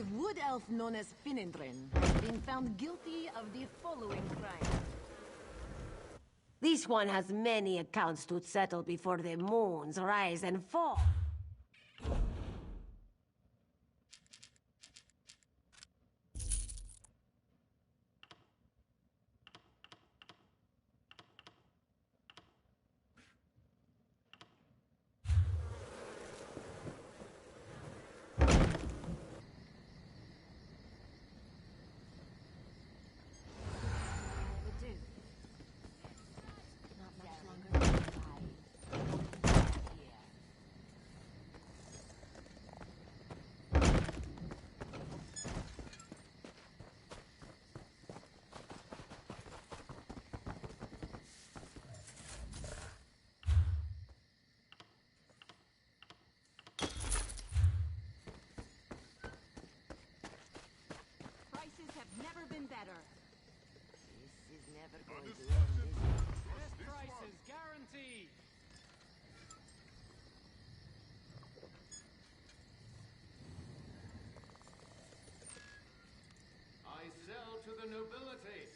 The wood elf known as Finindrin has been found guilty of the following crime. This one has many accounts to settle before the moons rise and fall. Never been better. This is never going to end. Best prices guaranteed. I sell to the nobility.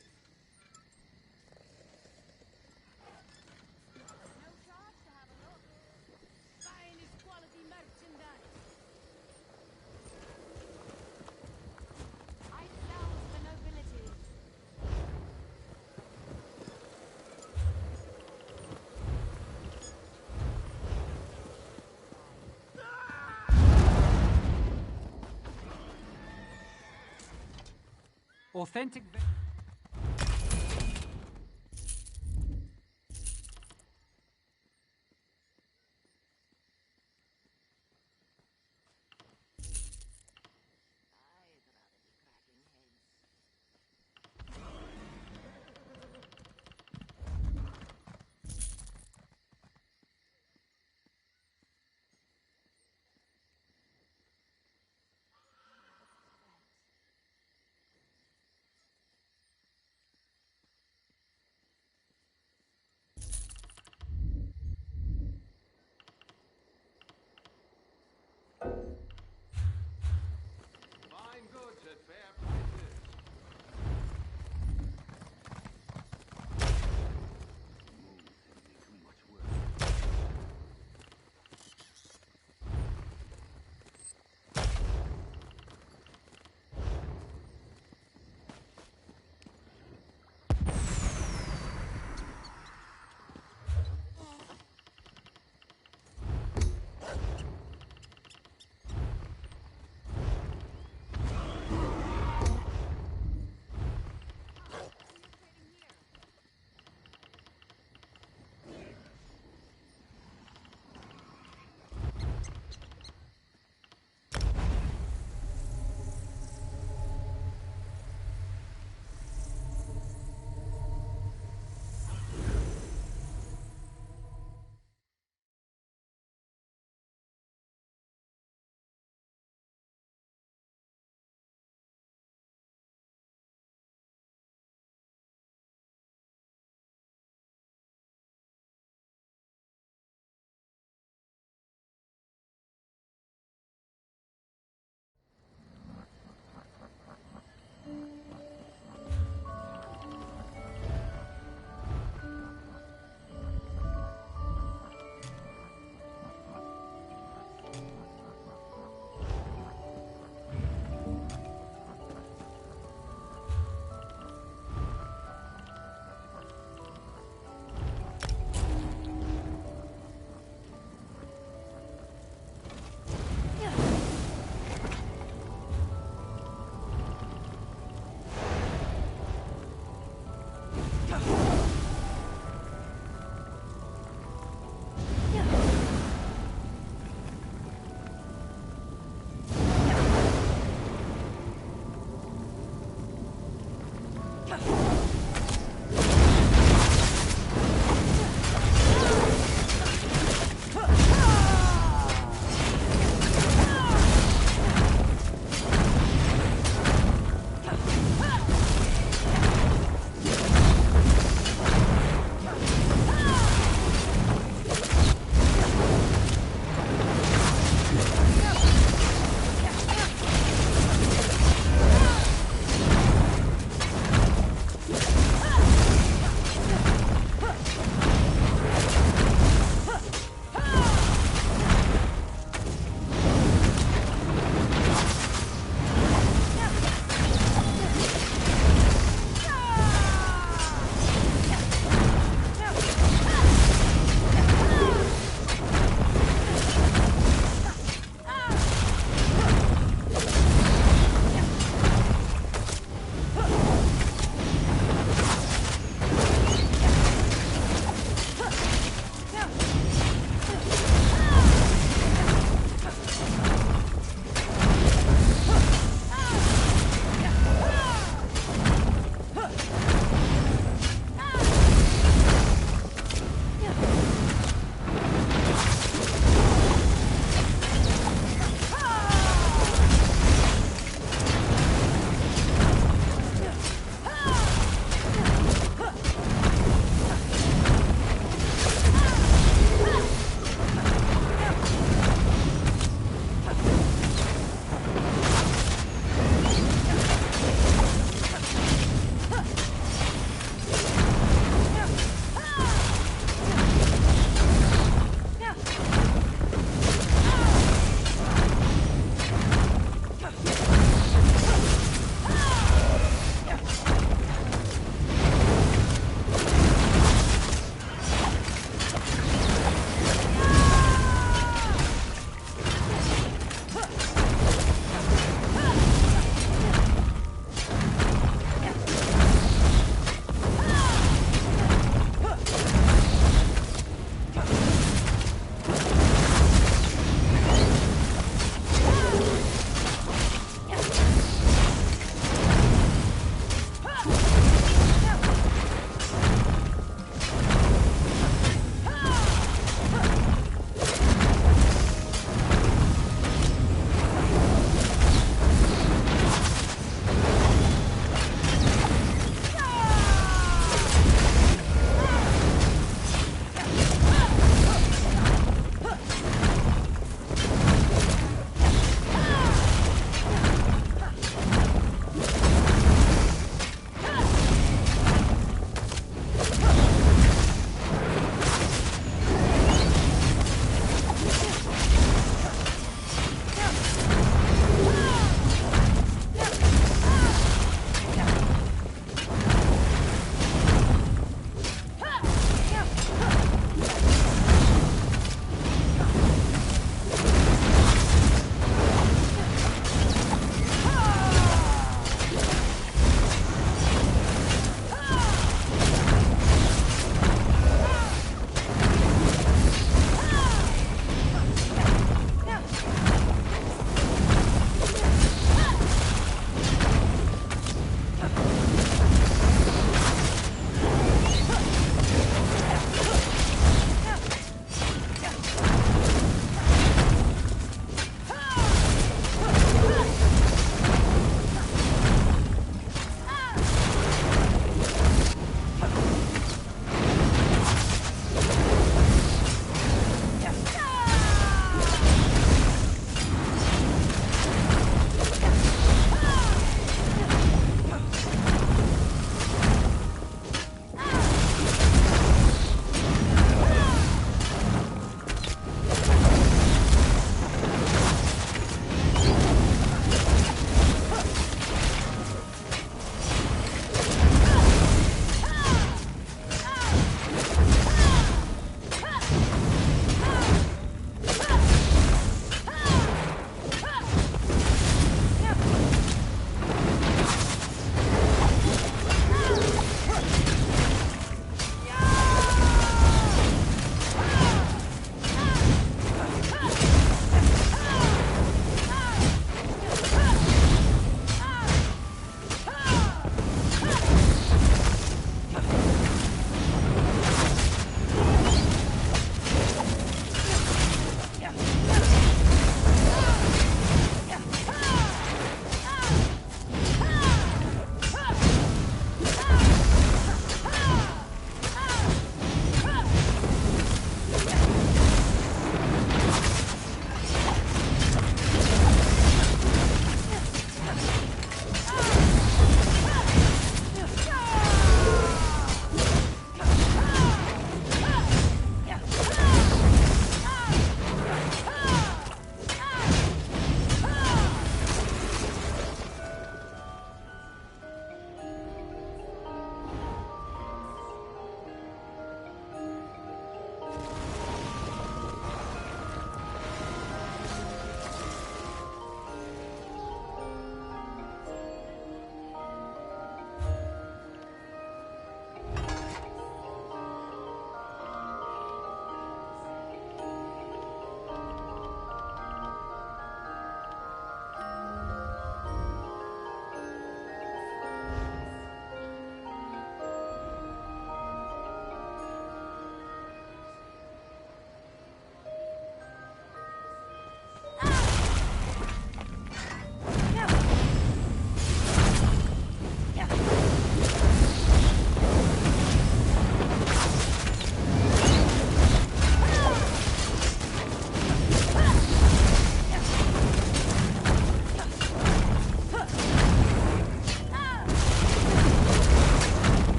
No charge to have a look. Finest quality merchandise. I sell to the nobility. Authentic.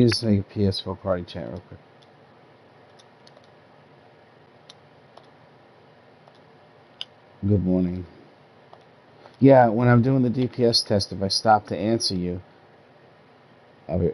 Just make a PS4 party chat real quick. Good morning. Yeah, when I'm doing the DPS test, if I stop to answer you, I'll be...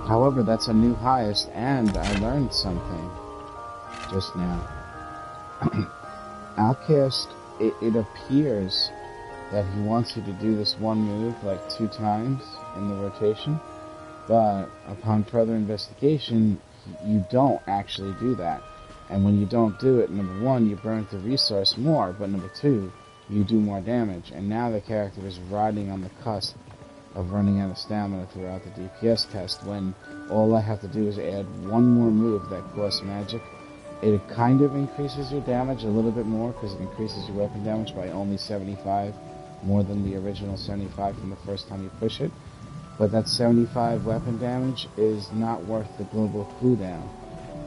However, that's a new highest, and I learned something just now. Outcast, it appears that he wants you to do this one move like 2 times in the rotation, but upon further investigation, you don't actually do that. And when you don't do it, number 1, you burn the resource more, but number 2, you do more damage. And now the character is riding on the cusp of running out of stamina throughout the DPS test, when all I have to do is add one more move that costs magic. It kind of increases your damage a little bit more, because it increases your weapon damage by only 75, more than the original 75 from the first time you push it. But that 75 weapon damage is not worth the global cooldown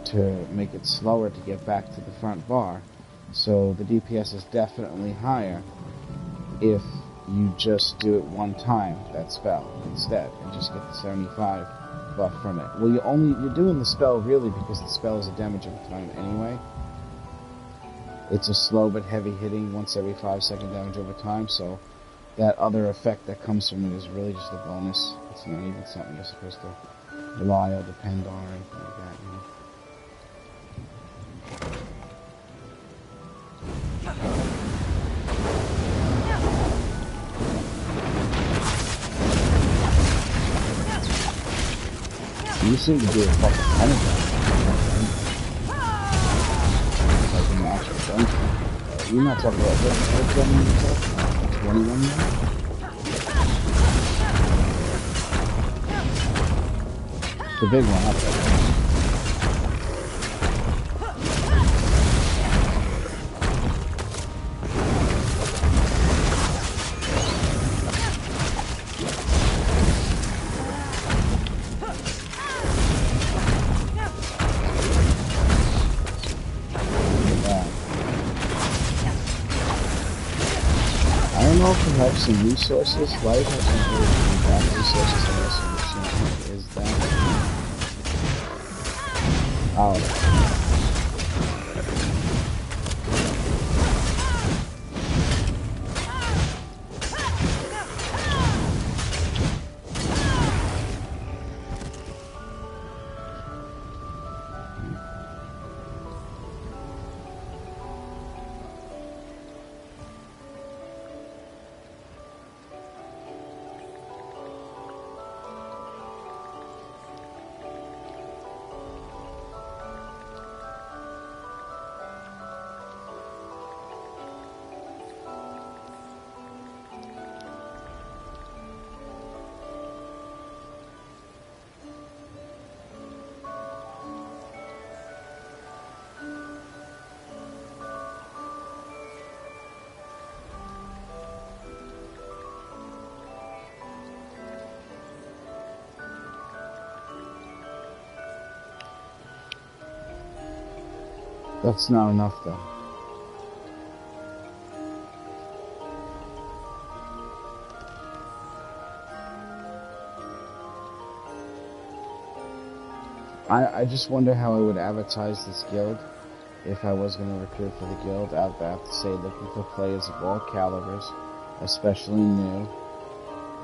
to make it slower to get back to the front bar. So the DPS is definitely higher if you just do it one time, that spell, instead, and just get the 75 buff from it. Well, you're doing the spell really because the spell is a damage over time anyway. It's a slow but heavy hitting, once every 5-second damage over time, so that other effect that comes from it is really just a bonus. It's not even something you're supposed to rely or depend on or anything like that, you know. You seem to do a fucking ton of damage. Like in the actual dungeon. You're not talking about what gun you talking about? 21 now? The big one, not the one. Have some resources. Life has some really bad resources and also machine is that. Oh. That's not enough, though. I just wonder how I would advertise this guild if I was going to recruit for the guild. I have to say, looking for players of all calibers, especially new.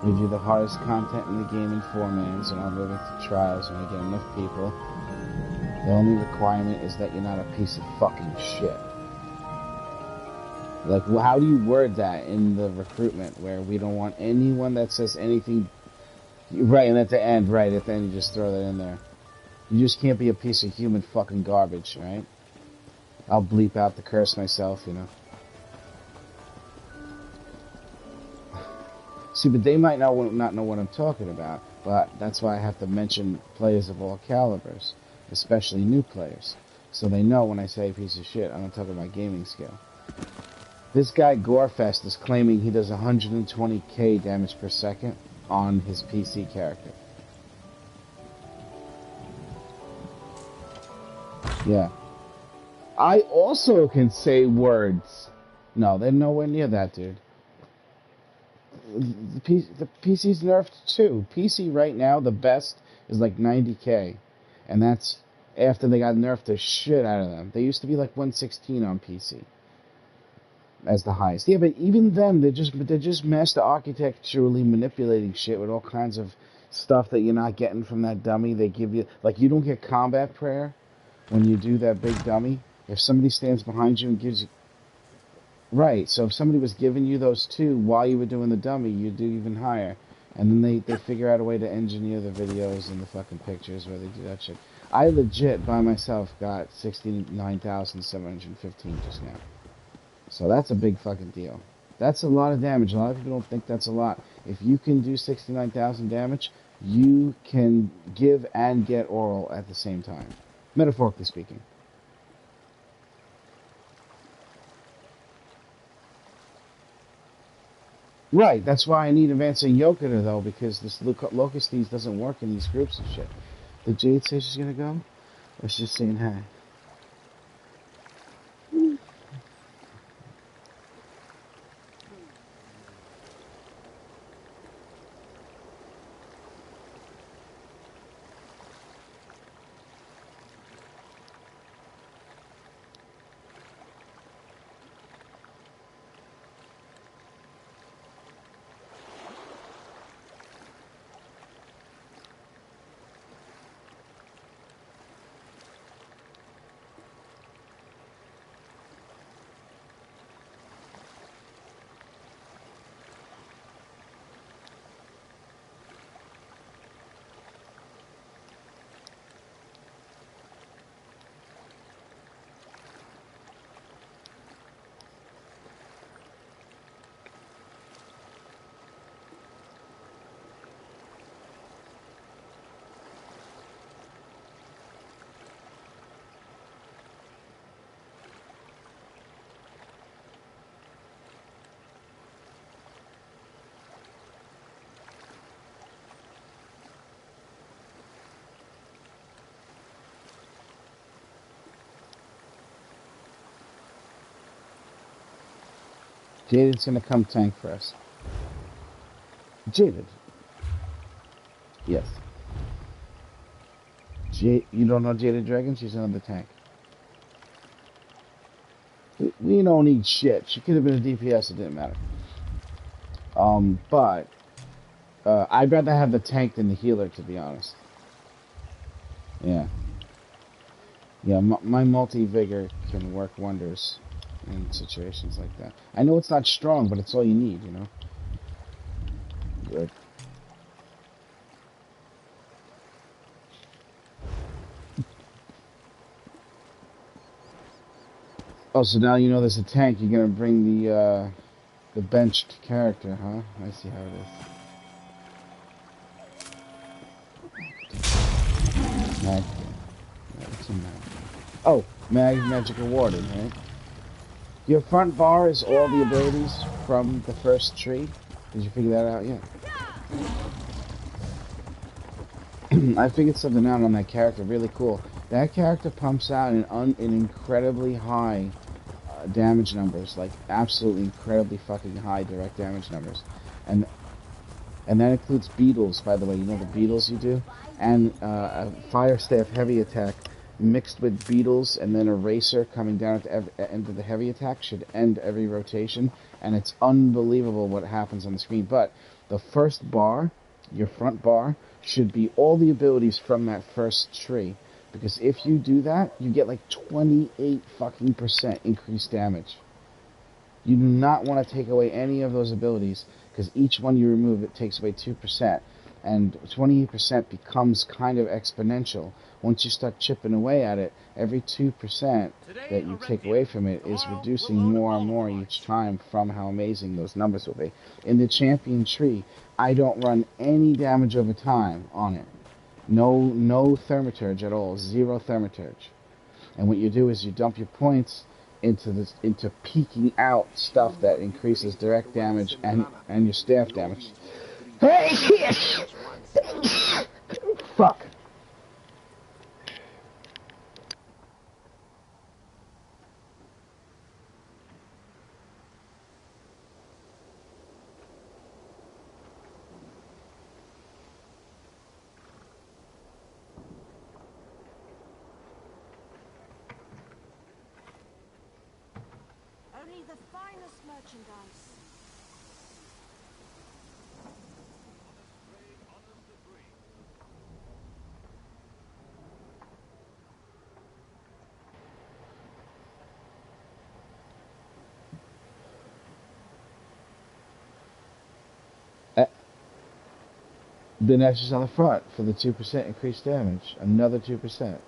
We do the hardest content in the game in 4-mans, and I'll move into trials when we get enough people. The only requirement is that you're not a piece of fucking shit. Like, how do you word that in the recruitment, where we don't want anyone that says anything... Right, and at the end, you just throw that in there. You just can't be a piece of human fucking garbage, right? I'll bleep out the curse myself, you know. See, but they might not know what I'm talking about, but that's why I have to mention players of all calibers, especially new players, so they know when I say piece of shit, I'm not talking about gaming skill. This guy Gorefest is claiming he does 120k damage per second on his PC character. Yeah. I also can say words. No, they're nowhere near that, dude. The PC's nerfed too. PC right now, the best is like 90k. And that's after they got nerfed the shit out of them. They used to be like 116 on PC as the highest. Yeah, but even then, they're just master architecturally manipulating shit with all kinds of stuff that you're not getting from that dummy. They give you, like, you don't get combat prayer when you do that big dummy. If somebody stands behind you and gives you... Right, so if somebody was giving you those two while you were doing the dummy, you'd do even higher. And then they figure out a way to engineer the videos and the fucking pictures where they do that shit. I legit, by myself, got 69,715 just now. So that's a big fucking deal. That's a lot of damage. A lot of people don't think that's a lot. If you can do 69,000 damage, you can give and get oral at the same time. Metaphorically speaking. Right, that's why I need Advancing Yoketer, though, because this Locust Thieves doesn't work in these groups and shit. Did Jade say she's gonna go? Or she's just saying hi? Jaded's gonna come tank for us. Jaded. Yes. You don't know Jaded Dragon? She's another tank. We don't need shit. She could have been a DPS, it didn't matter. But I'd rather have the tank than the healer, to be honest. Yeah. Yeah, my multi-vigor can work wonders in situations like that. I know it's not strong, but it's all you need, you know? Good. Oh, so now you know there's a tank, you're gonna bring the benched character, huh? I see how it is. Mag. What's a mag? Oh, magic awarded, right? Your front bar is all the abilities from the first tree. Did you figure that out yet? I figured something out on that character, really cool. That character pumps out in incredibly high damage numbers, like absolutely incredibly fucking high direct damage numbers. And that includes beetles, by the way. You know the beetles you do? And a fire staff heavy attack mixed with beetles and then a racer coming down at the end of the heavy attack should end every rotation, and it's unbelievable what happens on the screen. But the first bar, your front bar, should be all the abilities from that first tree, because if you do that, you get like 28 fucking % increased damage. You do not want to take away any of those abilities, because each one you remove, it takes away 2%. And 28% becomes kind of exponential. Once you start chipping away at it, every 2% that you take away from it is reducing more and more each time from how amazing those numbers will be. In the champion tree, I don't run any damage over time on it. No thaumaturge at all. 0 thaumaturge. And what you do is you dump your points into peeking out stuff that increases direct damage and your staff damage. Fuck. Only the finest merchandise. The next is on the front for the 2% increased damage. Another 2%.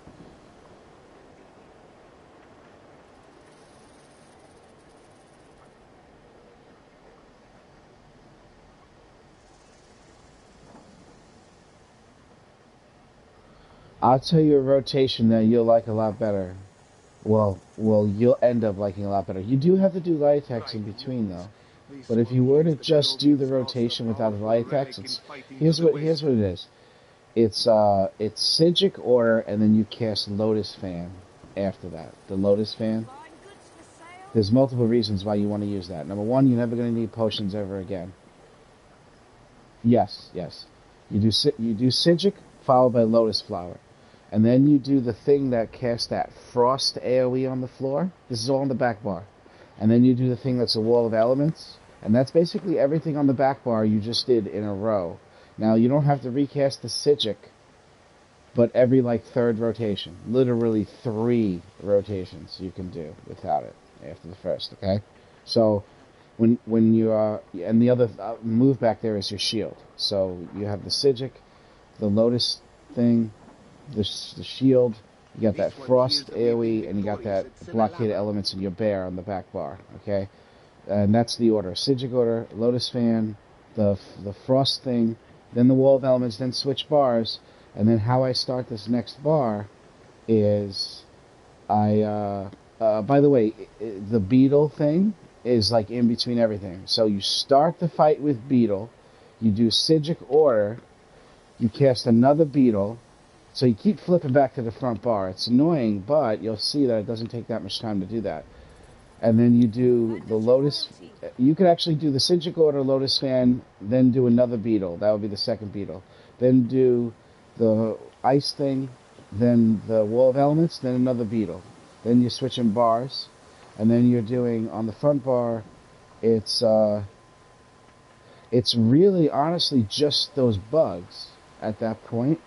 I'll tell you a rotation that you'll like a lot better. Well, you'll end up liking a lot better. You do have to do light attacks in between, though. But if you were to just do the rotation without the light attacks, here's what it is. It's Psijic Order, and then you cast Lotus Fan after that. The Lotus Fan. There's multiple reasons why you want to use that. Number one, you're never going to need potions ever again. Yes. You do Psijic followed by Lotus Flower. And then you do the thing that casts that Frost AoE on the floor. This is all on the back bar. And then you do the thing that's a Wall of Elements. And that's basically everything on the back bar you just did in a row. Now, you don't have to recast the Psijic, but every, third rotation. Literally 3 rotations you can do without it after the first, okay? So, when you and the other move back there is your shield. So, you have the Psijic, the Lotus thing, the shield, you got that Frost AoE, and you got that Blockade Elements in your bear on the back bar, okay? And that's the order. Psijic Order, Lotus Fan, the Frost thing, then the Wall of Elements, then switch bars, and then how I start this next bar is by the way, the Beetle thing is in between everything. So you start the fight with Beetle, you do Psijic Order, you cast another Beetle, so you keep flipping back to the front bar. It's annoying, but you'll see that it doesn't take that much time to do that. And then you do the Lotus. You could actually do the Psijic Order, Lotus Fan, then do another Beetle. That would be the second Beetle. Then do the Ice thing, then the Wall of Elements, then another Beetle. Then you're switching bars, and then you're doing on the front bar. It's really honestly just those bugs at that point.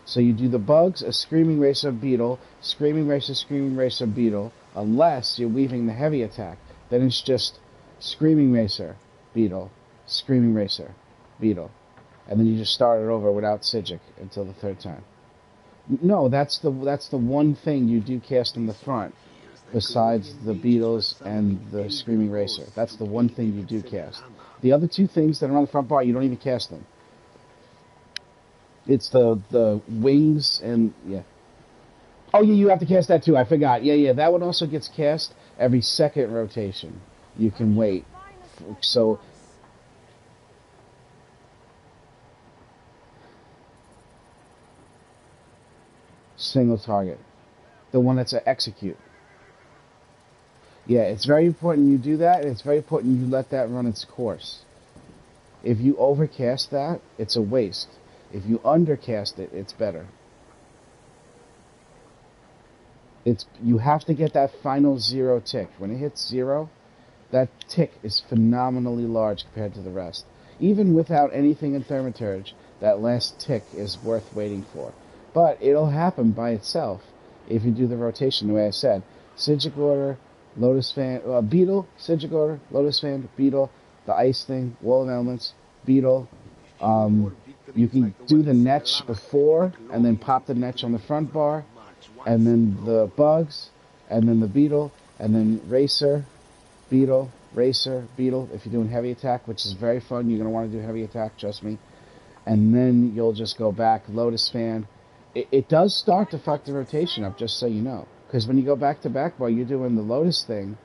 So you do the bugs, a Screaming Racer, Beetle, Screaming Racer, Beetle, unless you're weaving the heavy attack. Then it's just Screaming Racer, Beetle, Screaming Racer, Beetle. And then you just start it over without Psijic until the third time. No, that's the one thing you do cast in the front, besides the Beetles and the Screaming Racer. That's the one thing you do cast. The other 2 things that are on the front bar, you don't even cast them. It's the wings and, yeah. Oh, yeah, you have to cast that too. I forgot. Yeah, that one also gets cast every second rotation. You can wait. So, single target. The one that's a execute. Yeah, it's very important you do that, and it's very important you let that run its course. If you overcast that, it's a waste. If you undercast it, it's better. You have to get that final 0 tick. When it hits 0, that tick is phenomenally large compared to the rest. Even without anything in Thaumaturge, that last tick is worth waiting for. But it'll happen by itself if you do the rotation the way I said. Psijic Order, Lotus Fan, Beetle, Psijic Order, Lotus Fan, Beetle, the Ice thing, Wall of Elements, Beetle, You can do the netch before, and then pop the netch on the front bar, and then the bugs, and then the beetle, and then racer, beetle, racer, beetle. If you're doing heavy attack, which is very fun, you're going to want to do heavy attack, trust me. And then you'll just go back, Lotus Fan. It does start to fuck the rotation up, just so you know. Because when you go back to back bar, you're doing the Lotus thing,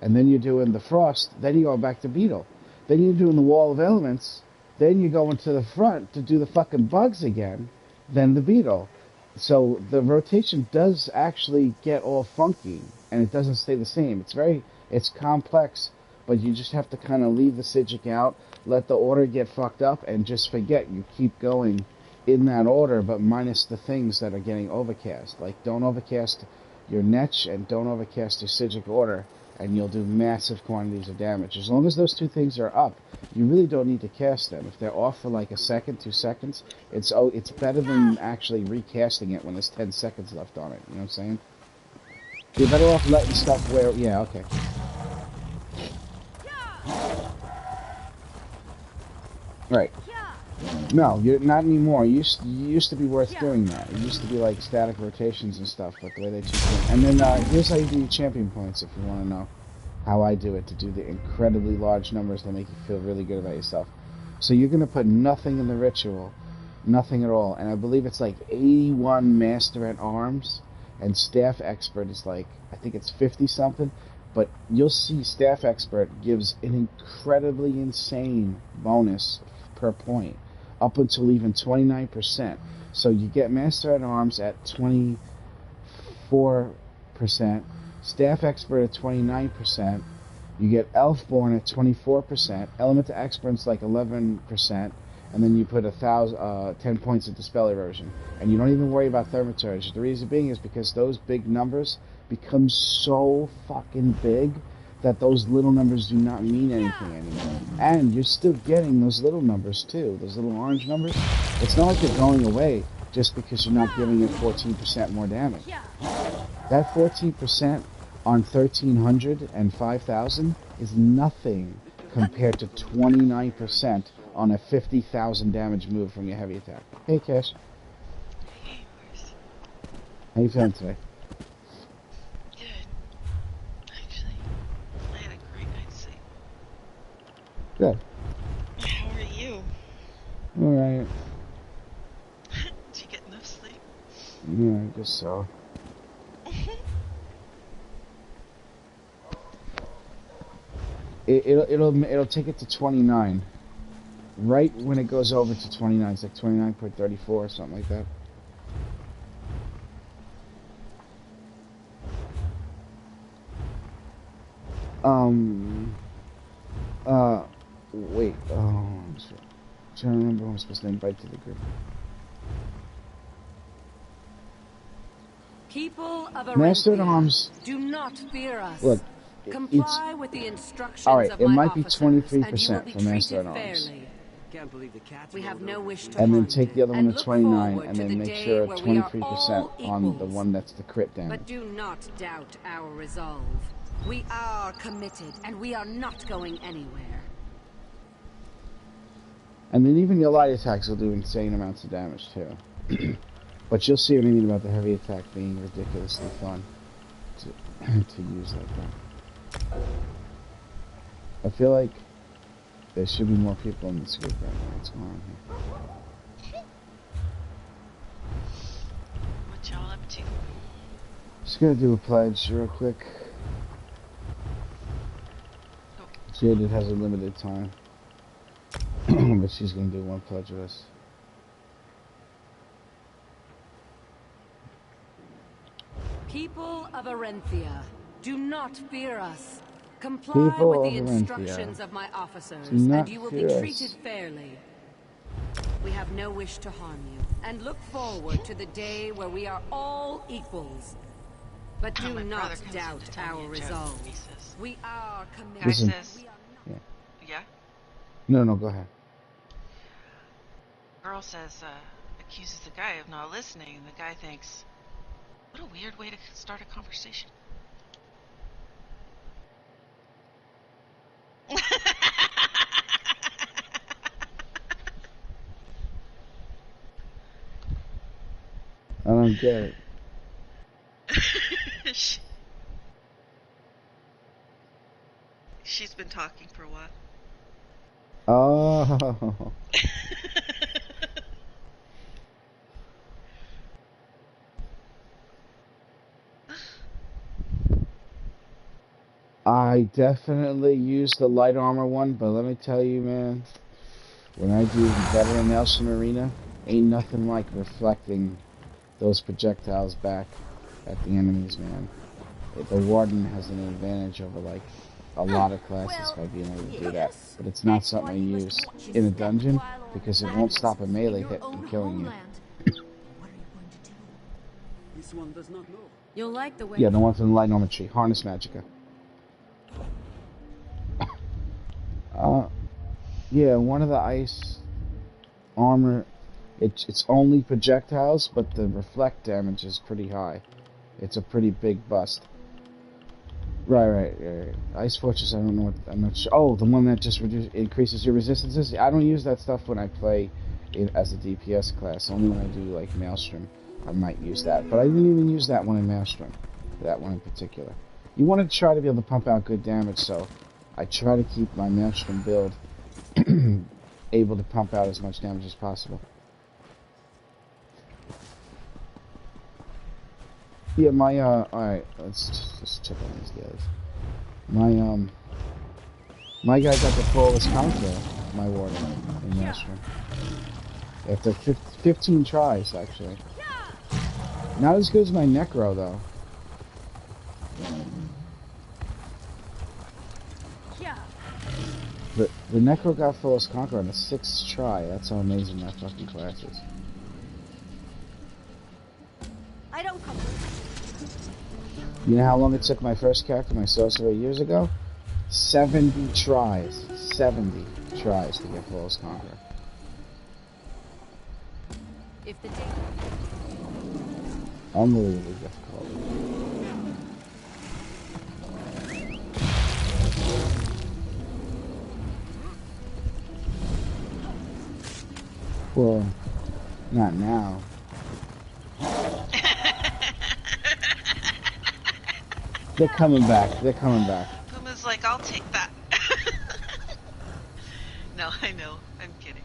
and then you're doing the Frost, then you're going back to beetle. Then you're doing the Wall of Elements, then you go into the front to do the fucking bugs again, then the beetle. So the rotation does actually get all funky, and it doesn't stay the same. It's complex, but you just have to kind of leave the Psijic out, let the order get fucked up, and just forget. You keep going in that order, but minus the things that are getting overcast. Like, don't overcast your Netch, and don't overcast your Psijic order, and you'll do massive quantities of damage. As long as those two things are up, you really don't need to cast them. If they're off for like a second, 2 seconds, it's better than actually recasting it when there's 10 seconds left on it. You know what I'm saying? You're better off letting stuff wear... Yeah, okay. Right. No, you're not anymore. You used to be worth doing that. It used to be like static rotations and stuff, but the way they choose it. And then here's how you do your champion points if you want to know how I do it, to do the incredibly large numbers that make you feel really good about yourself. So you're going to put nothing in the ritual, nothing at all. And I believe it's like 81 Master at Arms, and Staff Expert is like, I think it's 50-something. But you'll see Staff Expert gives an incredibly insane bonus per point, up until even 29%. So you get Master at Arms at 24%, Staff Expert at 29%, you get Elfborn at 24%, Element to Expert's like 11%, and then you put 10 points of Dispel Erosion. And you don't even worry about Thaumaturge. The reason being is because those big numbers become so fucking big that those little numbers do not mean anything anymore. And you're still getting those little numbers too, those little orange numbers. It's not like they're going away just because you're not giving it 14% more damage. That 14% on 1,300 and 5,000 is nothing compared to 29% on a 50,000 damage move from your heavy attack. Hey, Cash. How you feeling today? Good. How are you? Alright. Did you get enough sleep? Yeah, I guess so. It'll take it to 29. Right when it goes over to 29, it's like 29.34 or something like that. Wait, I'm trying to remember who I'm supposed to invite to the group. People of Master at Arenthia, Arms. do not fear us. Look, comply with the instructions alright, of it my might be officers, and you will 23% be for Master treated at Arms. fairly. We have no wish to And then harm take you, the other one and to look 29, forward and to then the make day sure where we are 23% all on the equals. one that's the crit damage. But do not doubt our resolve. We are committed, and we are not going anywhere. And then even your light attacks will do insane amounts of damage too. But you'll see what I mean about the heavy attack being ridiculously fun to use like that. I feel like there should be more people in this group right now. What's going on here? What y'all up to? Just gonna do a pledge real quick. Oh. Jaded has a limited time. But she's gonna do one pledge with us. People of Arenthia, do not fear us. Comply People with the of Arenthia, instructions of my officers, do not and you will be fear us. treated fairly. We have no wish to harm you, and look forward to the day where we are all equals. But do My not brother comes in doubt to tell me our a joke. resolve. He says, We are committed. guy Listen. says, yeah? No, go ahead. Girl says, accuses the guy of not listening, and the guy thinks, what a weird way to start a conversation. I don't get it. She's been talking for a while. Oh. I definitely use the light armor one, but let me tell you, man, when I do Veteran Nelson Arena, ain't nothing like reflecting those projectiles back at the enemies, man. The Warden has an advantage over, like, a lot of classes by being able to do that. But it's not something I use in a dungeon, because it won't stop a melee hit from killing you. What are you going to do? This one does not know. You'll like the way. Yeah, the one from the light armor tree, Harness Magica. Yeah, one of the ice armor, it's only projectiles, but the reflect damage is pretty high. It's a pretty big bust. Right. Ice Fortress, I don't know what, I'm not sure. Oh, the one that just increases your resistances? I don't use that stuff when I play it as a DPS class. Only when I do, like, Maelstrom, I might use that. But I didn't even use that one in Maelstrom, that one in particular. You want to try to be able to pump out good damage, so I try to keep my Maelstrom build able to pump out as much damage as possible. Yeah, my, alright, let's just check on these guys. My guy got the flawless conquer, my Warden, in Maelstrom. After 15 tries, actually. Not as good as my Necro, though. The Necro got flawless conquer on the 6th try. That's how amazing that fucking class is. I don't come. You know how long it took my first character, my sorcerer, years ago? 70 tries. 70 tries to get flawless conquer. If the day. Unbelievably difficult. Well, not now. They're coming back. They're coming back. Puma's like, I'll take that. No, I know. I'm kidding.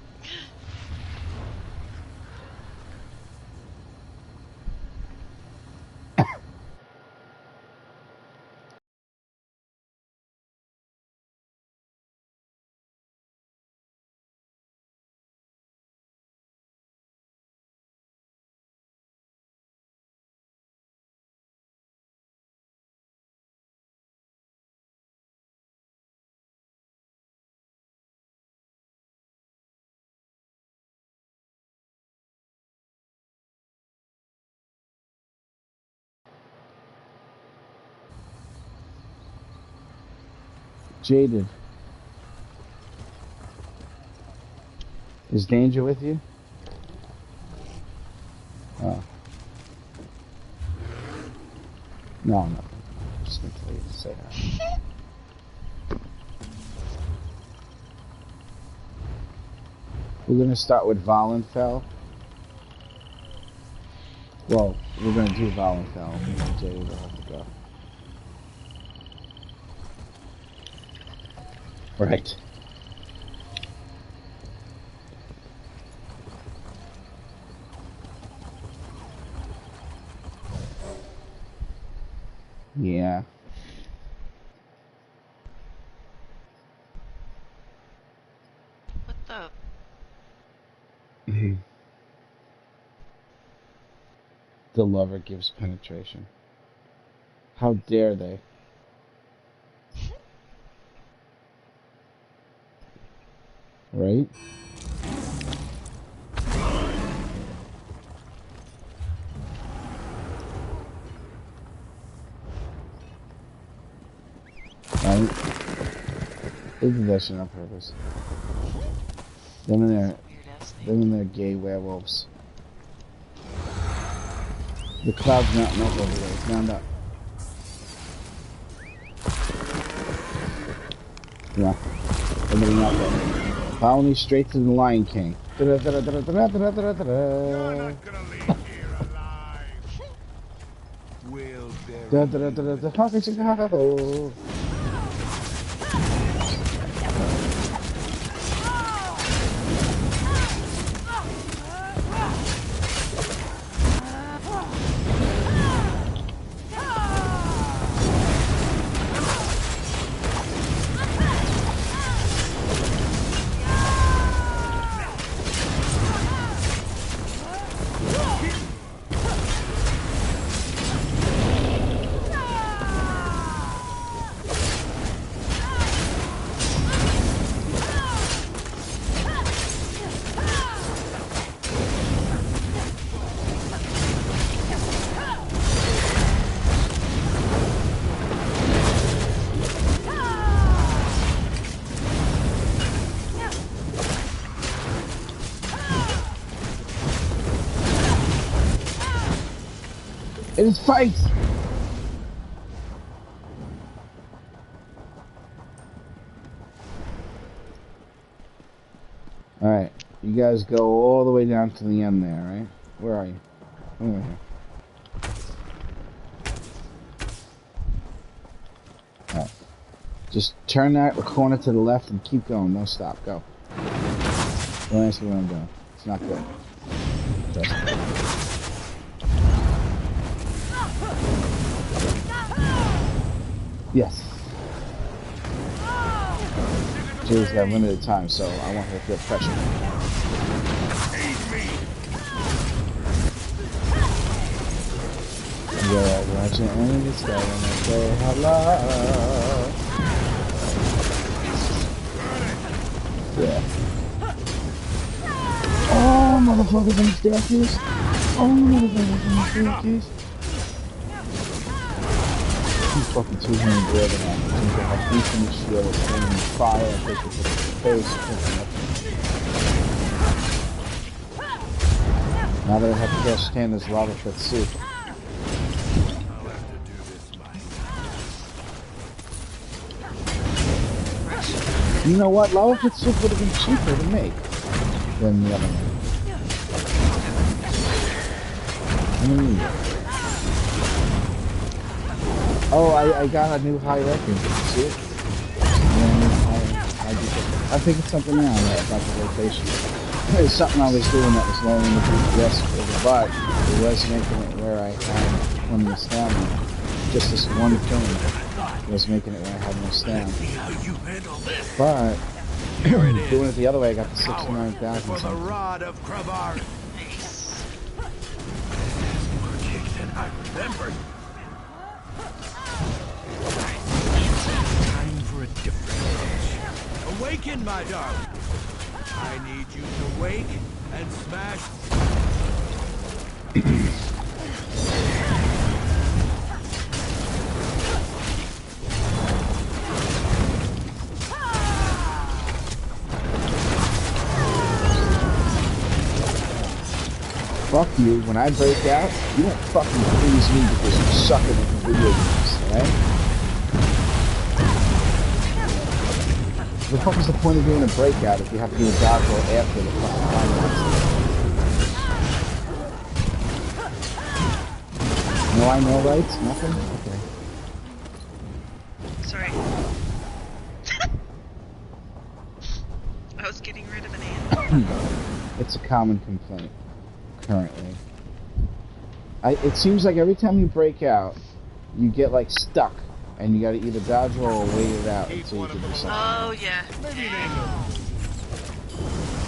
Jaded. Is Danger with you? Oh. No, nothing. I'm just gonna tell you to say hi. We're gonna start with Valenfell. Well, we're gonna do Valenfell, and then Jaded will have to go. Right. Yeah. What the? The lover gives penetration. How dare they? Right? Right? They did that shit on purpose. Them and their gay werewolves. The cloud's mounting up over there. It's bound up. Yeah. Everybody not there. Follow me straight to the Lion King. You're not gonna leave here alive. Da da da da da. How could you go? It is fight! Alright, you guys go all the way down to the end there, right? Where are you? Over here. Alright. Just turn that corner to the left and keep going. Don't stop. Go. Don't ask me where I'm going. It's not good. Trust me. Yes. Julie's got limited time, so I want her to feel pressure. Yeah, watching in the sky when I say hello. Yeah. Oh, motherfuckers on the staircase. Oh, motherfuckers on the staircase. He's fucking 200 grand and he's gonna have beef in the shield, swinging fire, and take it to the face. Now that I have to go stand this lava pit soup. You know what? Lava pit soup would have been cheaper to make than the other one. Oh, I got a new high record. See it? I think it's something now about the rotation. It's something I was doing that was lowering the GPS for the butt. It was making it where I had plenty of stamina. Just this one thing was making it where I had no stamina. But doing it the other way, I got the 69,000 something. For the rod of Kravar. More kick than I remembered. Time for a different approach. Awaken, my darling. I need you to wake and smash. Fuck you. When I break out, you don't fucking please me because you suck at video games, right? What the fuck is the point of doing a breakout if you have to do a dodge roll after the fucking climax? No, I know rights? Nothing? Okay. Sorry. I was getting rid of an ant. It's a common complaint, currently. It seems like every time you break out, you get like stuck. And you gotta either dodge roll or wait it out until you can do something. Oh yeah.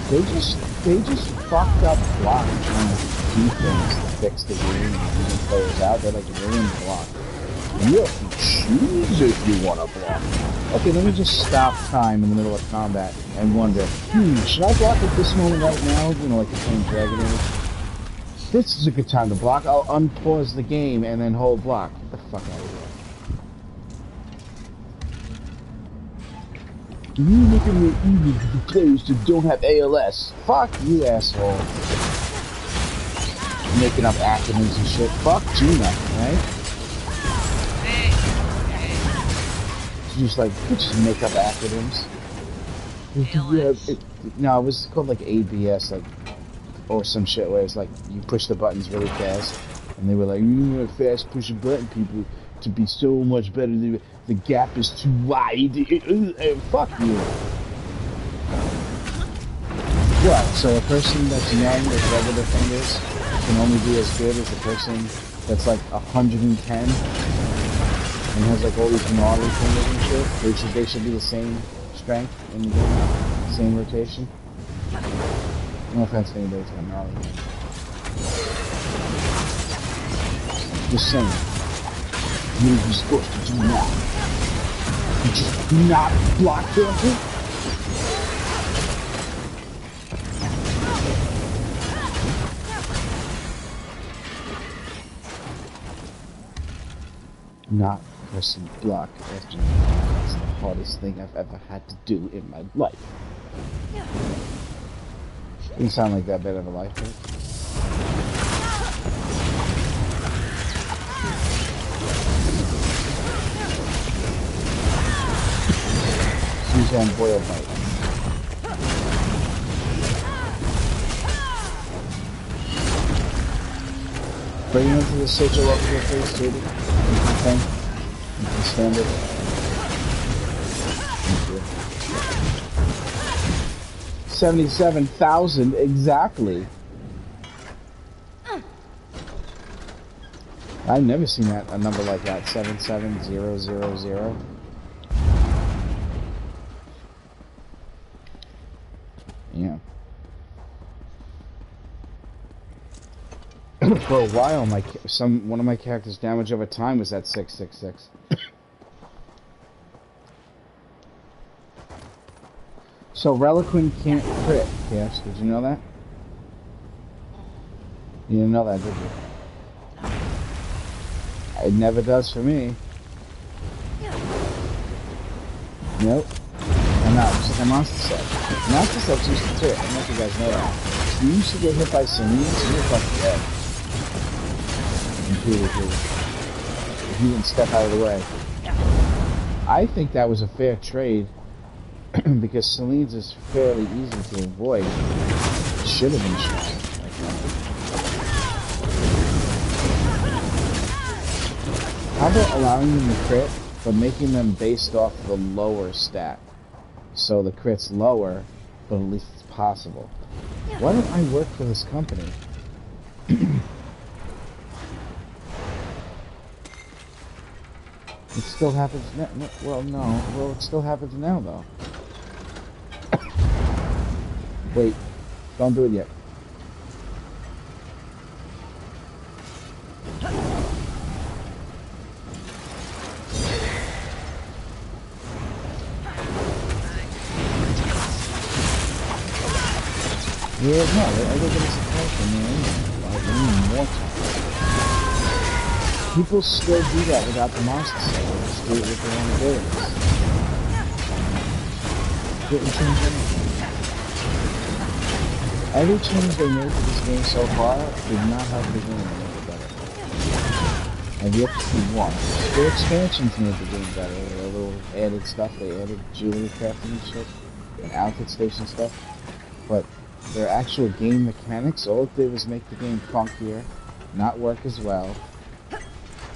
They just fucked up block trying to do things to fix the game and even players out. They're like ruined block. You have to choose if you want to block. Okay, let me just stop time in the middle of combat and wonder, should I block at this moment right now? You know, like the same Dragon Age. This is a good time to block. I'll unpause the game and then hold block. Get the fuck out of here. You making it easy for the players that don't have ALS. Fuck you, asshole. Making up acronyms and shit. Fuck Gina, right? Hey. She's just like, you just make up acronyms. ALS. No, it was called like ABS, like, or some shit where it's like, you push the buttons really fast. And they were like, you know, fast pushing button people. to be so much better. The gap is too wide. Fuck you. What? So a person that's young with regular fingers can only be as good as a person that's like 110 and has like all these gnarly fingers and shit? They should be the same strength in the game, same rotation. No offense to anybody that's got gnarly hands. Just saying. What are you supposed to do now? You just not block cancel? Not pressing block after that's the hardest thing I've ever had to do in my life. Didn't sound like that bad of a life hit. Suzanne Boyle bite. Bring him into the sigil over your face, Judy. Okay. You can stand it. Thank you. 77,000 exactly. I've never seen that a number like that. 77000. Yeah. For a while, one of my characters' damage over time was at 666. So Reliquin can't crit. Yes, did you know that? You didn't know that, did you? It never does for me. Nope. I'm not. Just like a monster set. Monster sets used to crit. I don't know if you guys know that. You used to get hit by Selene, so you're fucking dead. If you didn't step out of the way. I think that was a fair trade because Selene's is fairly easy to avoid. It should have been shot. How about allowing them to crit, but making them based off the lower stat? So the crit's lower, but at least it's possible. Why don't I work for this company? It still happens now. Well, it still happens now, though. Wait. Don't do it yet. Yeah, no, everybody's surprised me. I need more time. People still do that without the monster set. They just do it with their own abilities. Didn't change anything. Every change they made to this game so far did not help the game make it better. I've yet to see one. Their expansions made the game better. Their little added stuff. They added jewelry crafting and shit. And outfit station stuff. But their actual game mechanics, all it did was make the game funkier, not work as well.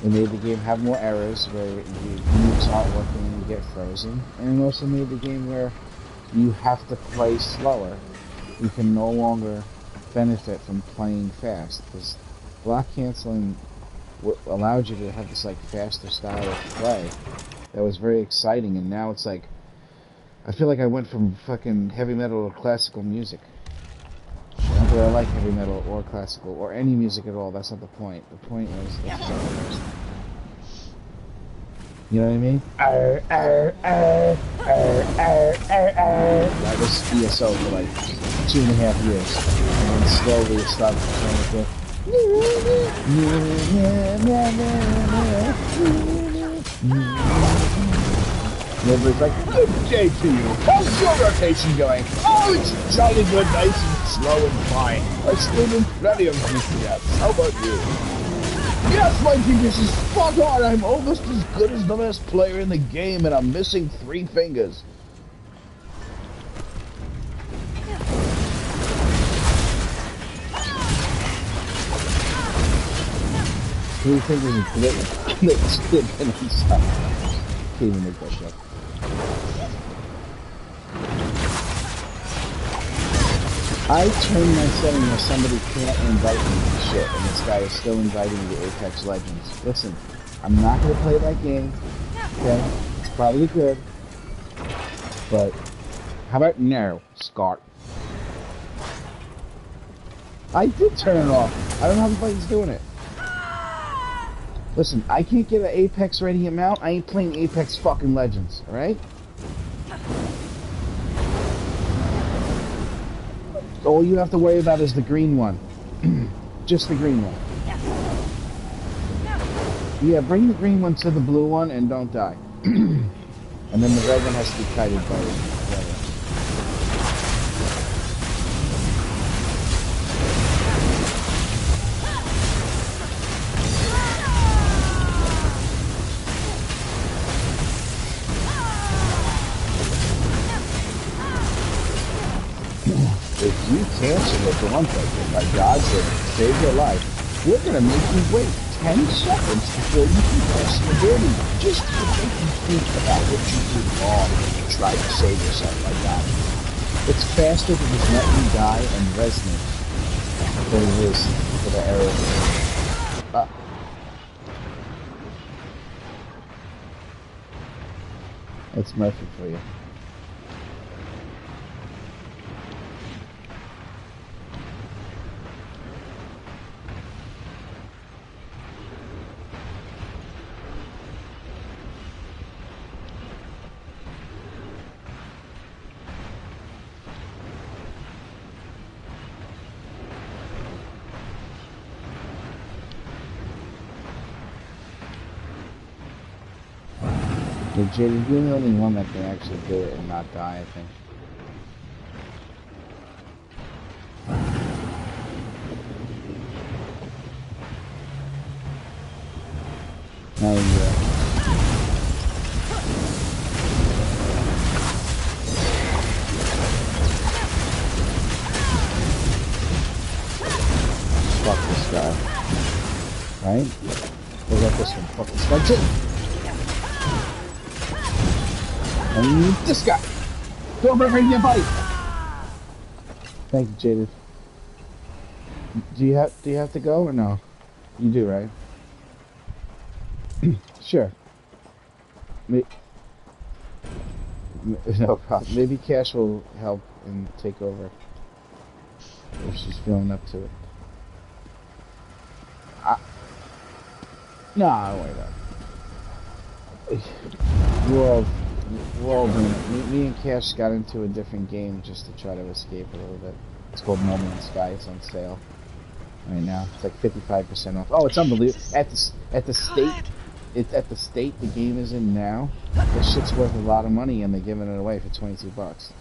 It made the game have more errors where the moves aren't working and you get frozen. And it also made the game where you have to play slower. You can no longer benefit from playing fast because block canceling allowed you to have this like faster style of play that was very exciting. And now it's like I feel like I went from fucking heavy metal to classical music. Not that I like heavy metal or classical or any music at all. That's not the point. The point is, you know what I mean? That was ESO for like 2.5 years, and then slowly it started to turn and everybody's like, good day to you. How's your rotation going? Oh, it's jolly good, nice and slow and fine. I still need plenty of DPS. How about you? Yes, my DPS is spot on. I'm almost as good as the best player in the game, and I'm missing 3 fingers. 3 fingers is great. chicken inside. Can't even make that joke. I turned my setting where somebody can't invite me to shit, and this guy is still inviting me to Apex Legends. Listen, I'm not gonna play that game. Okay? It's probably good. But how about no, Scott? I did turn it off. I don't know how the fuck he's doing it. Listen, I can't get an Apex ready amount. I ain't playing Apex fucking Legends, alright? All you have to worry about is the green one. Just the green one. Yeah, bring the green one to the blue one and don't die. And then the red one has to be kited by the other. If you cancel it for one second, by God's sake, save your life, we're gonna make you wait 10 seconds before you can press the ability, just to make you think about what you did wrong when you try to save yourself like that. It's faster to just let you die and resonate than it is for the arrow. It's Murphy for you. Jada, you're the only one that can actually do it and not die, I think. Now you fuck this guy. Right? Look at this one. Fuck this guy too. And this guy! Don't ever hit your body! Thank you, Jaded. Do you have to go or no? You do, right? Sure. No problem. Maybe Cash will help and take over if she's feeling up to it. No, I don't worry about it. We're all doing it. Me and Cash got into a different game just to try to escape a little bit. It's called No Man's Sky. It's on sale right now. It's like 55% off. Oh, it's unbelievable. At the state the game is in now, this shit's worth a lot of money, and they're giving it away for $22.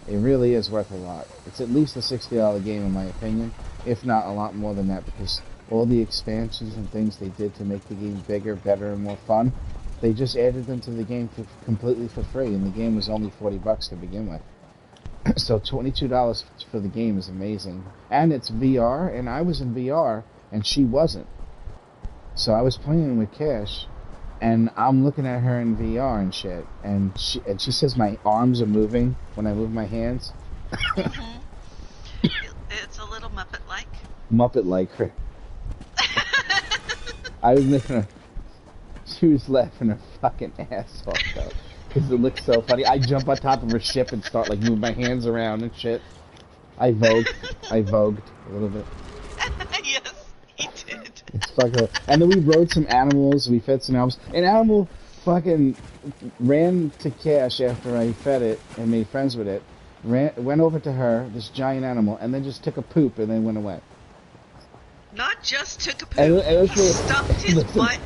It really is worth a lot. It's at least a $60 game in my opinion, if not a lot more than that, because all the expansions and things they did to make the game bigger, better, and more fun, they just added them to the game completely for free, and the game was only $40 to begin with. So $22 for the game is amazing. And it's VR, and I was in VR, and she wasn't. So I was playing with Cash, and I'm looking at her in VR and shit, and she says my arms are moving when I move my hands. It's a little Muppet-like. Muppet-like her. I was making her... She was laughing her fucking ass off, though. Because it looks so funny. I jump on top of her ship and start, like, moving my hands around and shit. I vogued a little bit. Yes, he did. It's fucking... And then we rode some animals, we fed some animals. An animal fucking ran to Cash after I fed it and made friends with it. Went over to her, this giant animal, and then just took a poop and then went away. Not just took a poop, he stuffed his butt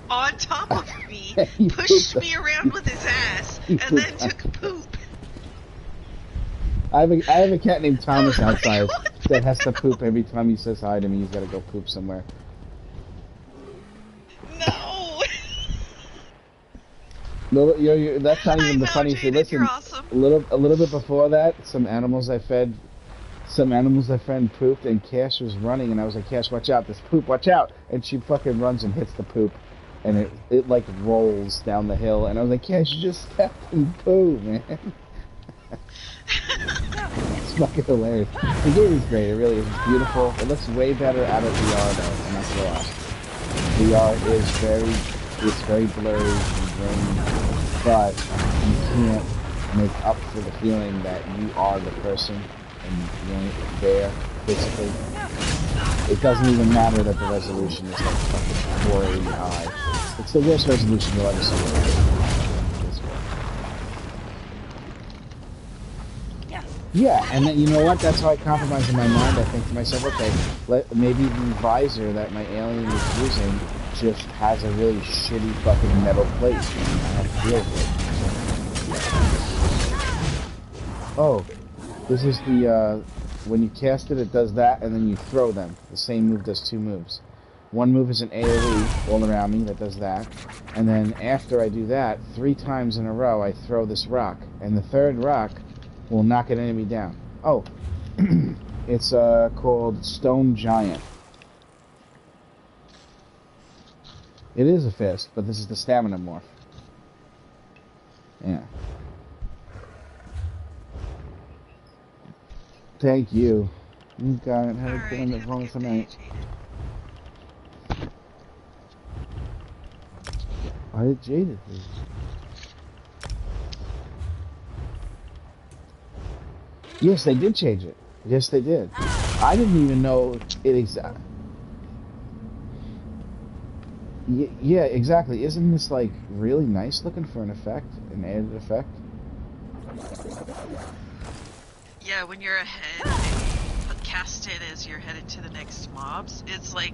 on top of me, pushed me around with his ass, and then took a poop. I have a cat named Thomas outside that has to poop every time he says hi to me. He's got to go poop somewhere. No, that's not even the funny thing. Listen, awesome. a little bit before that, some animals I fed pooped, and Cash was running, and I was like, Cash, watch out, this poop, watch out! And she fucking runs and hits the poop. and it like rolls down the hill, and I was like, yeah, I should just step and poo, man. It's fucking hilarious. The game is great, it really is. It's beautiful. It looks way better out of VR though, and that's a lot. VR is very blurry and grainy, but you can't make up for the feeling that you are the person and you're there, basically. It doesn't even matter that the resolution is like fucking 480i. It's the worst resolution you'll ever see. Yeah, and then, you know what? That's how I compromise in my mind. I think to myself, okay, maybe the visor that my alien is using just has a really shitty fucking metal plate, and I have to deal with it. Oh, this is the, when you cast it, it does that, and then you throw them. The same move does two moves. One move is an AoE all around me that does that, and then after I do that, 3 times in a row, I throw this rock, and the third rock will knock an enemy down. Oh, it's called Stone Giant. It is a fist, but this is the stamina morph. Yeah. Thank you. You got it. Have a good one at home tonight. Why did Jaded leave? Yes, they did change it. Yes, they did. I didn't even know it exact. Yeah, exactly. Isn't this like really nice looking for an effect, an added effect? Yeah, when you're ahead and you cast it as you're headed to the next mobs, it's like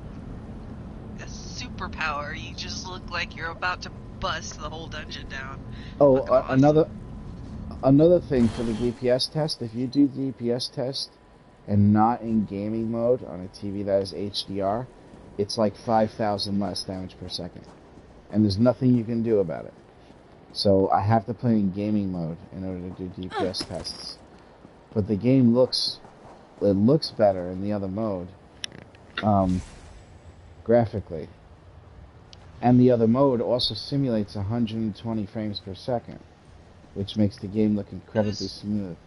a superpower. You just look like you're about to bust the whole dungeon down. Oh, another thing for the DPS test, if you do the DPS test and not in gaming mode on a TV that is HDR, it's like 5,000 less damage per second. And there's nothing you can do about it. So I have to play in gaming mode in order to do DPS tests. But the game looks better in the other mode, graphically. And the other mode also simulates 120 frames per second, which makes the game look incredibly smooth.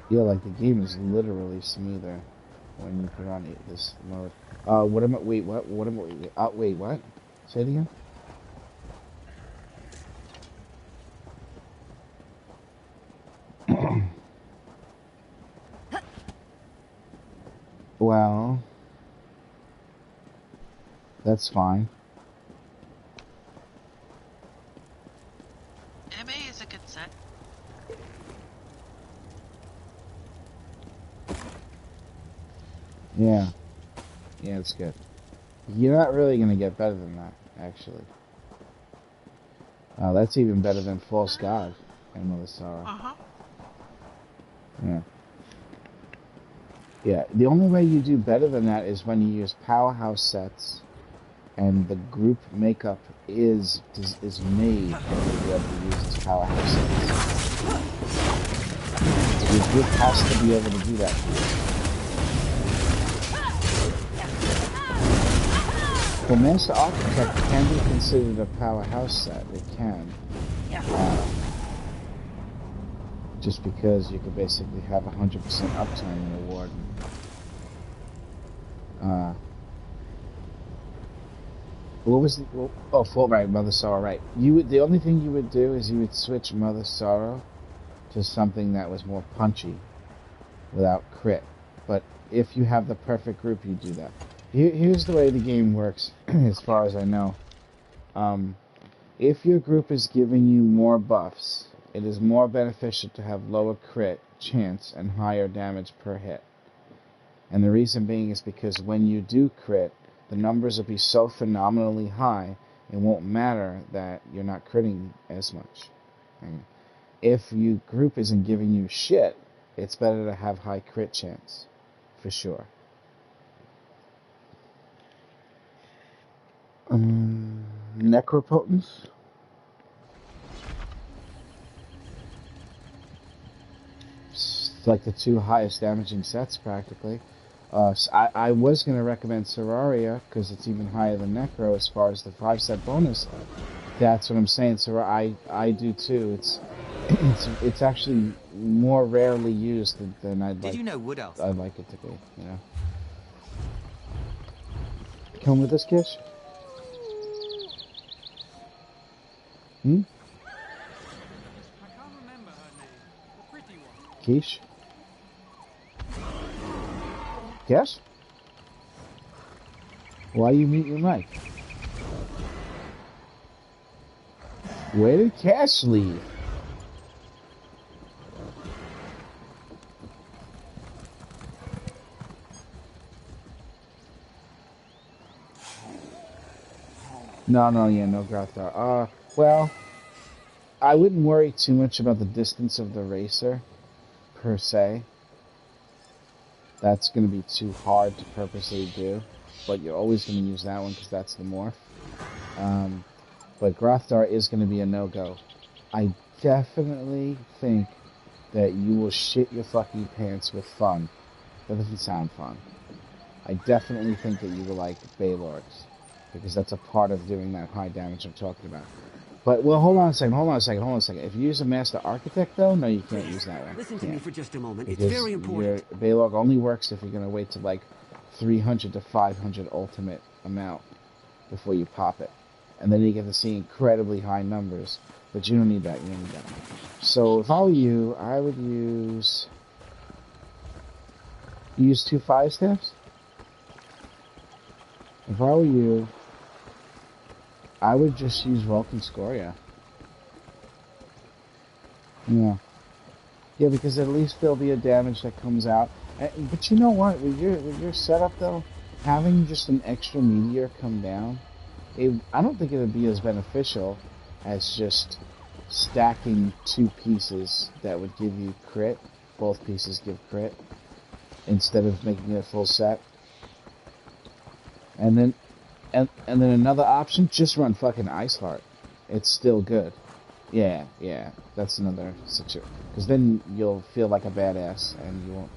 Yeah, like the game is literally smoother when you put on this mode. What am I? Wait, what? What am I? Wait, what? Say it again. Well, that's fine. MA is a good set. Yeah. Yeah, it's good. You're not really going to get better than that, actually. That's even better than False God and Mother Sorrow. Uh-huh. Yeah. Yeah, the only way you do better than that is when you use powerhouse sets and the group makeup is made to be able to use its powerhouse sets. Your group has to be able to do that for you. Well, Master Architect can be considered a powerhouse set. It can. Just because you could basically have 100% uptime in a Warden. What was the... Oh, right, Mother Sorrow, right. The only thing you would do is you would switch Mother Sorrow to something that was more punchy without crit. But if you have the perfect group, you do that. Here's the way the game works, as far as I know. If your group is giving you more buffs, it is more beneficial to have lower crit chance and higher damage per hit. And the reason being is because when you do crit, the numbers will be so phenomenally high, it won't matter that you're not critting as much. And if your group isn't giving you shit, it's better to have high crit chance, for sure. Necropotence. It's like the two highest damaging sets, practically. I was going to recommend Serraria, because it's even higher than Necro as far as the 5-set bonus. That's what I'm saying, I do too. It's actually more rarely used than I'd like. Did you know Wood Elf? I'd like it to be, you know. Come with us, Kish? Hmm? I can't remember her name. The pretty one. Kish? Yes? Why you mute your mic? Where did Cash leave? No Graftar. Well, I wouldn't worry too much about the distance of the racer, per se. That's going to be too hard to purposely do, but you're always going to use that one because that's the morph. But Graftar is going to be a no-go. I definitely think that you will shit your fucking pants with fun. That doesn't sound fun. I definitely think that you will like Baylords, because that's a part of doing that high damage I'm talking about. But, well, hold on a second. If you use a Master Architect, though, no, you can't use that one. Listen to me for just a moment. Because It's very important. your Baylog only works if you're going to wait to, like, 300 to 500 ultimate amount before you pop it. And then you get to see incredibly high numbers. But you don't need that, So, if I were you, I would use... You use 2 5 steps? If I were you... I would just use Vulcan Scoria. Yeah. Yeah, because at least there'll be a damage that comes out. But you know what? With your setup, though, having just an extra meteor come down, I don't think it would be as beneficial as just stacking 2 pieces that would give you crit. Both pieces give crit, instead of making it a full set. And then another option, just run fucking Iceheart. It's still good. Yeah, that's another situation. Because then you'll feel like a badass, and you won't.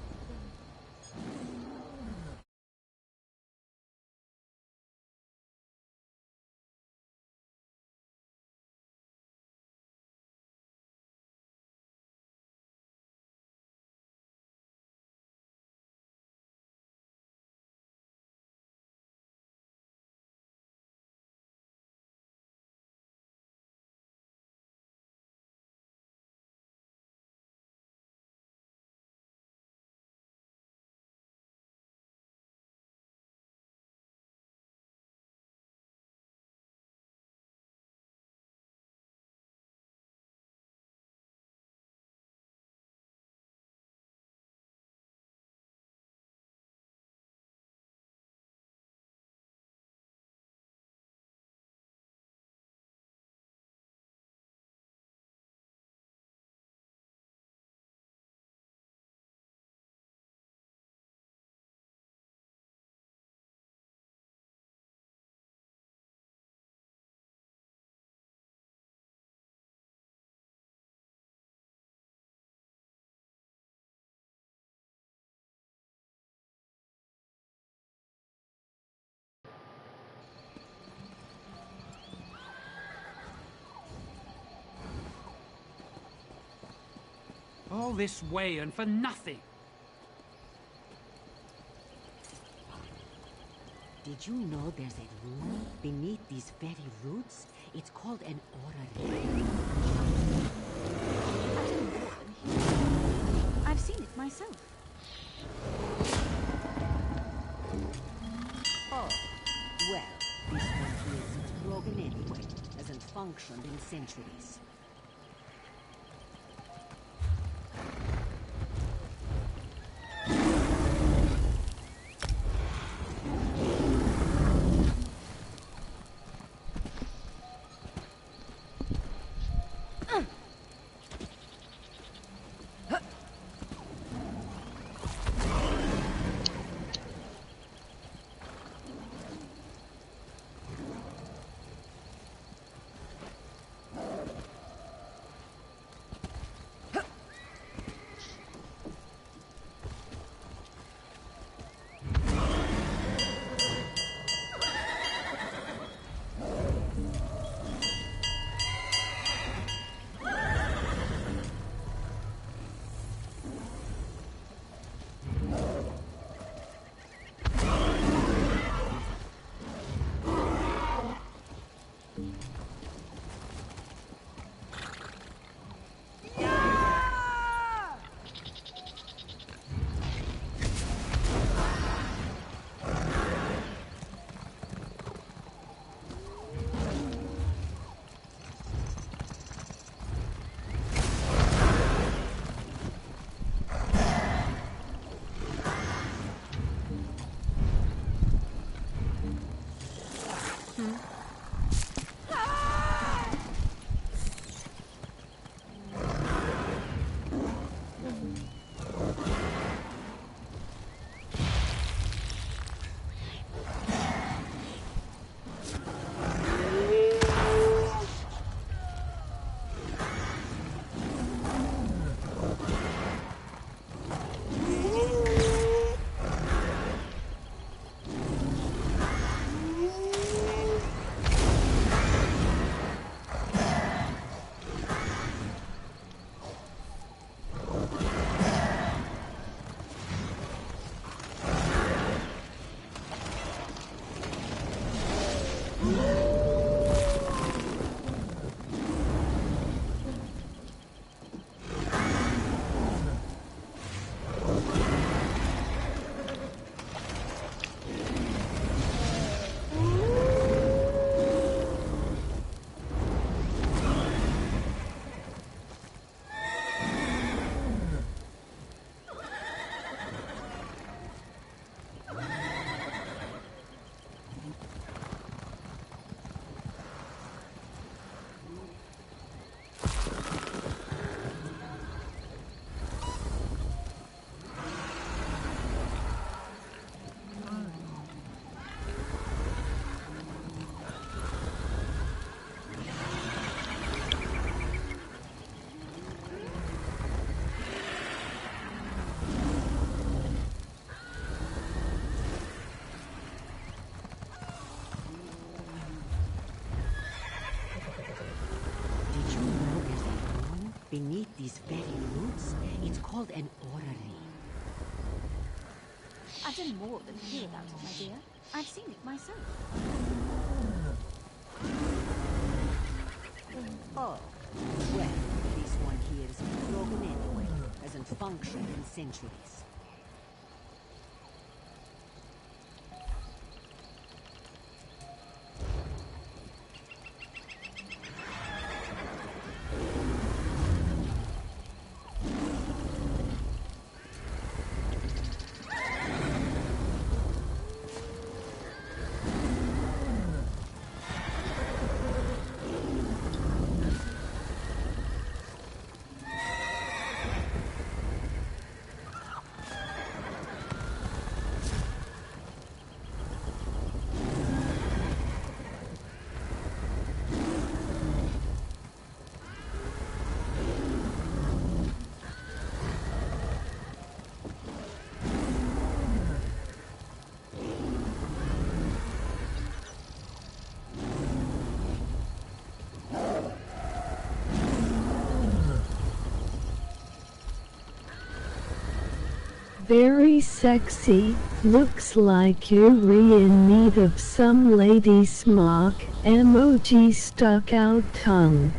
All this way and for nothing. Did you know there's a room beneath these very roots? It's called an orrery. I've seen it myself. Oh, well, this one here isn't broken anyway. Hasn't functioned in centuries. these very roots, it's called an orrery. I've done more than hear about it, my dear. I've seen it myself. Oh, well, this one here is broken anyway. Hasn't functioned in centuries. Very sexy, looks like you're in need of some lady smock, emoji stuck out tongue.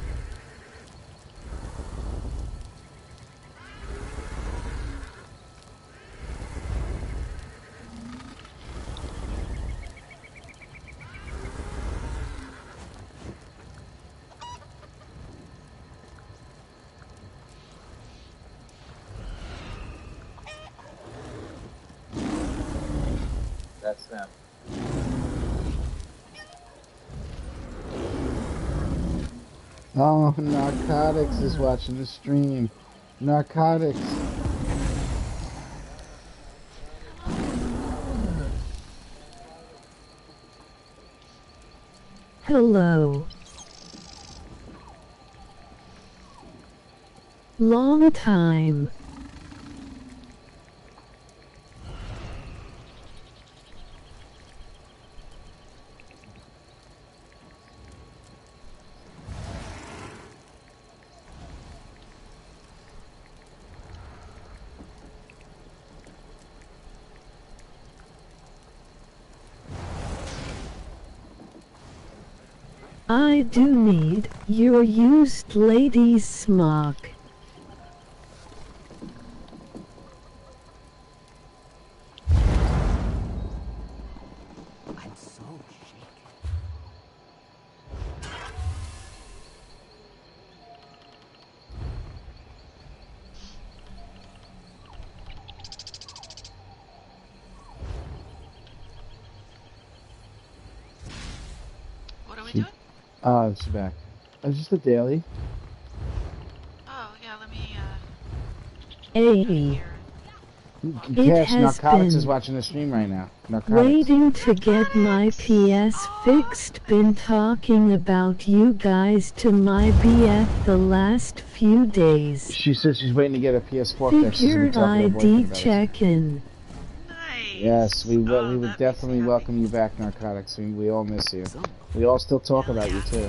That's them. Oh, Narcotics is watching the stream. Narcotics. Hello. Long time. I do need your used lady's smock. I'm so shaken. What are we doing? Oh, she's back. Just a daily. Oh, yeah, let me, Hey, here. Yes, has Narcotics been is watching the stream right now. Narcotics. waiting to get my PS fixed. Been talking about you guys to my BF the last few days. She says she's waiting to get a PS4 fixed. She's been Figured talking to her boyfriend ID about it. check-in. Nice. Yes, we Oh, would that makes definitely me welcome you back, Narcotics. We all miss you. So, We all still talk about you too.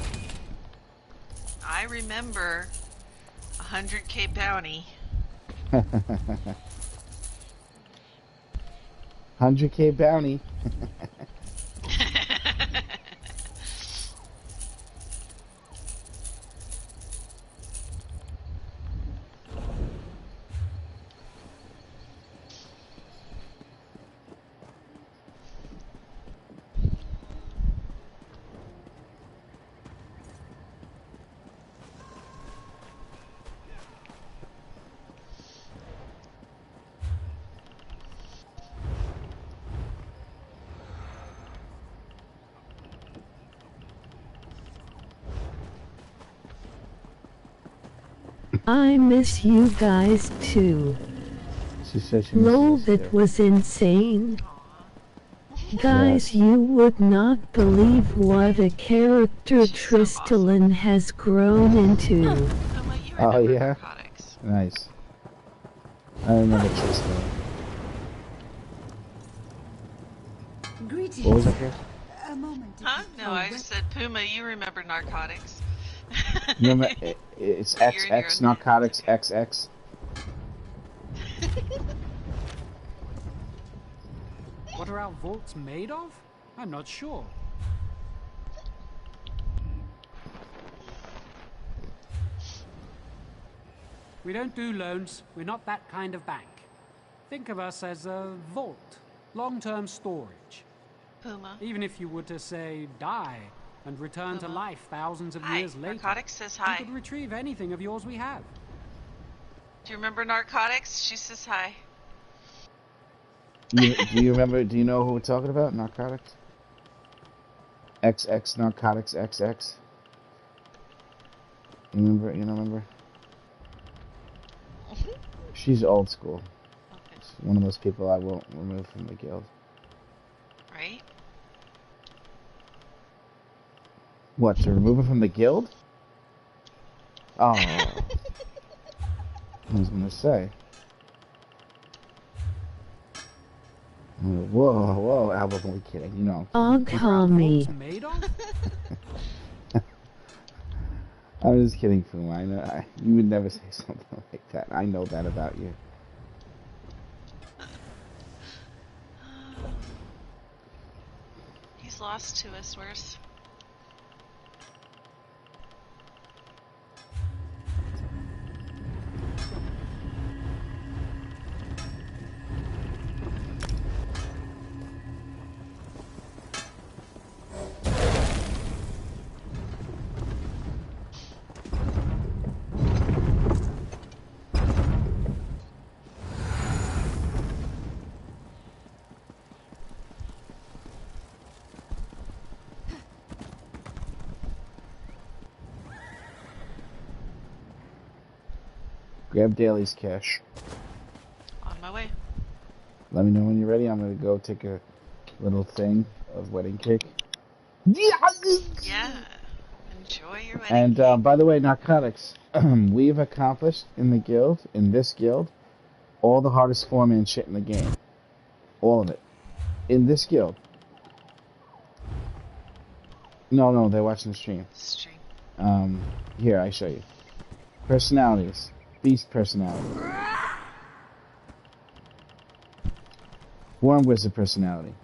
I remember 100K bounty. 100K bounty. I miss you guys too. She said she Lol, misses us that too. was insane. Guys, you would not believe what a character Tristalin has grown into. Oh, well, you Oh, remember yeah? Narcotics. Nice. I remember Tristan. Greetings. What was that, Chris? A moment. Huh? No, I just said, Puma, you remember Narcotics. Remember, it's XX narcotics XX. What are our vaults made of? I'm not sure. We don't do loans. We're not that kind of bank. Think of us as a vault, long-term storage. Puma. Even if you were to, say, die and return to life thousands of years later, Narcotics says hi. you could retrieve anything of yours we have. Do you remember Narcotics? She says hi. Do you remember? Do you know who we're talking about? Narcotics. XX narcotics XX. You remember? You don't remember? She's old school. Okay. It's one of those people I won't remove from the guild. Right? What, to remove her from the guild? Oh. I was gonna say. Whoa, Albert, only kidding, you know. Oh, call me. Made of? I'm just kidding, Fuma. I know you would never say something like that. I know that about you. He's lost to us, worse. Grab Daly's cash. On my way. Let me know when you're ready. I'm gonna go take a little thing of wedding cake. Yeah. Enjoy your wedding. And by the way, narcotics. We've accomplished in the guild, in this guild, all the hardest 4-man shit in the game. All of it. In this guild. No, they're watching the stream. Here, I show you. Personalities. Beast personality. Worm Wizard personality.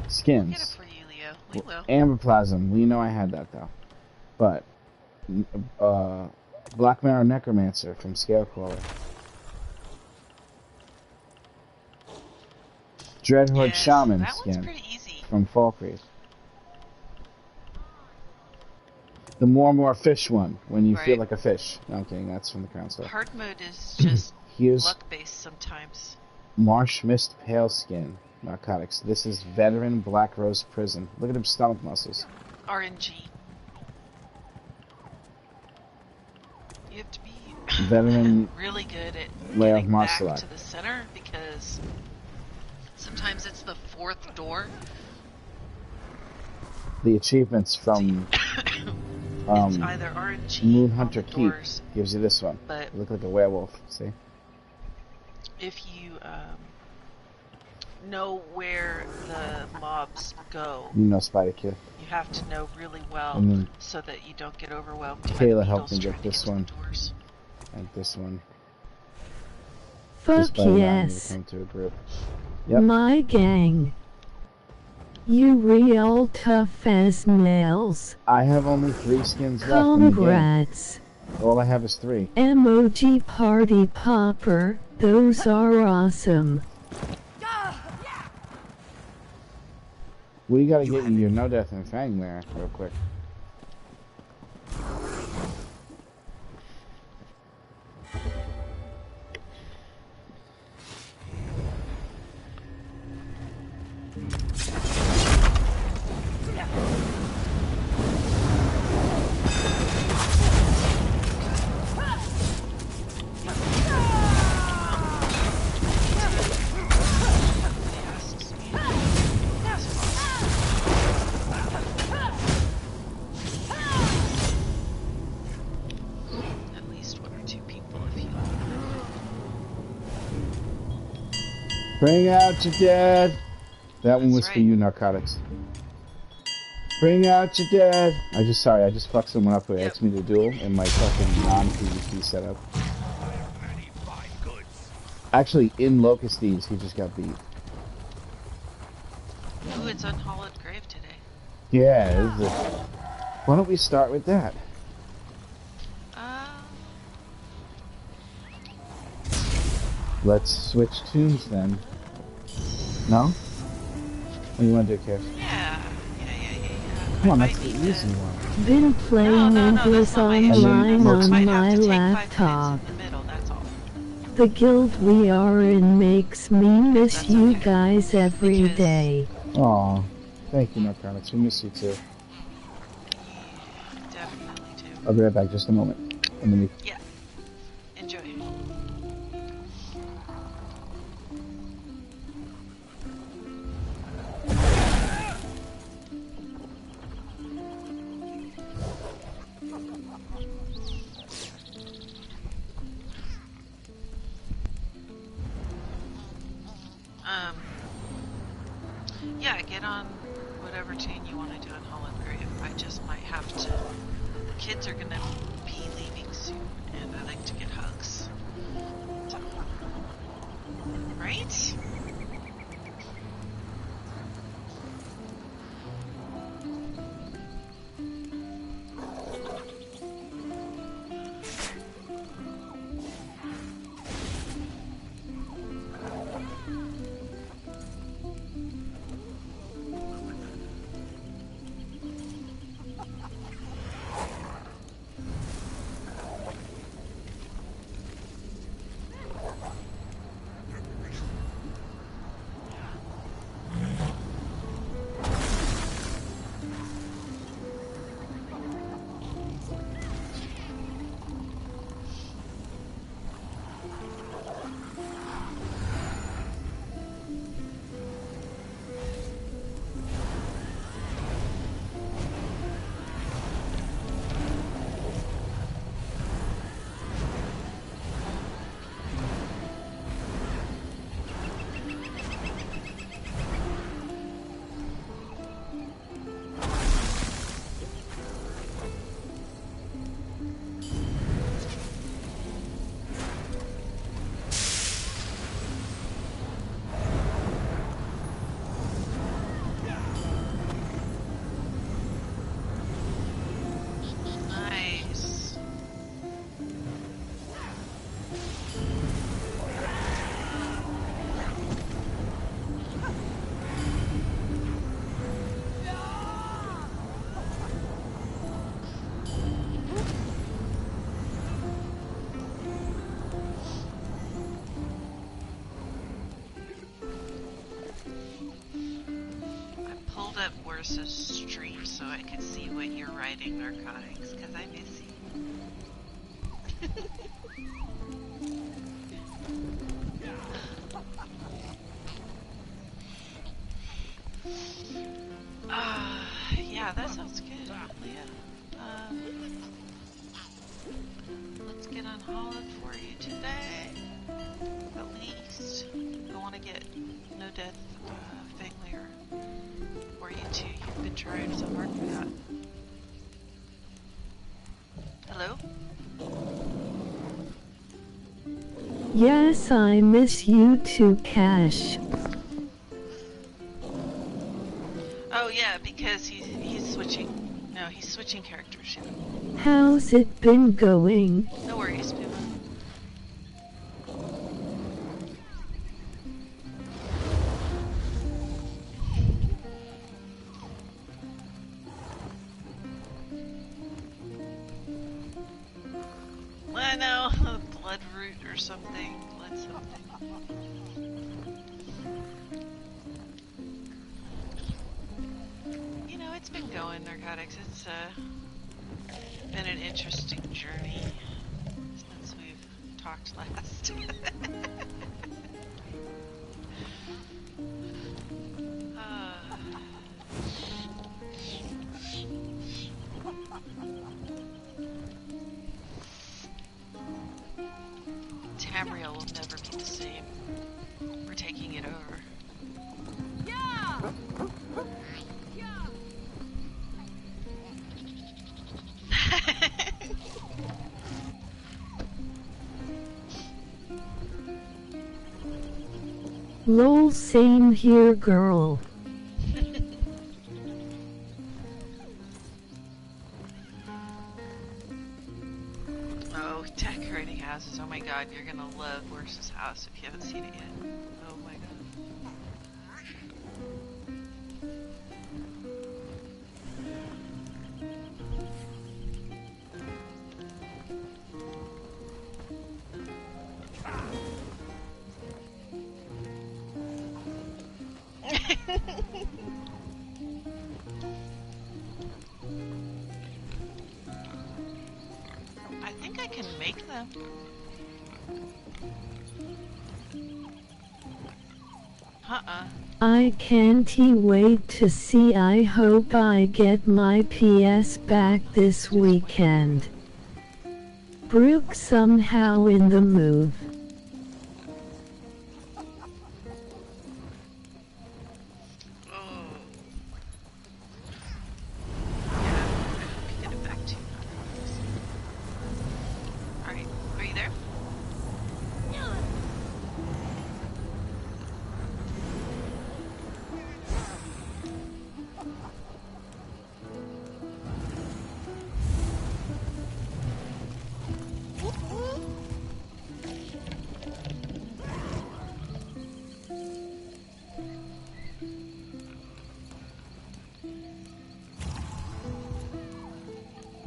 Skins. Get it for you, Leo. We will. Amberplasm. We know I had that though. But Black Mirror Necromancer from Scalecrawler. Dreadhood Shaman that skin one's pretty easy. from Falkreath. The more fish one, when you feel like a fish. No, I'm kidding, that's from the Crown Store. Hard mode is just Here's luck-based sometimes. Marsh Mist Pale Skin narcotics. This is Veteran Black Rose Prison. Look at his stomach muscles. RNG. You have to be Veteran really good at Layer of getting back Marsalak. to the center, because sometimes it's the fourth door. The achievements from It's either RNG Moon on Hunter the Keep doors, gives you this one. but You look like a werewolf, see? if you know where the mobs go, You know Spider Kid. you have to know really well And then so that you don't get overwhelmed by the Kayla helped me needles get trying to this to the one. doors. And this one. Fuck Just by allowing me to yes. come to a group. Yep. My gang. You real tough as nails. I have only 3 skins left in the game. Congrats. All I have is 3. Emoji party popper. Those are awesome. We gotta get you your No Death and Fang there real quick. At least 1 or 2 people if you Bring out your dead! That one That's was for right. you, narcotics. Bring out your dead. I just fucked someone up who asked me to duel in my fucking non-PvP setup. Actually, in Locust Thieves, he just got beat. Ooh, it's Unhallowed Grave today. Yeah, why don't we start with that? Let's switch tunes then. No? What do you want to do, Kiff? Yeah. Come on, that's the easy one. Been playing Endless Online on my laptop. The guild we are in makes me miss you guys every day. Aw, thank you, Narcotics. We miss you too. Definitely too. I'll be right back, just a moment. And then we... Yeah. Enjoy. Yeah, get on whatever tune you want to do in Holland Grave. I just might have to. The kids are gonna be leaving soon, and I like to get hugs. So, right? Worse's stream so I could see what you're writing, Narcotics, because I miss you. Yeah, that sounds good, Leah. Let's get on Holland for you today, at least. I want to get No Death Fangler for you too. You've been trying so hard for that. Hello? Yes, I miss you too, Cash. Oh yeah, because he's switching. No, he's switching characters. Yeah. How's it been going? No worries, Puma. I know, blood root or something. Blood something. You know, it's been going, Narcotics. It's been an interesting journey since we've talked last. Tamriel will never be the same. We're taking it over. Yeah! Yeah! Lol, same here, girl. Oh, decorating houses. Oh my god, you're gonna love Worcester's house if you haven't seen it yet. Oh my god. I think I can make them. I can't wait to see. I hope I get my PS back this weekend. Brooke somehow in the move.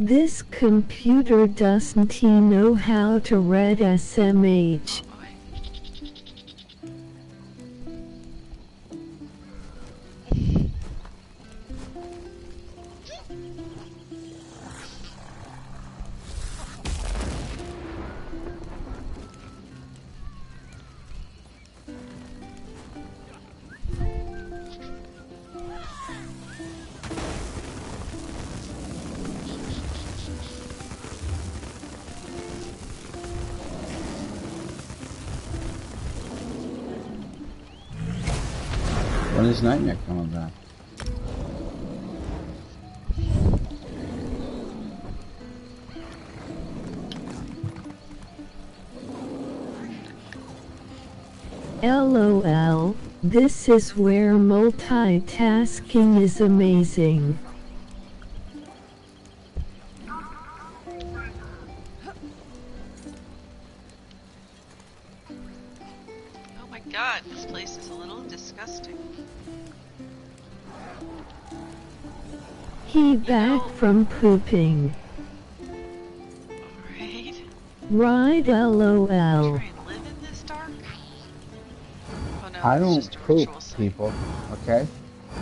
This computer doesn't know how to read SMH. When is Nightmare coming back? LOL, this is where multitasking is amazing. Oh my god, this place is a little disgusting. He back from pooping. Right, LOL. Live in this dark? Oh no, I don't poop, people, okay?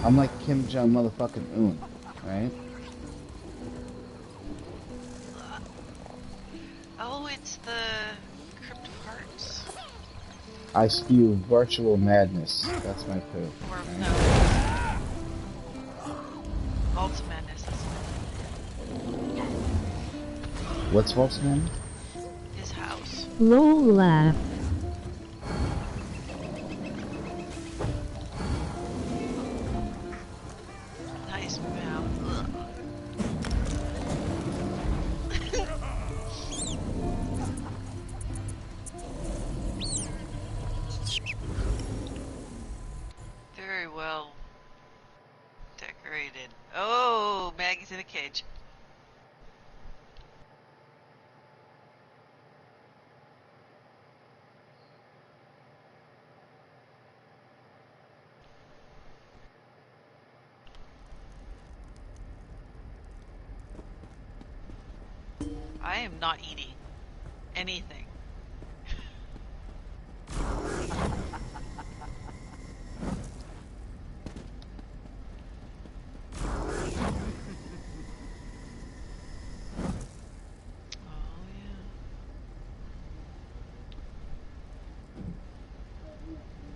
I'm like Kim Jong motherfucking Un, right? Oh, it's the Crypt of Hearts. I spew virtual madness. That's my poop. Or, right? no. Vault of Madness. What's Vault's name? His house. Lol laugh. Nice mouth. Very well decorated. Oh, Maggie's in a cage. I am not eating anything.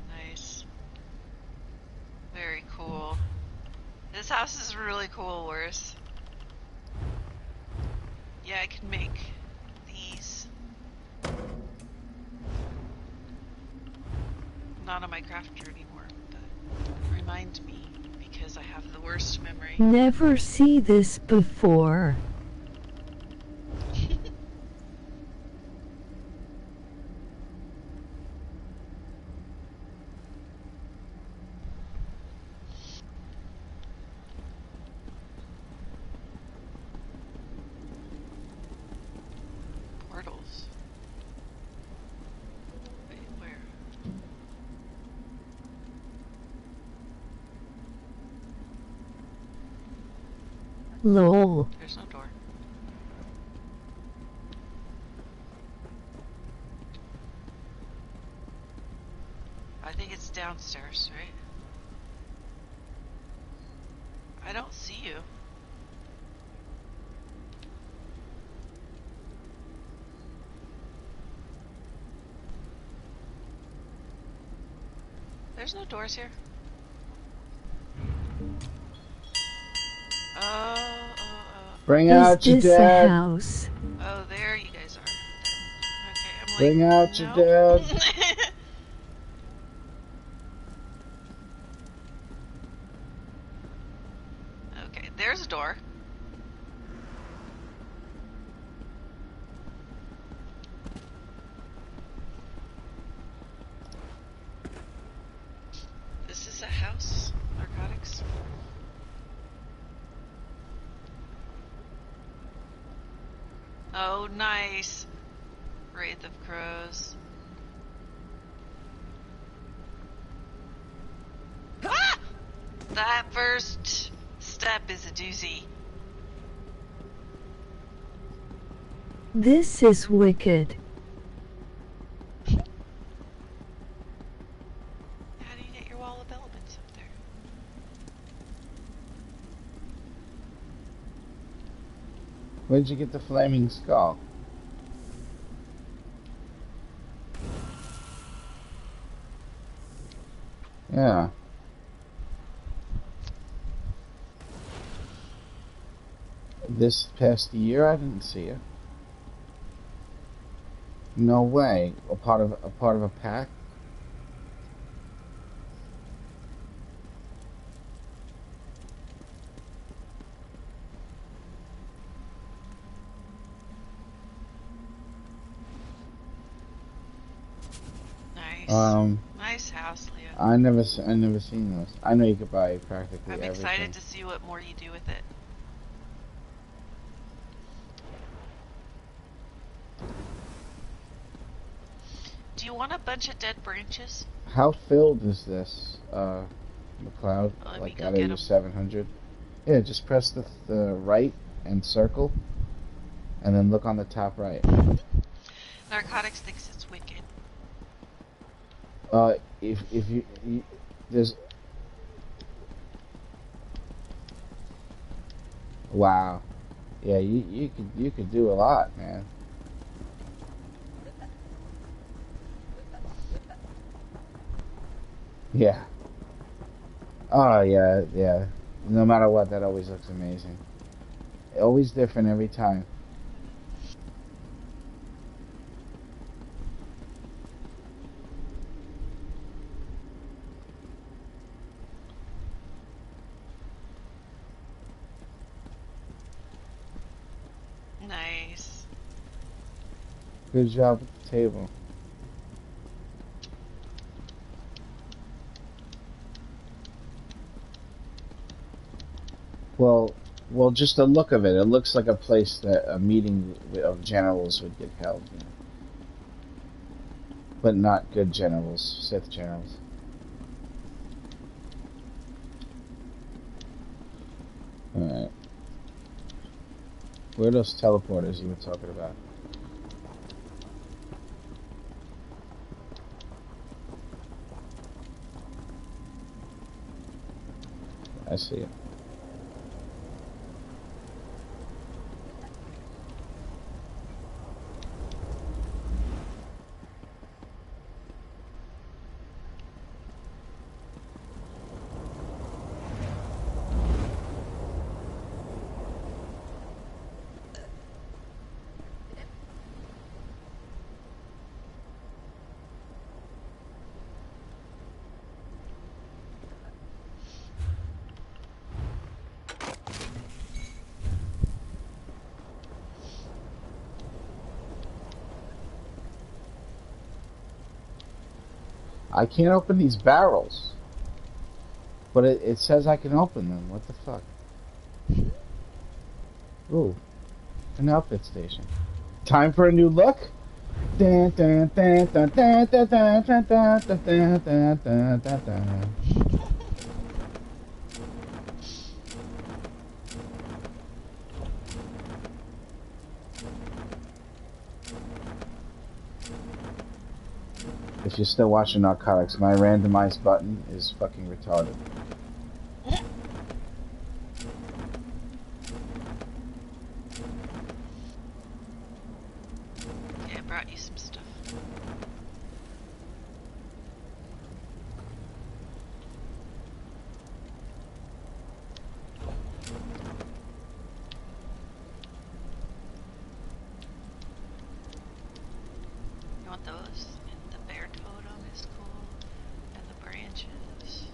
Nice. Very cool. This house is really cool, Worse. Yeah, I can make these. Not on my crafter anymore, but remind me because I have the worst memory. Never see this before. Lol. There's no door. I think it's downstairs, right? I don't see you. There's no doors here. Bring out your Is this a dad. house? Oh, there you guys are. Okay, I'm like, Bring out your nope. dad. Okay, there's a door. This is a house. Narcotics. Oh, nice. Wraith of Crows. Ah! That first step is a doozy. This is wicked. How do you get your wall of elements up there? Where'd you get the flaming skull? Yeah. This past year, I didn't see it. No way. A part of a pack. Nice. Nice house, Leo. I never seen this. I know you could buy practically I'm everything. excited to see what more you do with it. Do you want a bunch of dead branches? How filled is this, McLeod? Like out of your 700? Yeah, just press the right and circle, and then look on the top right. Narcotics thinks it's wicked. If you there's. Wow. Yeah, you could do a lot, man. Yeah. Oh yeah, yeah. No matter what, that always looks amazing. Always different every time. Nice. Good job at the table. Well, just the look of it. It looks like a place that a meeting of generals would get held. You know? But not good generals, Sith generals. Alright. Where are those teleporters you were talking about? I see it. I can't open these barrels. But it says I can open them. What the fuck? Ooh. An outfit station. Time for a new look? Dun, dun, dun, dun, dun, dun, dun, dun, dun, dun, dun, dun, dun, dun. If you're still watching Narcotics, my randomized button is fucking retarded. Okay, I brought you some stuff. You want those? And the bear totem is cool. And the branches.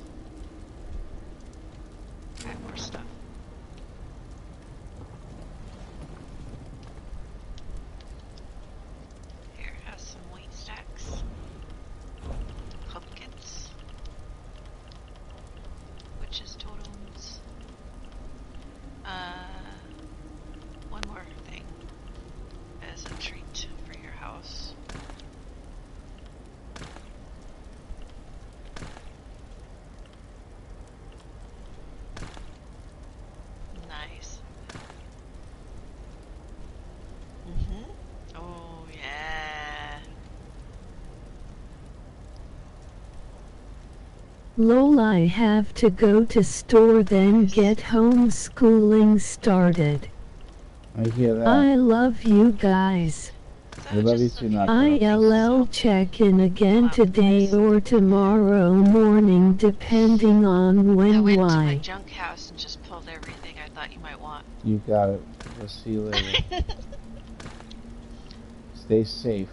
I have more stuff. Here, has some wheat stacks. Pumpkins. Witches totems. One more thing as a treat for your house. Nice. Oh, yeah. Lol, I have to go to store then get homeschooling started. I hear that. I love you guys. I love you too, Narcotics. ILL check in again today or tomorrow morning depending on I when went to my why. junk house and just pulled everything I thought you might want. You got it. We'll see you later. Stay safe.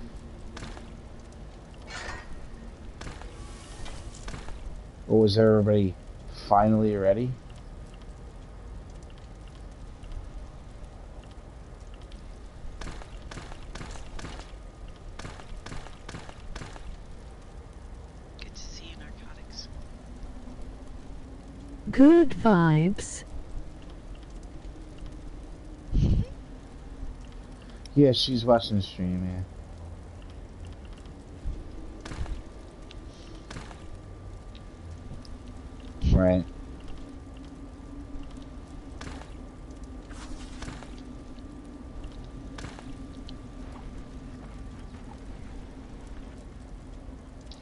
Oh, is everybody finally ready? Good to see you, Narcotics. Good vibes. Yeah, she's watching the stream, yeah. Right.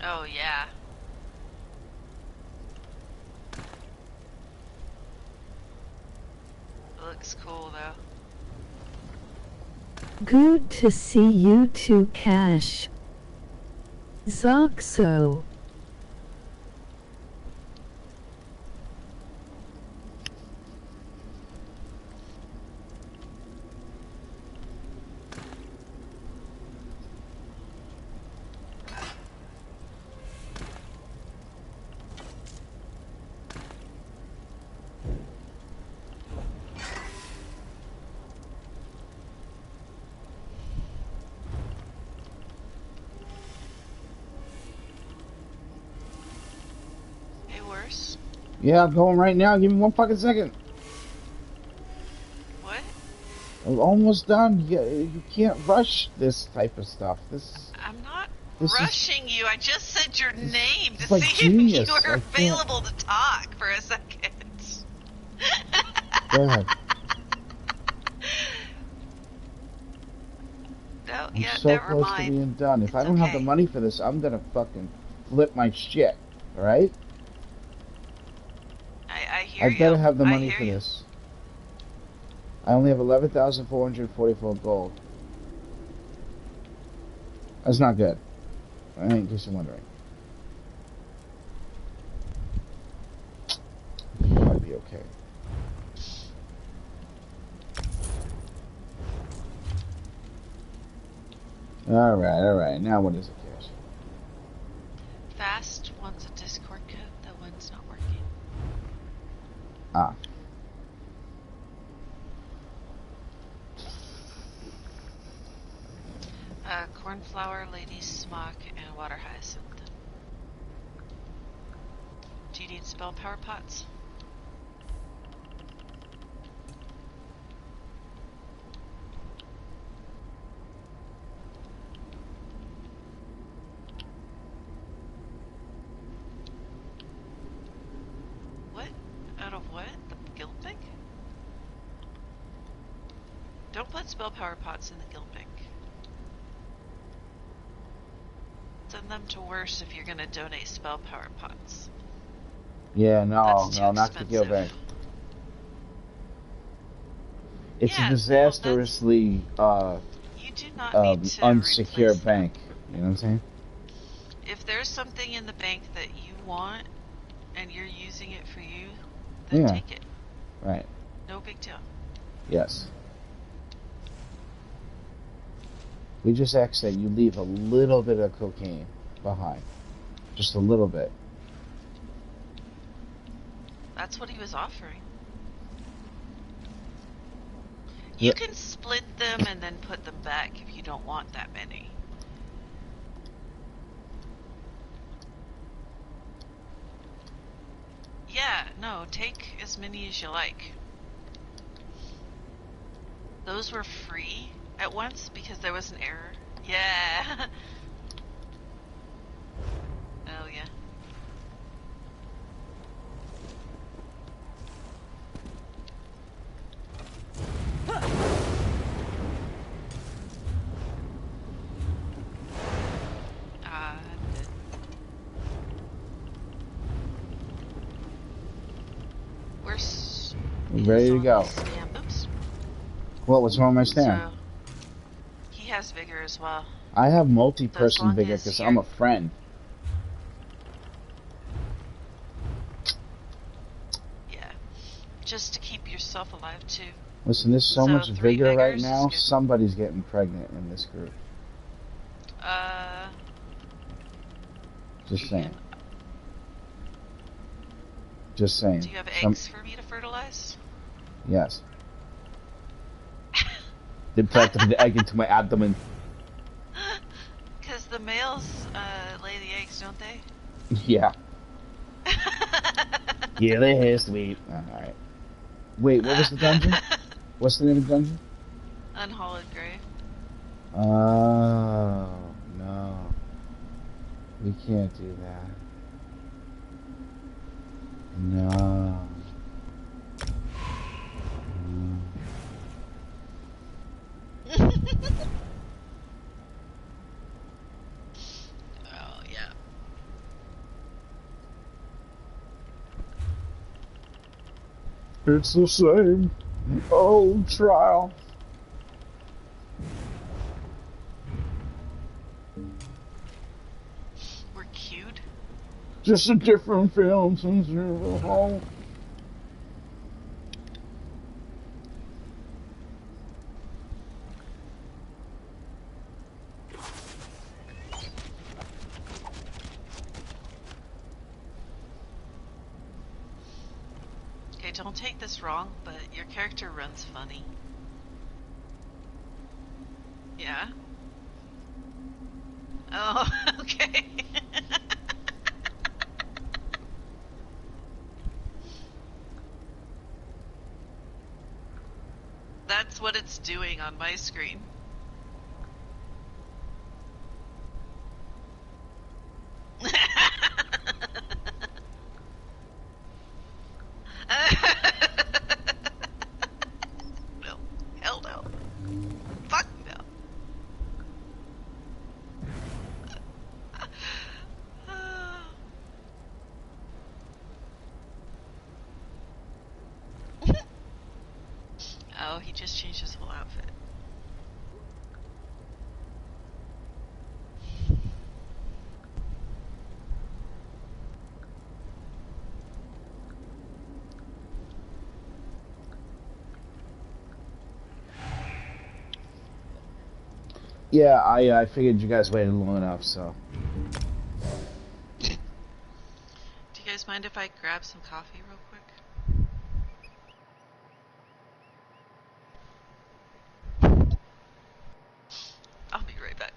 Oh, yeah. It looks cool, though. Good to see you too, Cash. Zoxo. Hey, worse. Yeah, I'm going right now. Give me 1 fucking second. What? I'm almost done. You can't rush this type of stuff. I'm not This is- rushing you. I just said your name to it's like see genius. if you were I can't- available to talk for a second. Go ahead. No, I'm yeah, so never close to mind. being done. If It's I don't have the okay. money for this, I'm gonna fucking flip my shit. Alright? I hear you. I better have the I money hear for you. this. I only have 11,444 gold. That's not good. In case you're wondering. I'll be okay. Alright. Now what is it, Cash? Fast wants a Discord code. That one's not working. Ah. Cornflower, lady smock, and water hyacinth. Do you need spell power pots? What? Out of what? The guild bank? Don't put spell power pots in the guild bank. It's send them to worse if you're gonna donate spell power pots. Yeah, no, That's too not the guild bank. It's Yeah, a disastrously you do not need to unsecure bank. You know what I'm saying? If there's something in the bank that you want and you're using it for you, then take it. Right. No big deal. Yes. We just ask that you leave a little bit of cocaine behind. Just a little bit. That's what he was offering. You can split them and then put them back if you don't want that many. Yeah, no, take as many as you like. Those were free at once because there was an error. Yeah. Oh, yeah. Ready to go. Oops. What's wrong with my stand? So, he has vigor as well. I have multi-person vigor because I'm a friend. Yeah. Just to keep yourself alive, too. Listen, there's so much vigor right now, somebody's getting pregnant in this group. Just saying. Just saying. Do you have eggs for me to fertilize? Yes. Implanted the egg into my abdomen. Because the males lay the eggs, don't they? Yeah. Yeah, they are sweet. Alright. Wait, what was the dungeon? What's the name of the dungeon? Unhallowed Grave. Oh, no. We can't do that. No. Oh, yeah. It's the same old trial. We're cued? Just a different film since you're home. Okay, don't take this wrong, but your character runs funny. Yeah? Oh, okay. That's what it's doing on my screen. No. Hell no. Fuck no. Oh, he just changed his whole outfit. Yeah, I figured you guys waited long enough, so. Do you guys mind if I grab some coffee real quick? I'll be right back.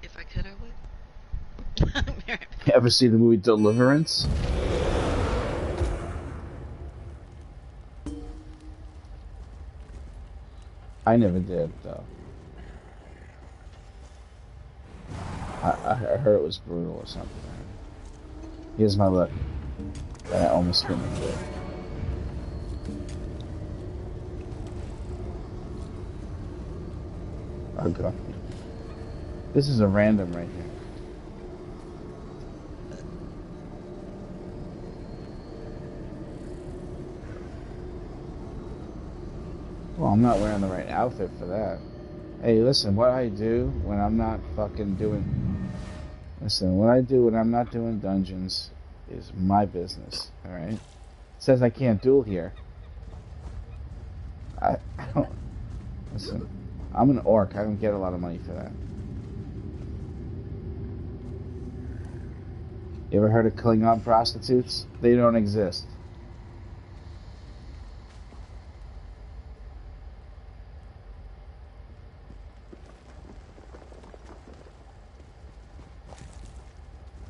If I could, I would. I'll be right back. You ever see the movie Deliverance? I never did, though. I heard it was brutal or something. Here's my look. I almost couldn't do it. Oh god. This is a random right here. Well, I'm not wearing the right outfit for that. Hey, listen, what I do when I'm not fucking doing... Listen, what I do when I'm not doing dungeons is my business, alright? It says I can't duel here. I don't... Listen, I'm an orc. I don't get a lot of money for that. You ever heard of Klingon prostitutes? They don't exist.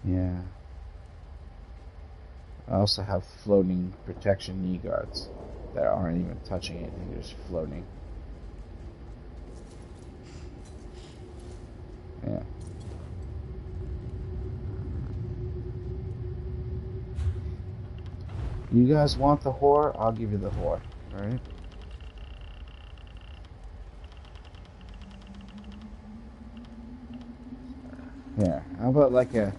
Yeah. I also have floating protection knee guards that aren't even touching anything, they're just floating. Yeah. You guys want the whore? I'll give you the whore, alright? Yeah, how about like a...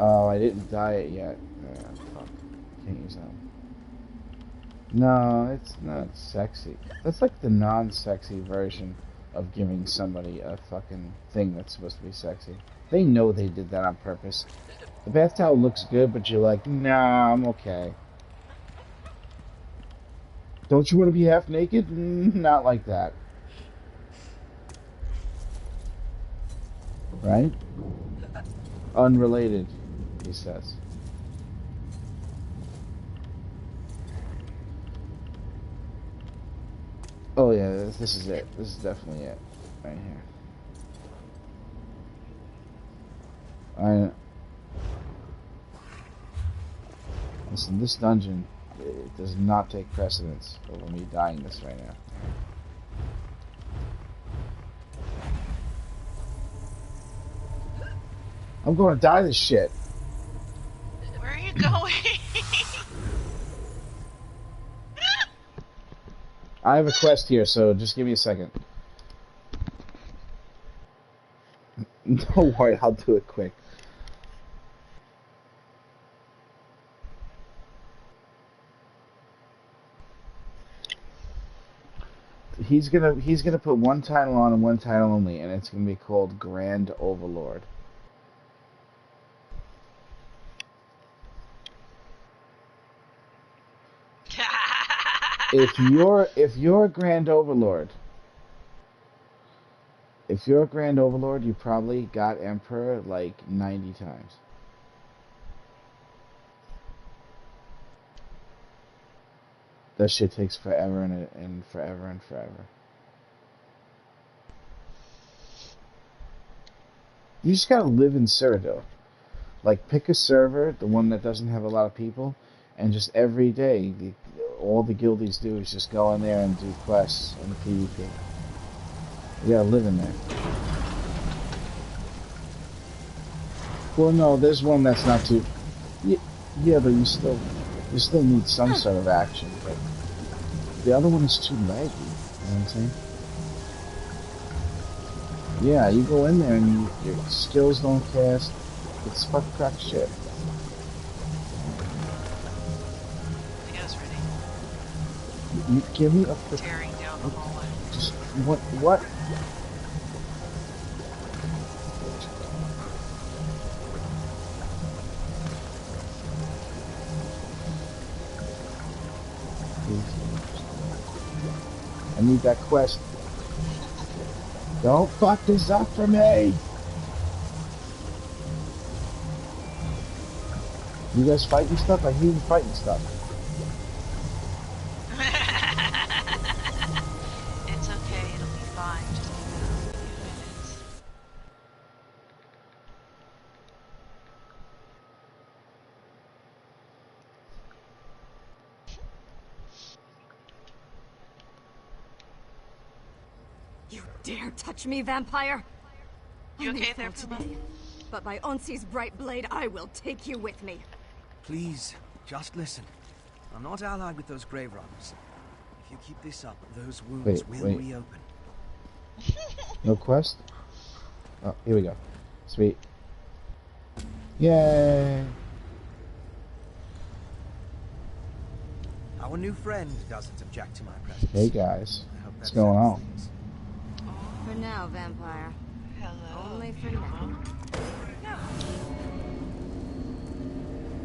Oh, I didn't dye it yet. Fuck. Can't use that one. No, it's not sexy. That's like the non-sexy version of giving somebody a fucking thing that's supposed to be sexy. They know they did that on purpose. The bath towel looks good, but you're like, nah, I'm okay. Don't you want to be half naked? Not like that. Right? Unrelated, he says. Oh yeah, this is it. This is definitely it. Right here. Listen, this dungeon, it does not take precedence over me dying this right now. I'm going to die this shit. Where are you going? I have a quest here, so just give me a second. Don't worry, I'll do it quick. He's gonna put one title on and one title only, and it's gonna be called Grand Overlord. If you're a Grand Overlord, you probably got Emperor like 90 times. That shit takes forever and forever and forever. You just gotta live in Cyrodiil. Like, pick a server, the one that doesn't have a lot of people, and just every day, all the guildies do is just go in there and do quests and PvP. You gotta live in there. Well, no, there's one that's not too... Yeah, but you still need some sort of action. But the other one is too laggy. You know what I'm saying? Yeah, you go in there and your skills don't cast. It's fuck crack shit. You guys ready? You give me a... Tearing down the hallway. Just, what? I need that quest. Don't fuck this up for me! You guys fighting stuff? I hear you fighting stuff. It's okay, it'll be fine. Just give it a few minutes. You dare touch me, vampire? You okay there, Puma? But by Onsi's bright blade, I will take you with me. Please, just listen. I'm not allied with those grave robbers. If you keep this up, those wounds will reopen. No quest? Oh, here we go. Sweet. Yay! Our new friend doesn't object to my presence. Hey guys, what's going on? For now, vampire. Hello. Only for now.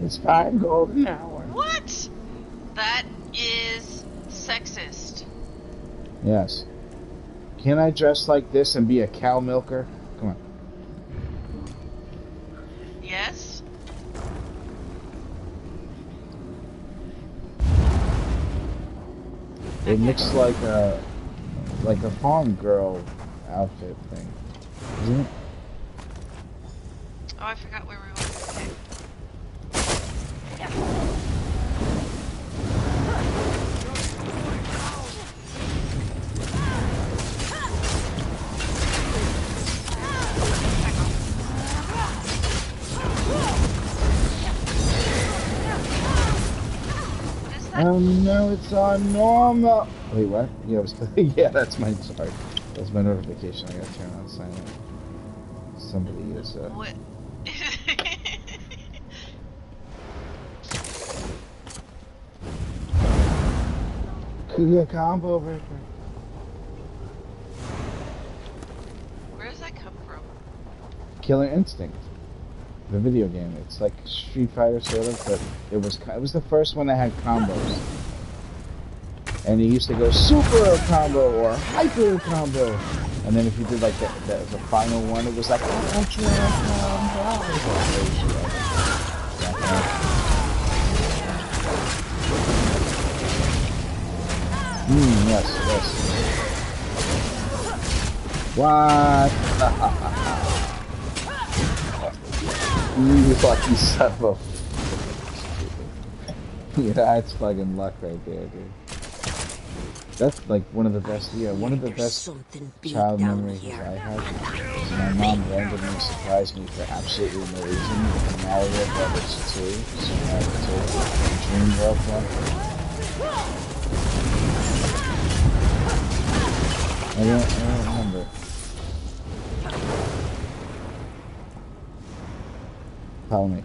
It's 5 gold an hour. What? That is sexist. Yes. Can I dress like this and be a cow milker? Come on. Yes? It looks like a farm girl outfit thing, isn't it? Oh, I forgot where we were. Okay. Oh no, it's on normal. Wait, what? Yeah, yeah, that's my. Sorry, that's my notification. I gotta turn on silent. Somebody is. What? Combo breaker. Where does that come from? Killer Instinct, the video game. It's like Street Fighter sort of, but it was the first one that had combos. And it used to go super combo or hyper combo, and then if you did like the final one, it was like ultra combo. Yes. What? You lucky son of a... Yeah, that's fucking luck right there, dude. That's like one of the best, one of the best child memories I had. My mom randomly surprised me for absolutely no reason with Mario Brothers 2, Super Mario 2, Dream World 1. I don't remember. Follow me.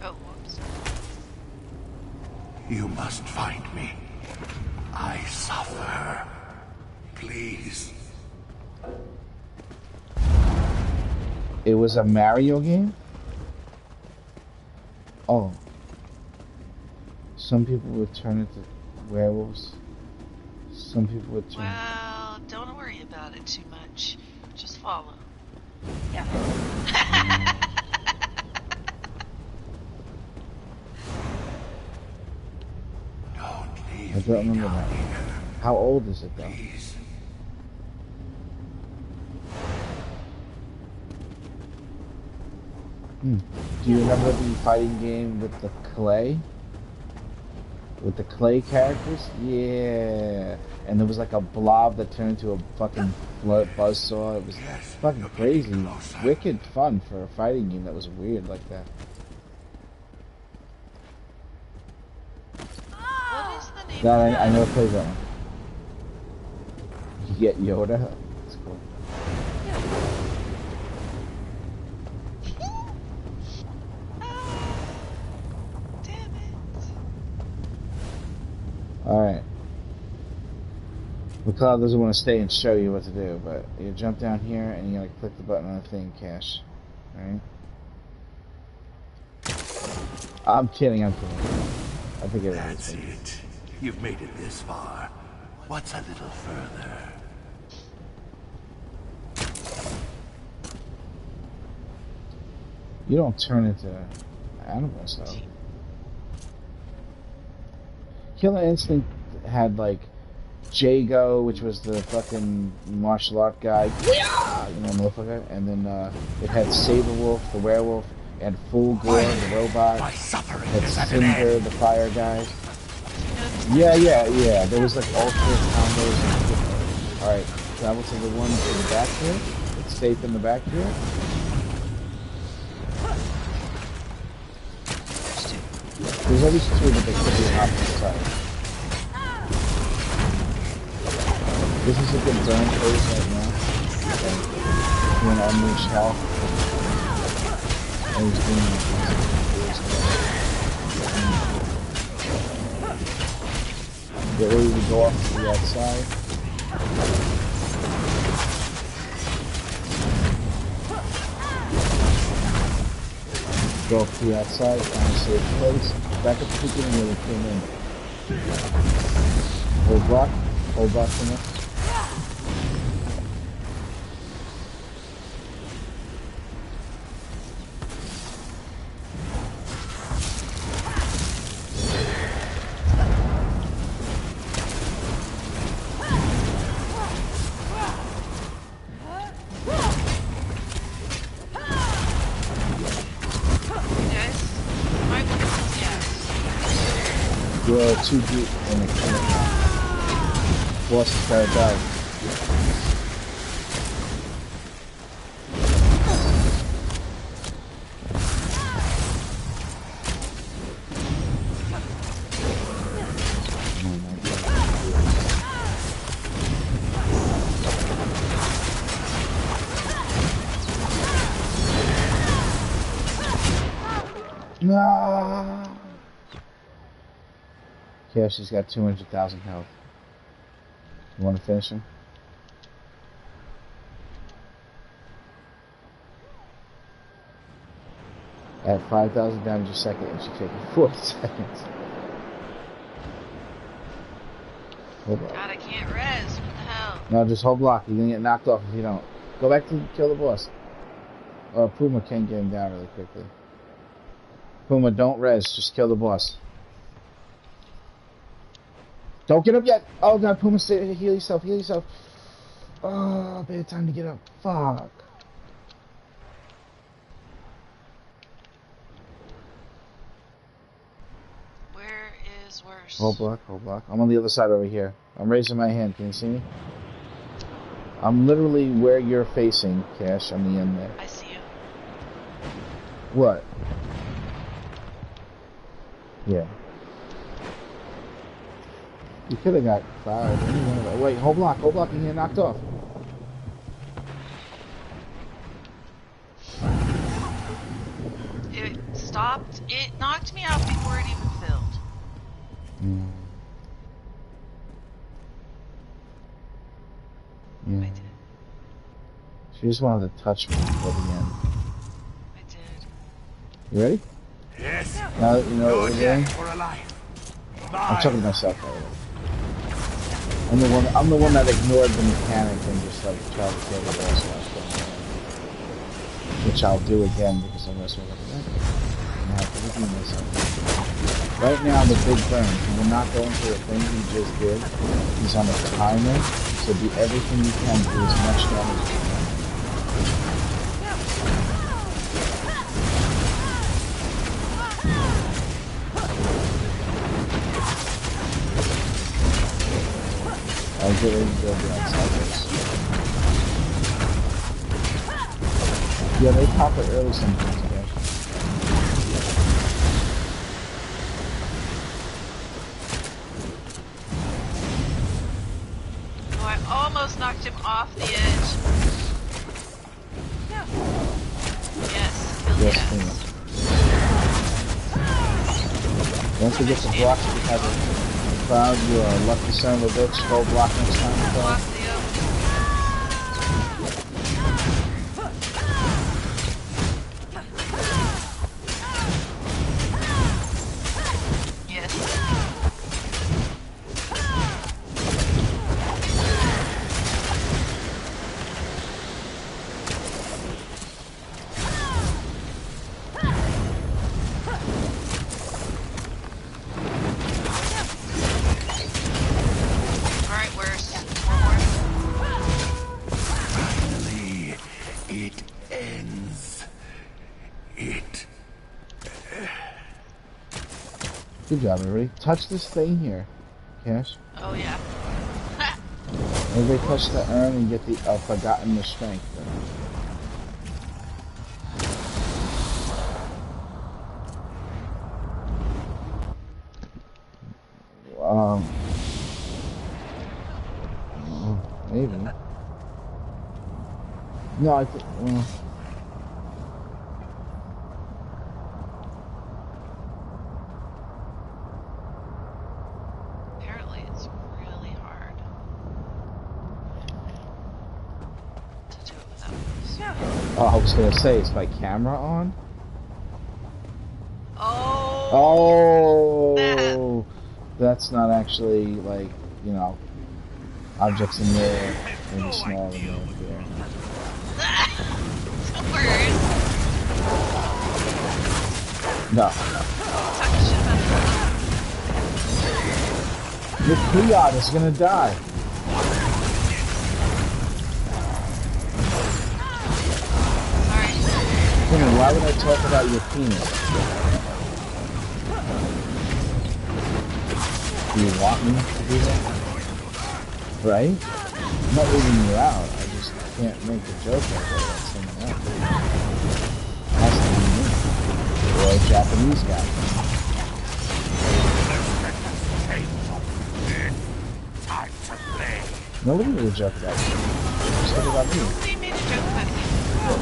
Oh, whoops. You must find me. I suffer. Please. It was a Mario game? Oh. Some people would turn into werewolves. Some people would turn... Well, don't worry about it too much. Just follow. Yeah. I don't remember that. How old is it though? Do you remember the fighting game with the clay? With the clay characters? Yeah. And there was like a blob that turned into a fucking buzzsaw. It was fucking crazy. Wicked fun for a fighting game that was weird like that. What is the name That of that? I never played that one. You get Yoda? That's cool. Damn it. Alright. McCloud doesn't want to stay and show you what to do, but you jump down here and you gotta click the button on the thing, Cash. Alright? I'm kidding. I think That's it. You've made it this far. What's a little further? You don't turn into animals, though. Killer Instinct had, like, Jago, which was the fucking martial art guy. You know, motherfucker. And then, it had Saberwolf, the werewolf, and Full Gore, the robot. It had Cinder, the fire guy. Yeah. There was, like, alternate combos. Alright, travel to the one in the back here. It's safe in the back here. There's always two, but they could be on opposite sides. This is a good zone phase right now. doing unleash hell. And he's doing get ready to go off to the outside. Go up to the outside, find a safe place. Back up to the beginning where we came in. Hold block from it. You're too deep in the corner. Boss has got to die. No. Yeah, she's got 200,000 health. You want to finish him? At 5,000 damage a second, and she's taking 40 seconds. Hold on. God, I can't res. What the hell? No, just hold block. You're gonna get knocked off if you don't. Go back to kill the boss. Puma can get him down really quickly. Puma, don't res. Just kill the boss. Don't get up yet! Oh god, Puma, stay, heal yourself, heal yourself. Oh, bad time to get up. Fuck. Where is worse? Hold block, hold block. I'm on the other side over here. I'm raising my hand, can you see me? I'm literally where you're facing, Cash, on the end there. I see you. What? Yeah. You could have got fired. Wait, hold block, you get knocked off. It stopped. It knocked me out before it even filled. Yeah. I did. She just wanted to touch me before the end. I did. You ready? Yes. Now that you know what we're doing. I'm talking to myself already. I'm the one that ignored the mechanic and just like tried to kill the boss last time. Which I'll do again because I'm messing with it. I have to redeem myself. Right now the big burn, he will not go into the thing he just did. He's on a timer, so do everything you can to do as much damage as you can. I'll get ready to go outside this. Yeah, they pop it early sometimes, okay? Oh, I almost knocked him off the edge. Yes, kill Yes, the don't forget to block if you have a cloud. You are a lucky son of a bitch. Go block next time. Block the open. Yes. Alright, where's one more? Finally, it ends. It. Good job, everybody. Touch this thing here, Cash. Oh yeah. Everybody touch the urn and get the forgotten the strength. Maybe. No, I think. Well, Apparently, it's really hard to do it without this. oh, I was gonna say, is my camera on? Oh. Oh, that's not actually like, you know, objects in there, maybe small in there. It's the worst. No. Talk shit about The Kriot is gonna die. Sorry. Why would I talk about your penis? Do you want me to do that? Right? I'm not leaving you out. I just can't make a joke like that about someone else. It has to be me. Or a Japanese guy. Time to play. Nobody made a joke about you. Just talk about me. Nobody made a joke about you.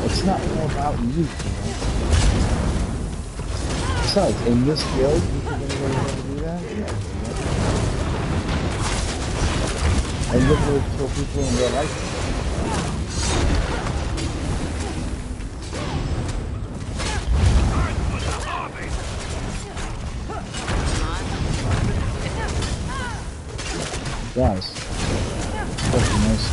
It's not all about you, you know? Besides, in this guild, you think anybody would ever do that? Yeah. I literally kill people in real life. Guys, such a nice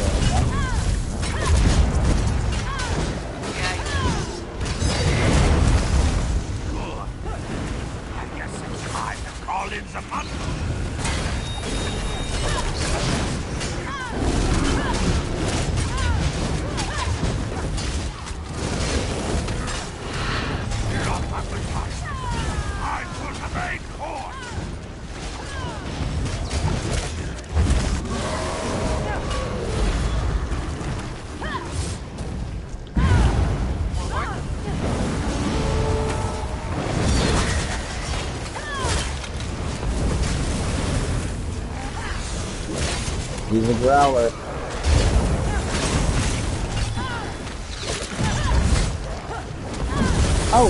I guess it's time to call in the money. He's a growler. Oh!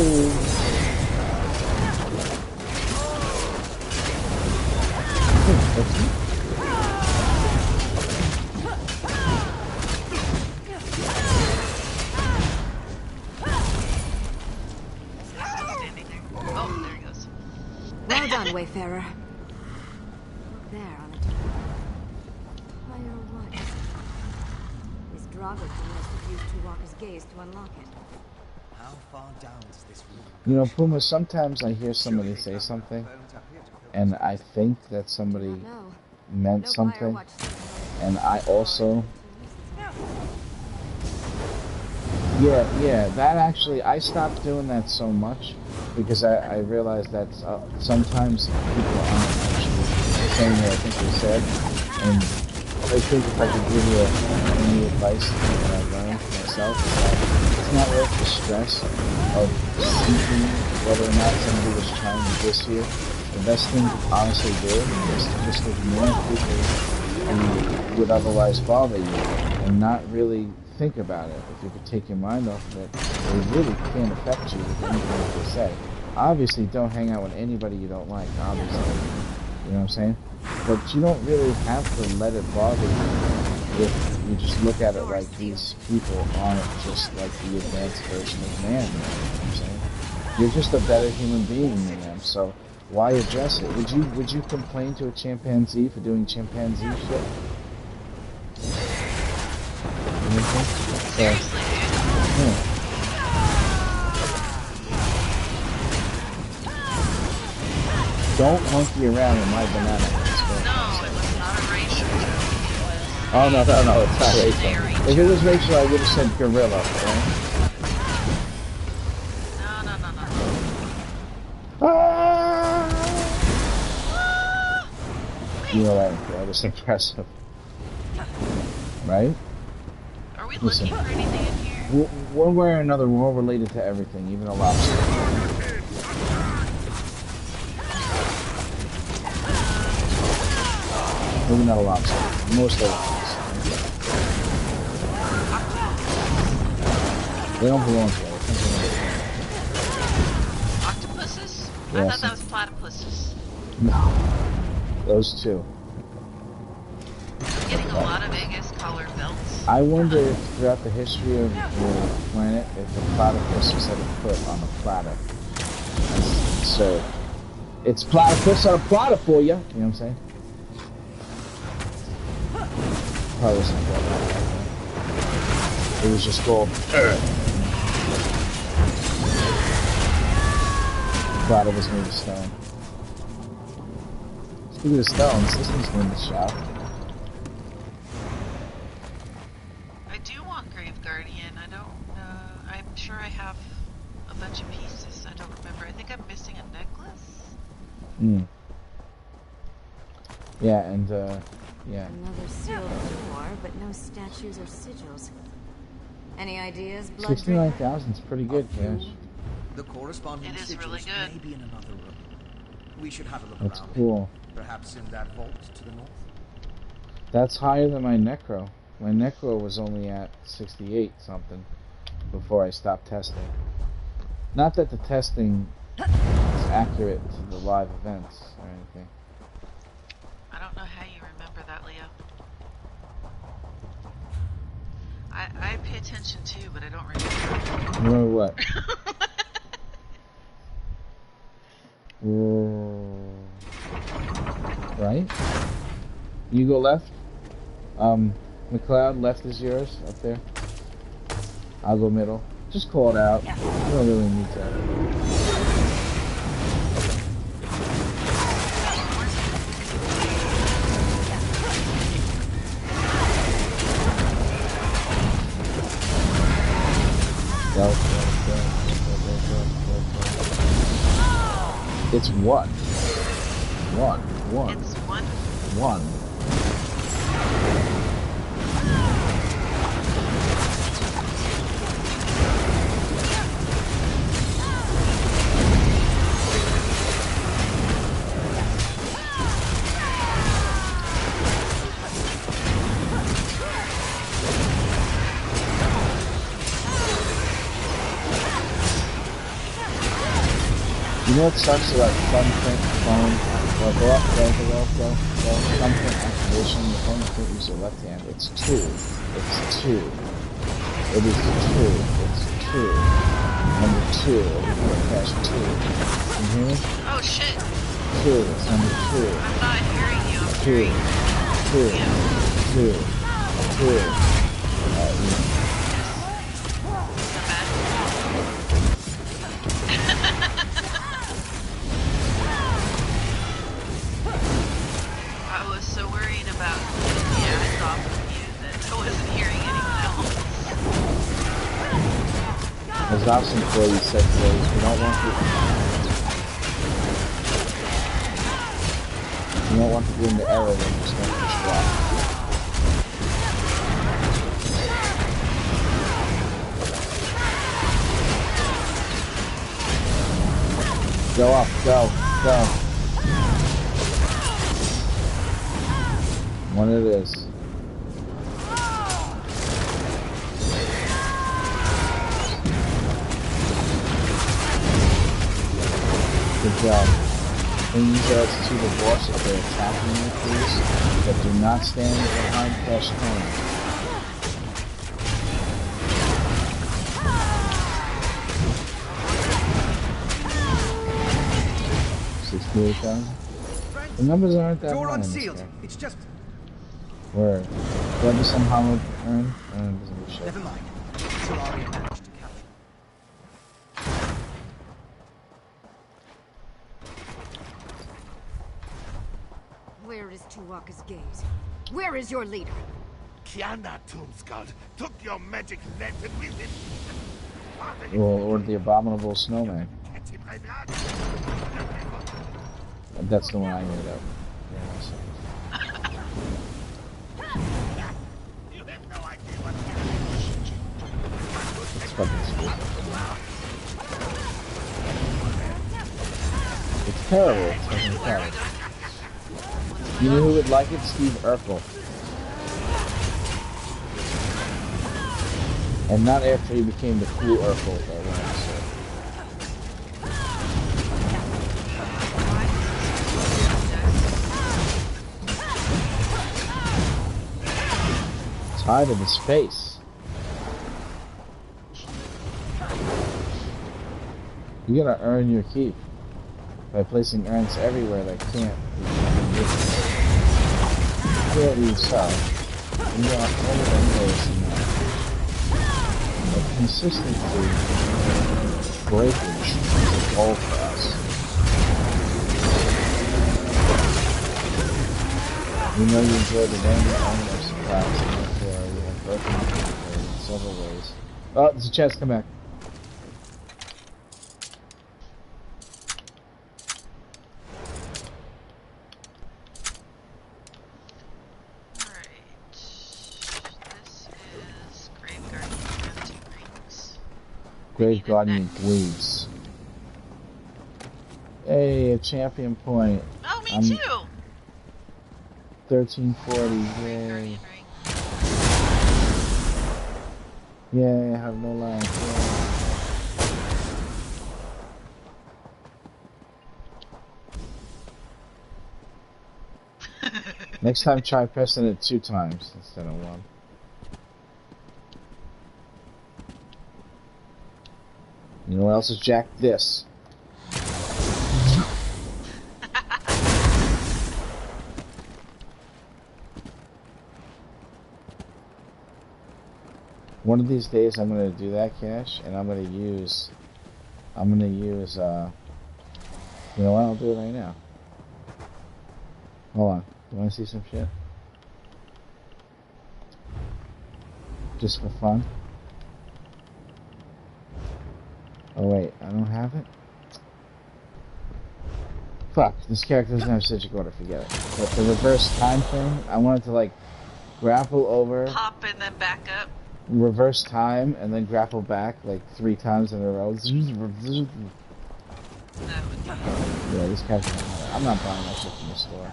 Oh, there he goes. Well done, Wayfarer. There on the top. Fire what? This Drago key must have used Tuwaka's gaze to unlock it. How far down does this room? You know, Puma, sometimes I hear somebody say something, and I think that somebody meant something, and I also... Yeah, that actually, I stopped doing that so much, because I realized that sometimes people aren't actually saying what I think they said, and I think if I could give you any advice that I've learned for myself, is that it's not worth the stress of seeking whether or not somebody was trying to diss you. The best thing to honestly do is to just ignore people who would otherwise bother you, and not really think about it. If you could take your mind off of it, it really can't affect you with anything that they say. Obviously, don't hang out with anybody you don't like, obviously. You know what I'm saying? But you don't really have to let it bother you if you just look at it like these people aren't just like the advanced version of man. You know what I'm saying? You're just a better human being than them, so why address it? Would you complain to a chimpanzee for doing chimpanzee shit? Seriously, dude. Yeah. Don't monkey around with my banana. No, it was not a racial joke. Oh, no, it's not Rachel. If it was Rachel, I would have said gorilla, right? No. Ah! You know that was impressive. Right? Are we looking for anything in here? One way or another, we're all related to everything, even a lobster. Maybe not a lobster. Most of the They don't belong together. Octopuses? Yeah, I thought that was platypuses. No. Those two. I'm getting a lot of Aegis color belts. I wonder if throughout the history of the planet, if the platypus was ever put on a platter. So, it's platypus on a platter for you. You know what I'm saying? Probably wasn't called that. It was just called Platter was made of stone. Speaking of stones, this one's in the shop. I do want Grave Guardian. I don't. I'm sure I have a bunch of pieces. I don't remember. I think I'm missing a necklace. Hmm. Yeah, and yeah. Another sealed door, but no statues or sigils. Any ideas, Blood? 69,000 is pretty good, Cash. The corresponding It is sigils really good. may be in another room. We should have a look That's around. cool. Perhaps in that vault to the north. That's higher than my Necro. My Necro was only at 68 something before I stopped testing. Not that the testing is accurate to the live events or anything. I don't know how you remember that, Leo. I pay attention too, but I don't remember. Remember what? Right? You go left. McLeod, left is yours, up there. I'll go middle. Just call it out. You don't really need to. Go. It's one. One. It's one. One. You know what sucks about thumbprint phone? Well, go up, go. Thumbprint activation, the phone can't use your left hand. It's two. It's two. It is two. It's two. Number two. Cash two. Can you hear me? Oh shit. Two. It's number two. I'm not hearing you. I'm Two. hearing you. Two. I was so worried about getting the ads off of you that I wasn't hearing anyone else. As Ops employee said today, we don't want to get into error when you're starting to swap. Go up, go. One it is. Good job. Please to the boss if they're attacking you, please. But do not stand behind Cash Tony. 68,000. The numbers aren't that Door high. unsealed. It's just. Where? Will be some hollow urn? Doesn't be sure. Never mind. Solaria managed to capture. Where is Tuwaka's gaze? Where is your leader? Kiana Tombskull took your magic lantern with him. Or the abominable snowman. That's the one I made up. It's fucking stupid. It's terrible. It's fucking terrible. You know who would like it? Steve Urkel. And not after he became the cool Urkel that went so. Tied of his face. You gotta earn your keep by placing urns everywhere that can't be solved. You got all of them ways in that. But consistency breakage is a goal for us. We know you enjoy the random element of surprise, and therefore we have broken the inventory in several ways. Oh, there's a chest, come back. Grave Guardian bleeds. Hey, a champion point. Oh, me too! 1340, yay. Yay, I have no life, yay. Next time try pressing it 2 times instead of 1. You know what else is jacked? This. One of these days I'm gonna do that, Cash, and I'm gonna use, you know what, I'll do it right now. Hold on, you wanna see some shit? Just for fun. Oh wait, I don't have it? Fuck, this character doesn't have Citric Order, forget it. But the reverse time thing, I wanted to like, grapple over. Pop and then back up. Reverse time, and then grapple back like 3 times in a row. That would be... Yeah, this character, I'm not buying that shit from the store.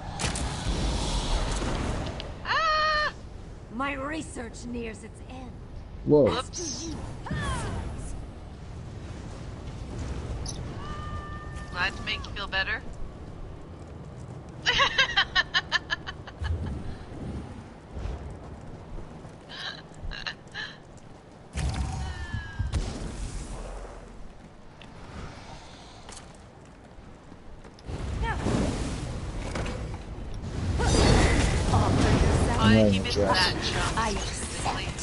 Ah! My research nears its end. Whoa. Whoops. Glad to make you feel better. He missed that jump. I accept.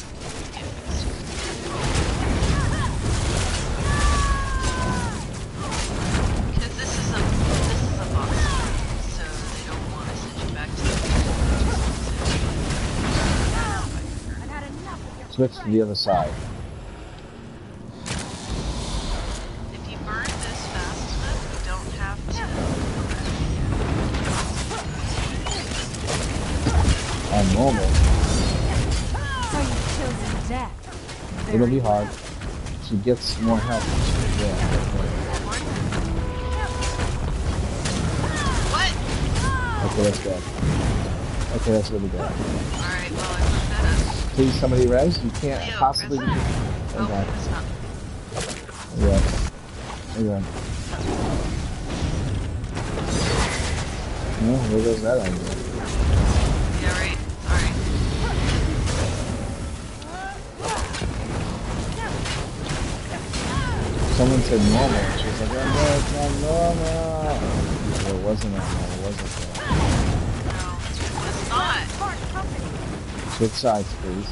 Because this is a boss, so they don't want to send you back to the Switch to the other side. If you burn this fast enough, you don't have to On normal. So you've chosen death. It'll be hard. She gets more help. Yeah. What? Okay, that's bad. Okay, that's really bad. Alright, well, I fucked that up. Please, somebody res? You can't Yo, possibly... res that. Okay. Oh, it's not. Yeah. Anyway. Well, there goes that idea. Yeah, right. Alright. Someone said normal, and she was like, oh no, it's not normal. Well, it wasn't normal, it wasn't No, it's not. Switch sides, please.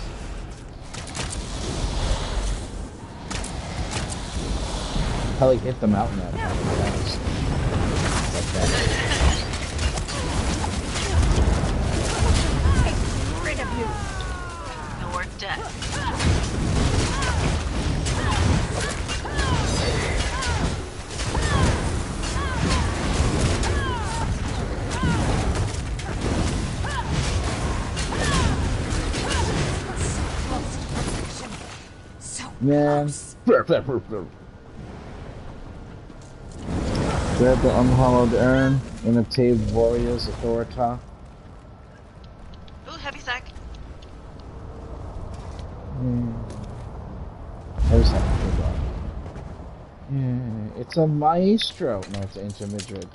Probably hit the mountain at like that. Rid of you. You're dead. Man. Grab the unhollowed urn and obtain warriors authorita. Ooh, heavy sack. I just have to pick up. Yeah, it's a maestro. No, it's Ancient Madrid.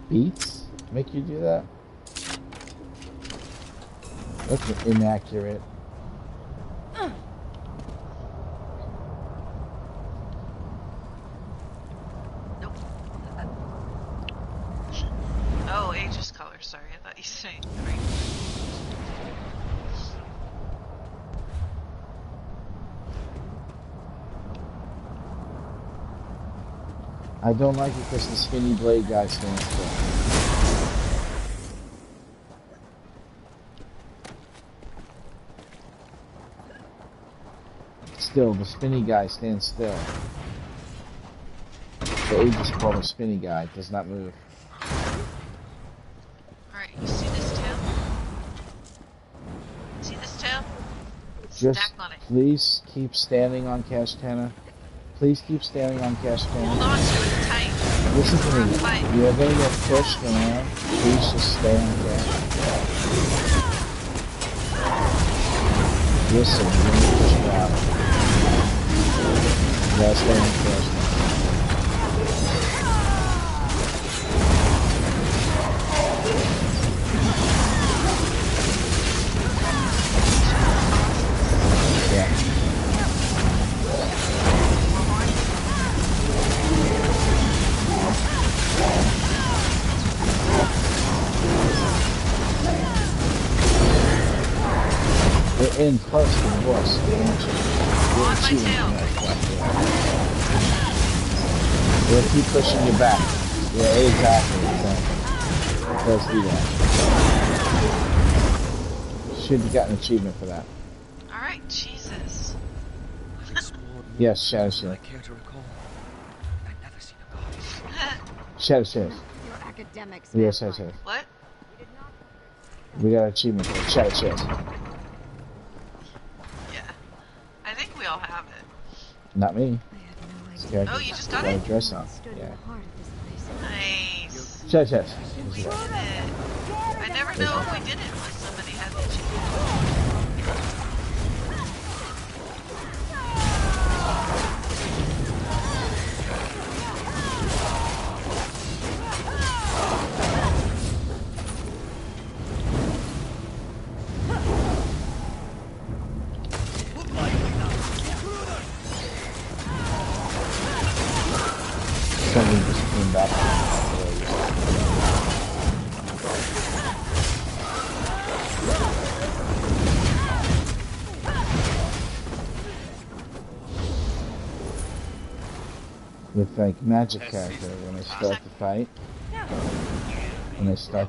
Beats? Make you do that? That's inaccurate. Nope. Oh, Aegis color. Sorry, I thought you said green. I don't like it because the skinny blade guy stands still. Still, the spinny guy stands still. The Aegis called a spinny guy does not move. Alright, you see this tail? See this tail? Just Stack on it. please keep standing on Kashtana. Please keep standing on Kashtana. Hold on to it tight. Listen to me. You're going to get pushed around. Please just stay on Kashtana. Listen, you're going to get pushed around. You gotta stay on Kashtana. We're in close to the boss. On my tail. We'll keep pushing you back. Yeah, exactly. Let's do that. Should have gotten an achievement for that. Alright, Jesus. Yes, Shadow Shield. I care to recall. I'd never seen a goddess. Shadow Shield. Your academics. Yes, Shadow Shield. What? We got an achievement for Shadow Shield. Yeah. I think we all have it. Not me. Oh, you just got it? Dress on. Yeah. Nice. Shadow Shield. We did it. I never know if we did it unless somebody had the achievement. Something just came back. With like magic character, when I start the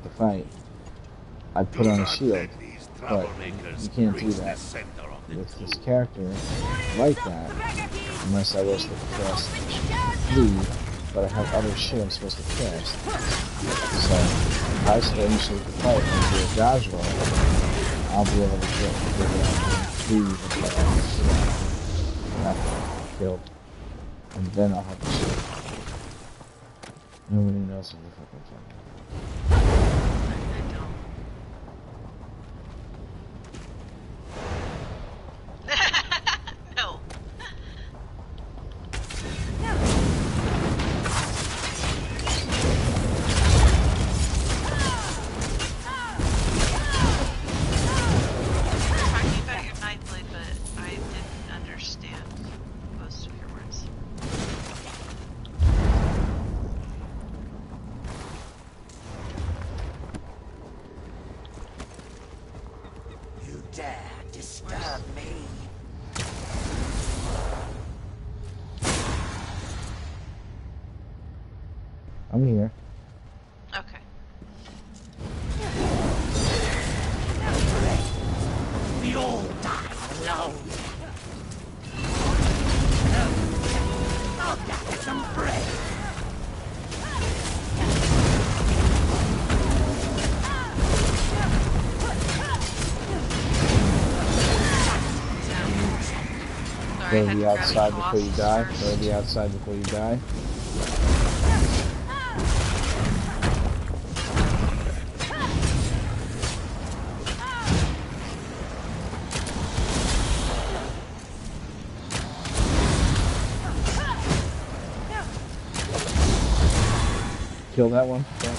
fight, I put on a shield, but you can't do that with this character like that, unless I was to cast lead, but I have other shit I'm supposed to cast. So, if I still initiate the fight and do a dodge roll, I'll be able to get leave and not killed. And then I'll have the shield. Nobody knows what the fuck I'm talking about. No. Talking about your knife blade, but I didn't understand most of your words. You dare disturb me? I'm here. Okay. We all die alone. I'll get some bread. Sorry, Go to the outside before you die. Go to the outside before you die. kill that one? Yeah.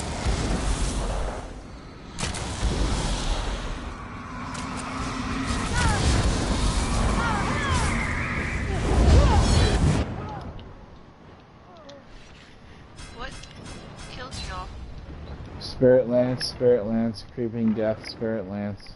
What killed y'all? Spirit Lance, Creeping Death, Spirit Lance.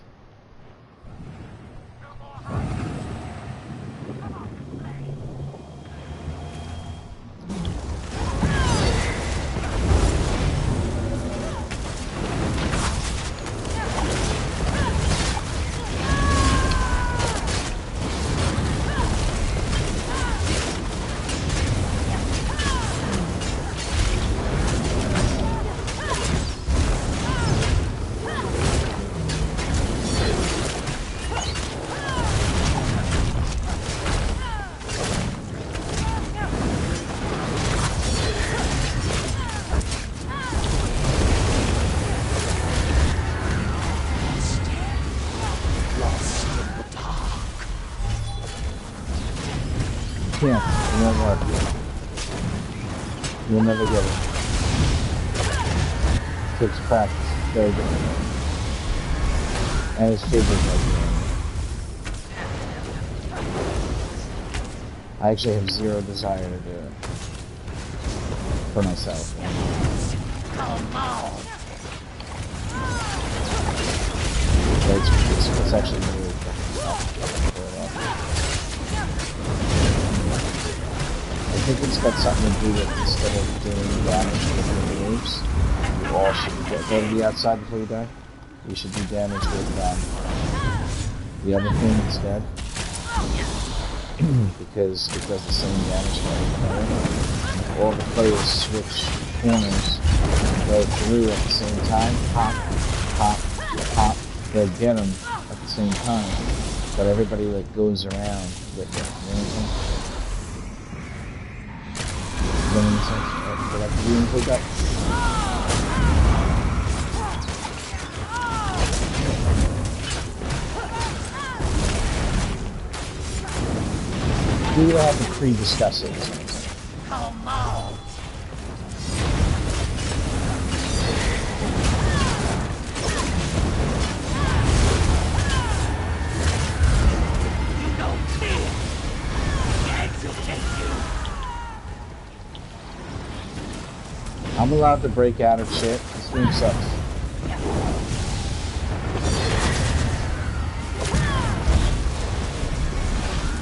Can't. It won't work. You'll never get it. It takes practice. Very difficult. And it's favored by the I actually have zero desire to do it. For myself. But it's actually really fucking I think it's got something to do with instead of doing damage with the waves, you all should go to the outside before you die. You should do damage with the other thing instead. Because it does the same damage to every player. All the players switch corners, go through at the same time, pop, pop, pop. They'll get them at the same time, but everybody like goes around with it. You know what I'm saying? We will have to pre-discuss it. Come on. You don't fear. Gags will take you. I'm allowed to break out of shit. This game sucks.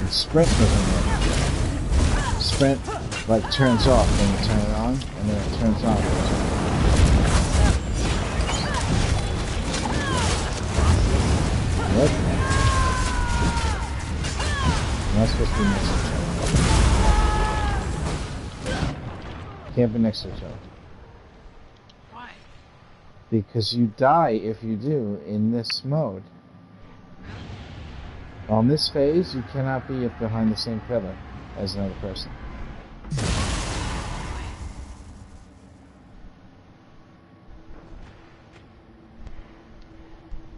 And sprint doesn't work. Sprint like turns off, then you turn it on, and then it turns on. What? Am I supposed to be next to each other? Can't be next to each other. Because you die if you do in this mode. On this phase, you cannot be behind the same pillar as another person.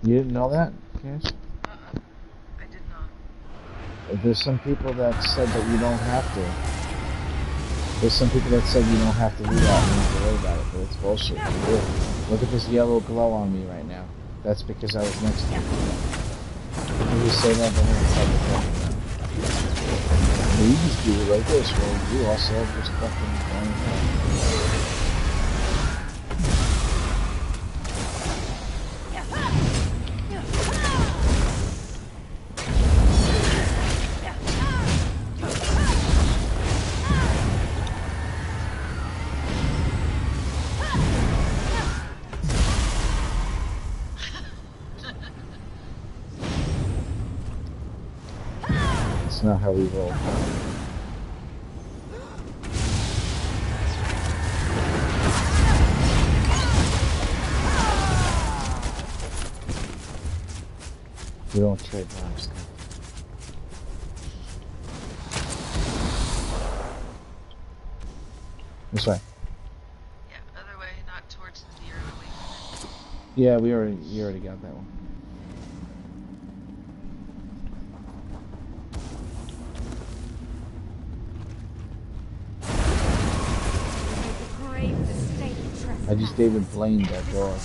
You didn't know that, Cash? I did not. There's some people that said that you don't have to. There's some people that said you don't have to do that and you have to worry about it, but it's bullshit. You do. Look at this yellow glow on me right now. That's because I was next to you. You just say that, but then it's like a fucking you just do it like this, right? You also just fucking going ahead. That's not how we roll. We don't trade lives. This way. Yeah, other way, not towards the deer. Yeah, you already got that one. Brave the state of trust. I just David blamed that door.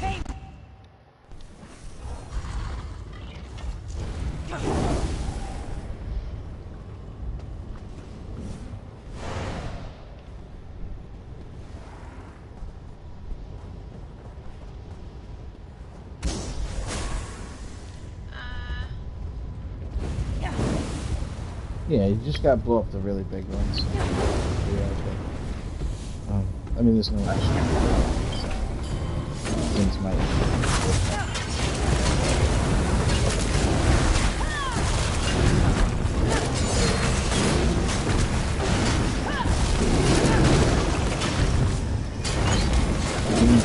Yeah, you just gotta blow up the really big ones. I mean, there's no action. Things might.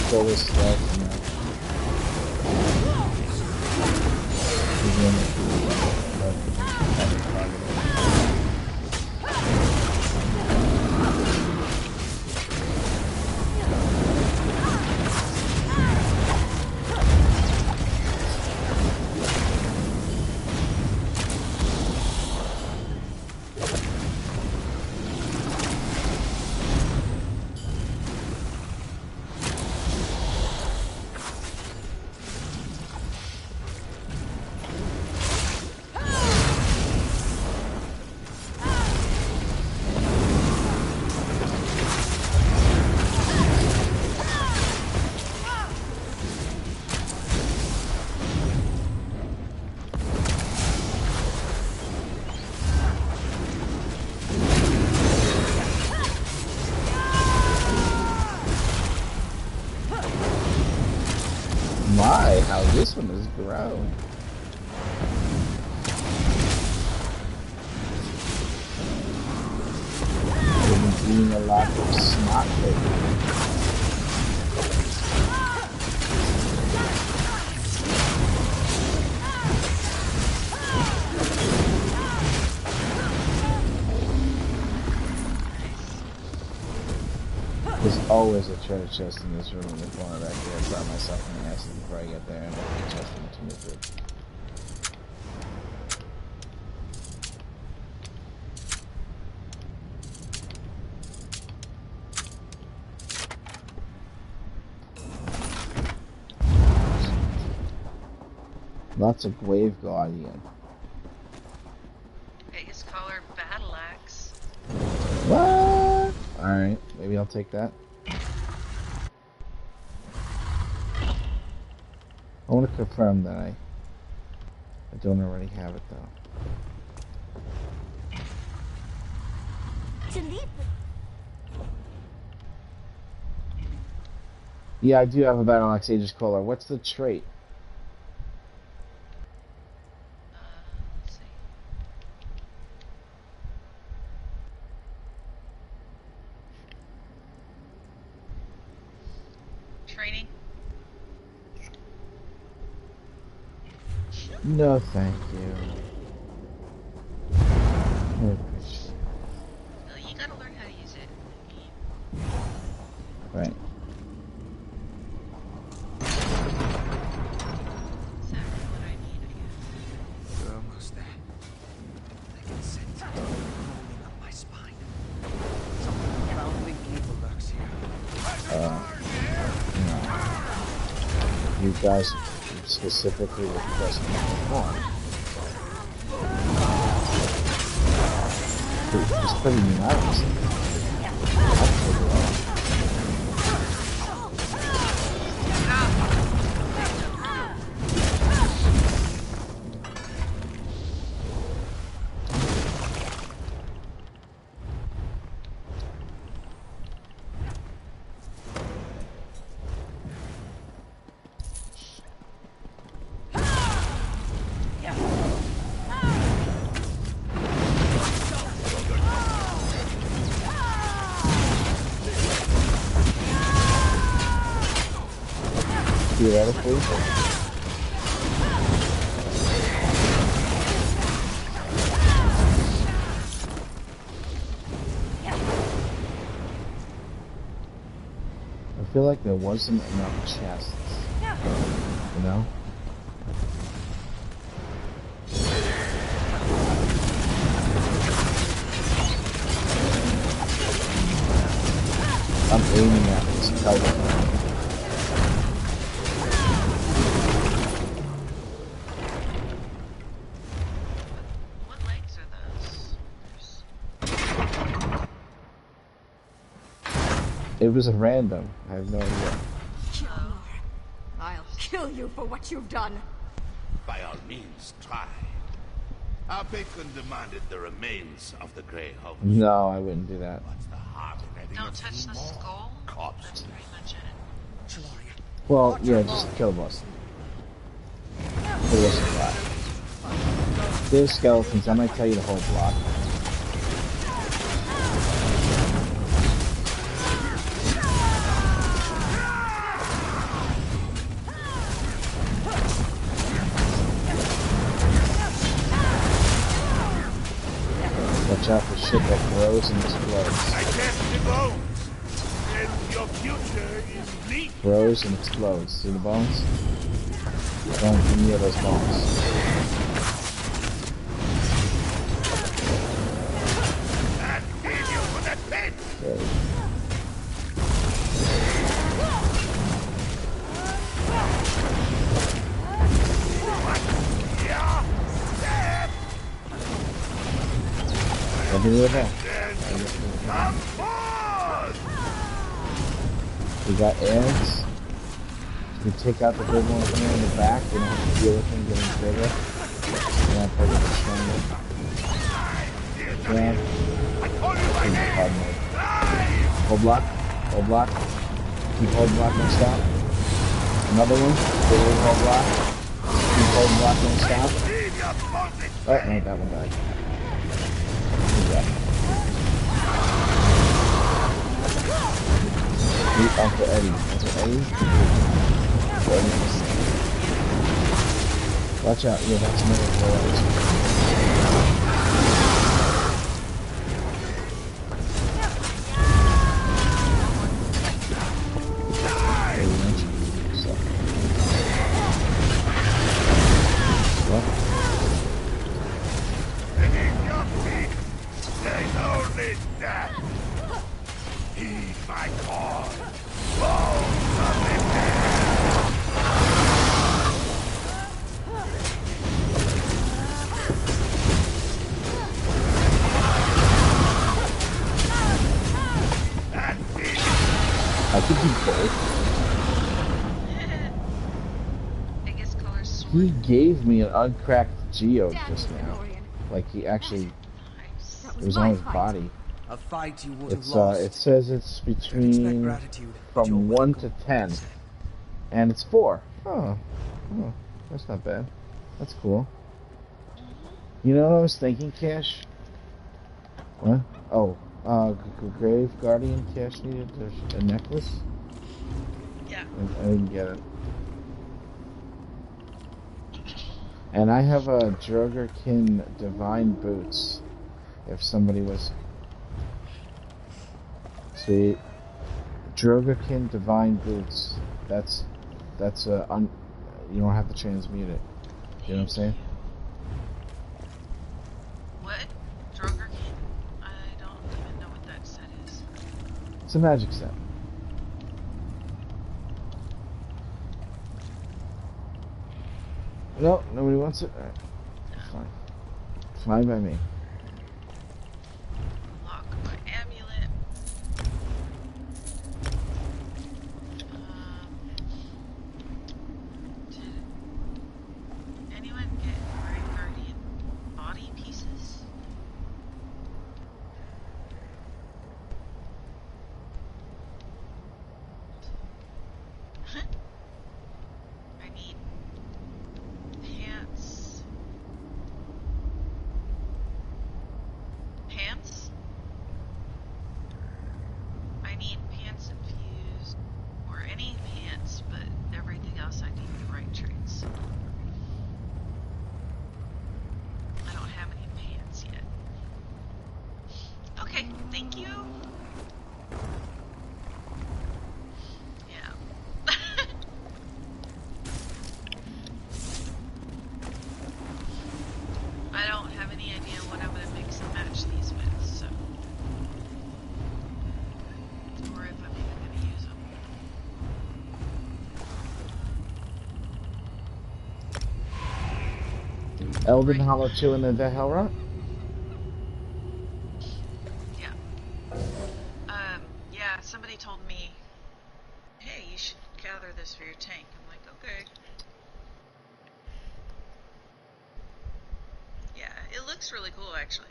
Kill this stuff. How this one has grown. I've been eating a lot of snot lately. There's always a treasure chest in this room in the corner back here. I brought myself in the acid before I get there and open the chest into my food. Lots of Glaive Guardian. It's called Battle Axe. What? Alright, maybe I'll take that. I want to confirm that I don't already have it though. Yeah, I do have a Battle Axe Aegis Collar. What's the trait? Let's see. Training? No, thank you. No, you gotta learn how to use it. Right. Exactly what I need, I guess. We're almost there. I can sense it crawling up my spine. Some foundling evil lurks here. You guys specifically requesting the form. It's pretty nice. Theoretically. I feel like there wasn't enough chests, you know? I'm aiming at this title. It was a random. I have no idea. I'll kill you for what you've done. By all means, try. Our patron demanded the remains of the Grey Host. No, I wouldn't do that. What's the harm in having Don't a few touch the more skull. corpses? That's pretty much it. Well, yeah, just kill the boss. Kill the rest of the block. There's skeletons. I might tell you the whole block. Watch out for shit that grows and explodes. I test the bones, and your future is bleak. Grows and explodes. See the bones? Don't give me those bones. And leave you for that pit. Okay. What do you do with that? We got eggs. We take out the big ones here in the back. We don't have to deal with them getting bigger. And then put it stronger. Grab. Hold block. Hold block. Keep hold block, don't stop. Another one. Hold block. Keep hold block, don't stop. Oh, no, that one died. Meet Uncle Eddie. Uncle Eddie? Watch out. Yeah, that's another boy. He gave me an uncracked geode just now. Like he actually, it was on his body. A fight you would have It's lost. it says it's between from 1 to 10, and it's 4. Oh, that's not bad. That's cool. You know what I was thinking, Cash? What? Oh, Grave Guardian Cash needed a necklace. Yeah. I didn't get it. And I have a Drogerkin Divine Boots. If somebody was... See, Drogerkin Divine Boots. That's you don't have to transmute it. You know what I'm saying? What? Drogerkin? I don't even know what that set is. It's a magic set. No, nobody wants it? Alright. Fine. Fine by me. Lock my amulet. Did anyone get Grave Guardian body pieces? I need pants. Pants? I need pants infused, or any pants, but everything else I need the right traits. I don't have any pants yet. Okay, thank you. Yeah. I don't have any idea what I'm going to mix and match these with, so. Or if I'm even going to use them. Elden Hollow 2 and the Hellrot? Yeah. Yeah, somebody told me this for your tank. I'm like, okay. Yeah, it looks really cool, actually.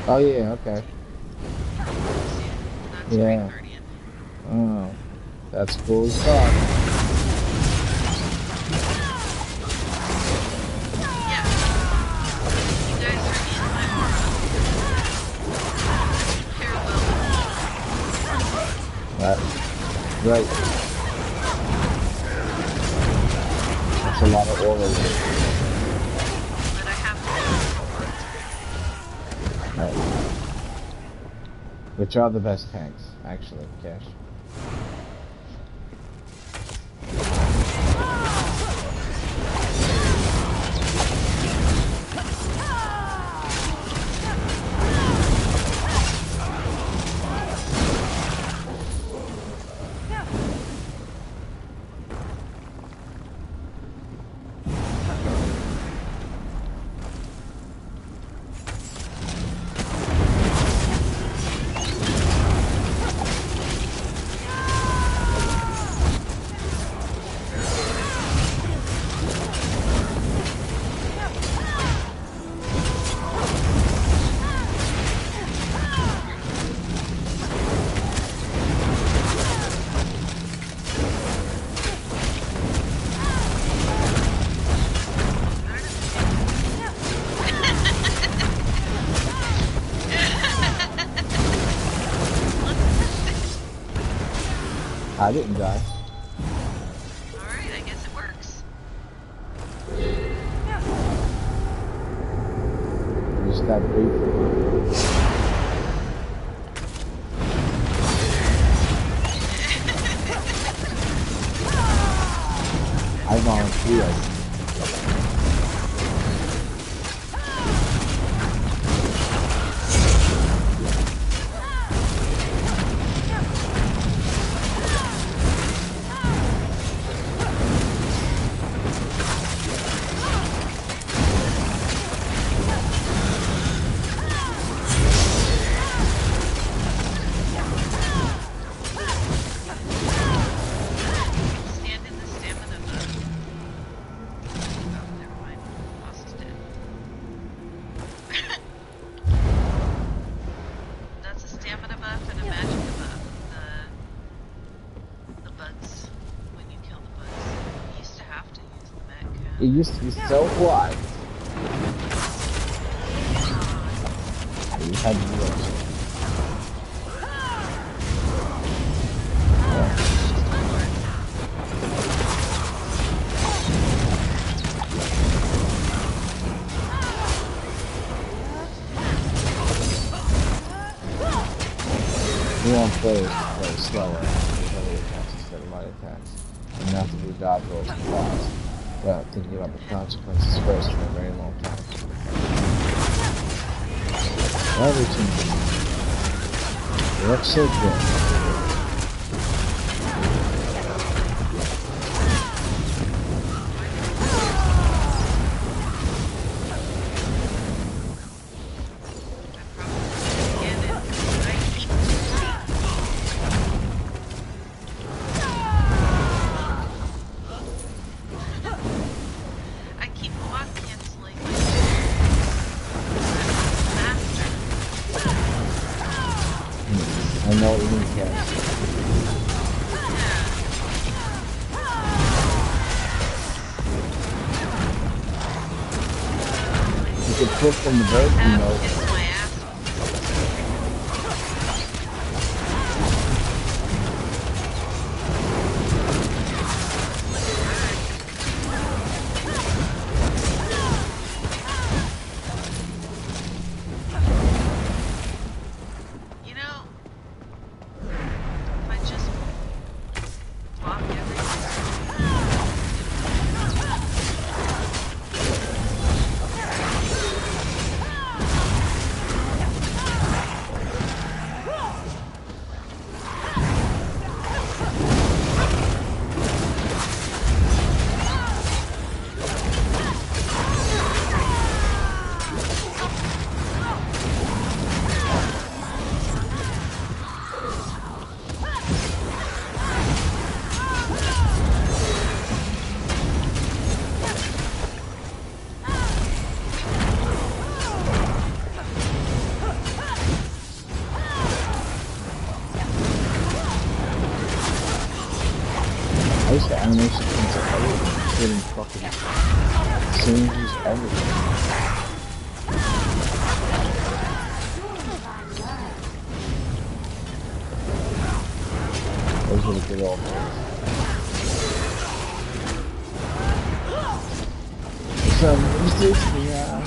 Oh yeah, okay. Yeah. Oh, that's cool as fuck. That's right. That's a lot of aura. Right. Which are the best tanks, actually, Cash? I didn't die. Alright, I guess it works. I just got briefly. I volunteered. It used to be so quiet. You had to do that. We won't play slower with heavy attacks instead of light attacks. And not to do dodge rolls and flies without thinking about the consequences first for a very long time. Everything looks so good. I know what you mean, Cass. You could flip from the bird, you know. I used to animation things like everything, including fucking scenes, everything. Those were the good old days. Some mistakes, yeah.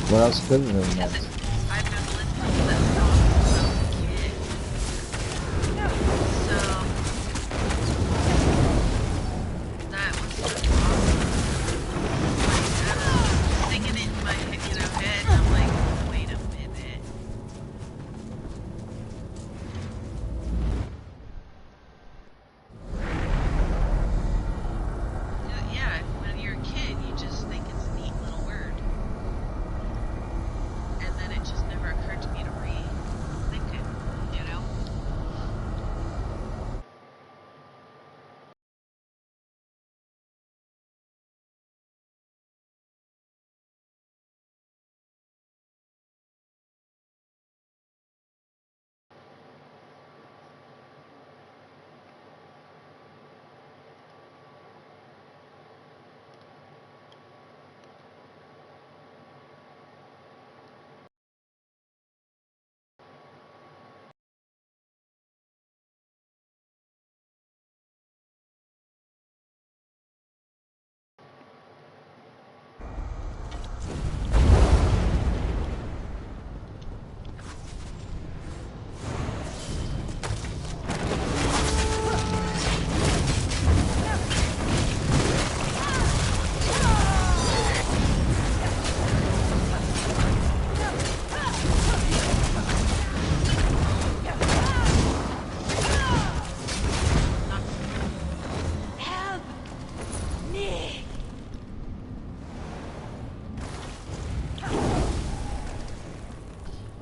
What else could it have meant? I've been listening to that song since I was a kid. So that was just awesome. I'm singing it in my head, and I'm like, wait a minute. Yeah, when you're a kid, you just think it's a neat little word. And then it just never occurred to me to rethink it, you know?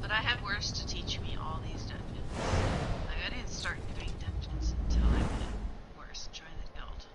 But I had worse to teach me all these dungeons. Like, I didn't start doing dungeons until I had worse join the guild.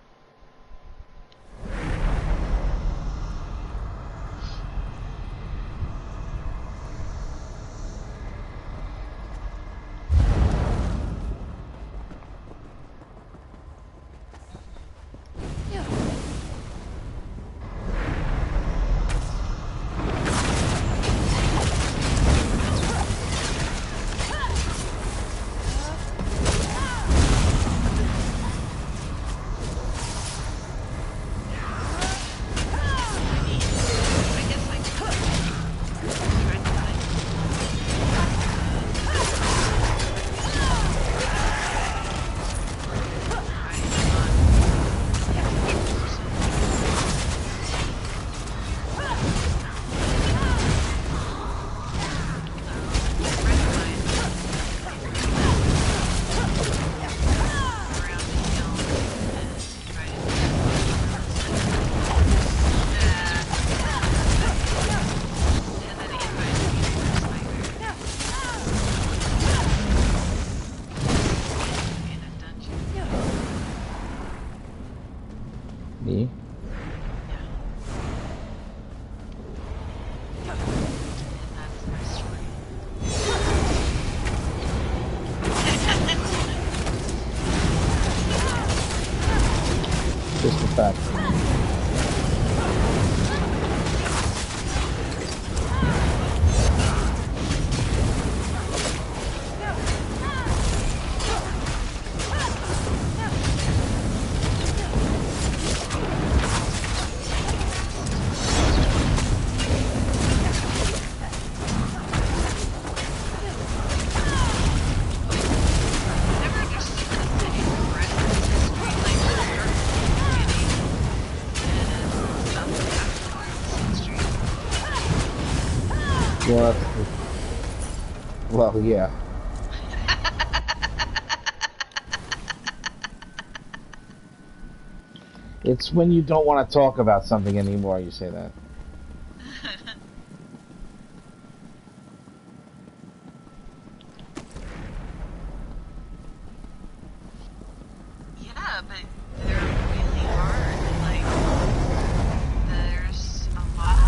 Respect. Well, yeah. It's when you don't want to talk about something anymore, you say that. Yeah, but they're really hard. Like, there's a lot of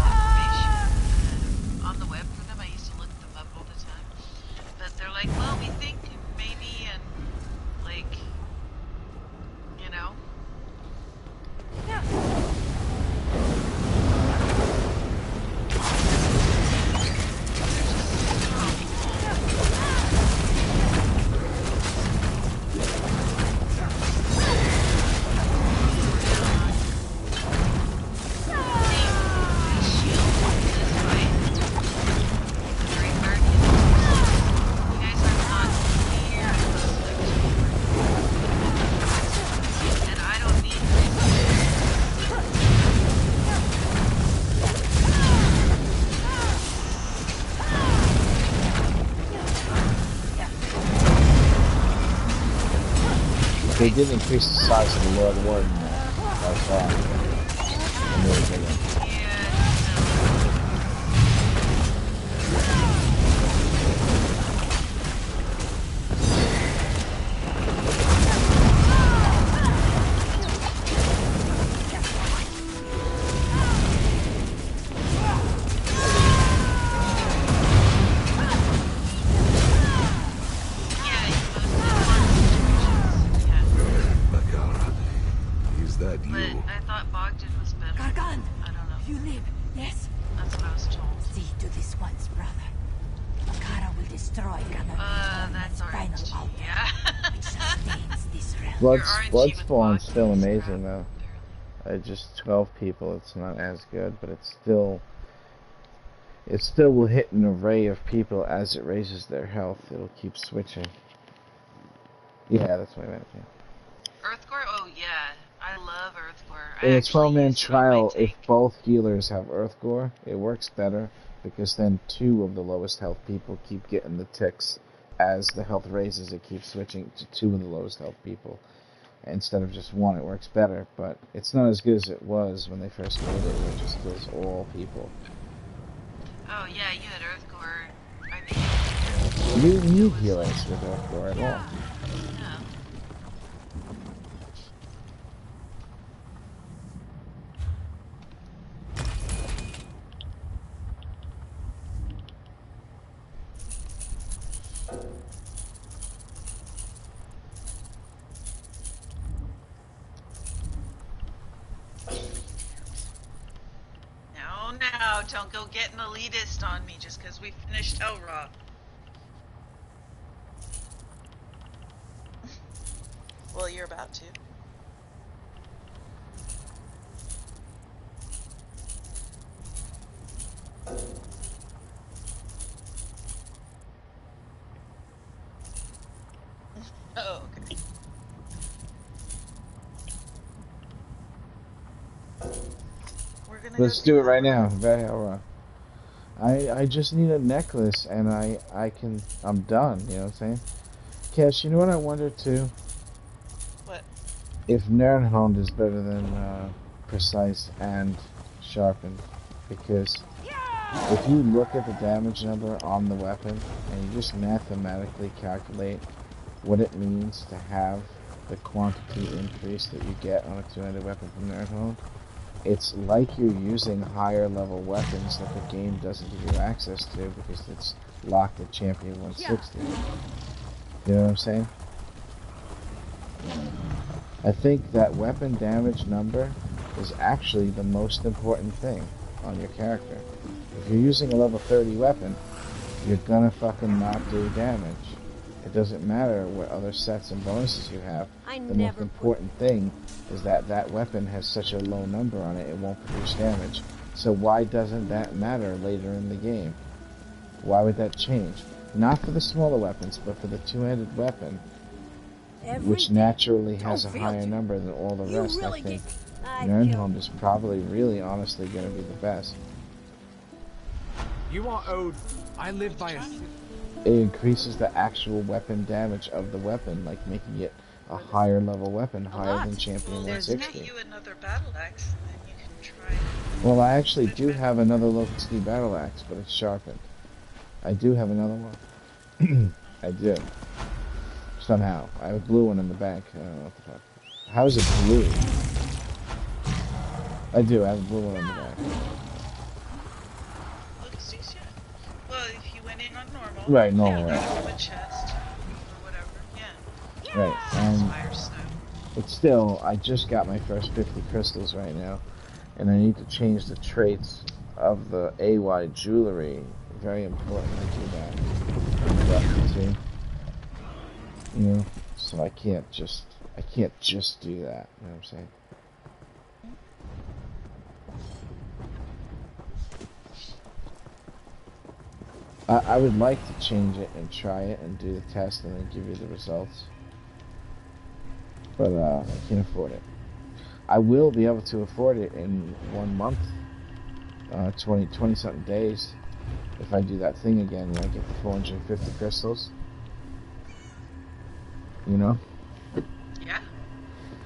information on the web for them. I used to look them up all the time. But they're like, well, we think maybe, and like, you know. Yeah. They did increase the size of the Lord Warden by far. Amazing. Bloodspawn's still amazing though. Just 12 people, it's not as good, but it still will hit an array of people as it raises their health. It'll keep switching. Yeah, that's what I meant. Yeah. Earthgore? Oh yeah, I love Earthgore. In a 12-man trial, if both healers have Earthgore, it works better because then 2 of the lowest health people keep getting the ticks. As the health raises, it keeps switching to 2 of the lowest health people. Instead of just 1, it works better, but it's not as good as it was when they first made it, which just kills all people. Oh yeah, you had Earthgore. I mean... You need healers with Earthgore at all. Yeah. Don't go getting elitist on me just because we finished Elra. Well, you're about to. Oh, okay. Let's do it right now. I just need a necklace and I'm done, you know what I'm saying? Cash, you know what I wonder too? What? If Nirnhond is better than Precise and Sharpened. Because if you look at the damage number on the weapon and you just mathematically calculate what it means to have the quantity increase that you get on a two-handed weapon from Nirnhond, it's like you're using higher level weapons that the game doesn't give you access to because it's locked at Champion 160. You know what I'm saying? I think that weapon damage number is actually the most important thing on your character. If you're using a level 30 weapon, you're gonna fucking not do damage. It doesn't matter what other sets and bonuses you have. The most important thing is that that weapon has such a low number on it, it won't produce damage. So why doesn't that matter later in the game? Why would that change? Not for the smaller weapons, but for the two-handed weapon, which naturally has a higher number than all the rest. I think Nirnholm is probably really honestly going to be the best. You are owed. I live by a... It increases the actual weapon damage of the weapon, like making it a higher level weapon, higher than Champion 160. There's you another battle axe, and then you can try. Well, I actually do have another level 2 battle axe, but it's sharpened. I do have another one. I do. Somehow. I have a blue one in the back. I don't know what the fuck. How is it blue? I do. I have a blue one in the back. Well, if you went in on normal. Right, normal, right. right. From a chest or whatever, yeah. Right, but still, I just got my first 50 crystals right now, and I need to change the traits of the AY jewelry. Very important to do that. See? You know, so I can't just do that. You know what I'm saying? I would like to change it and try it and do the test and then give you the results. But I can't afford it. I will be able to afford it in 1 month. 20 something days. If I do that thing again, when I get the 450 crystals. You know? Yeah.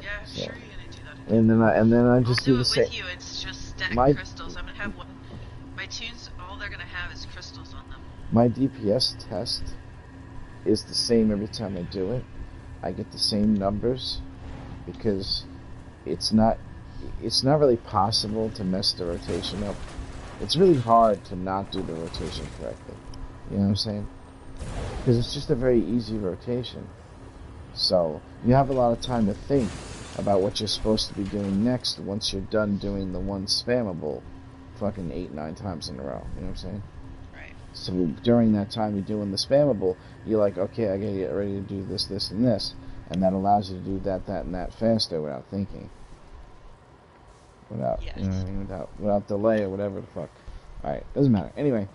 Yeah, so, sure you're gonna do that. And then I just do the same. With you, it's just stack crystals. I'm gonna have one. My tunes, all they're gonna have is crystals on them. My DPS test is the same every time I do it. I get the same numbers because it's not really possible to mess the rotation up. It's really hard to not do the rotation correctly. You know what I'm saying? Because it's just a very easy rotation. So you have a lot of time to think about what you're supposed to be doing next once you're done doing the one spammable fucking 8-9 times in a row. You know what I'm saying? Right. So during that time you're doing the spammable, you're like, okay, I gotta get ready to do this, this, and this. And that allows you to do that, and that faster without thinking. Without, you know what I mean? Without delay or whatever the fuck. Alright, doesn't matter. Anyway,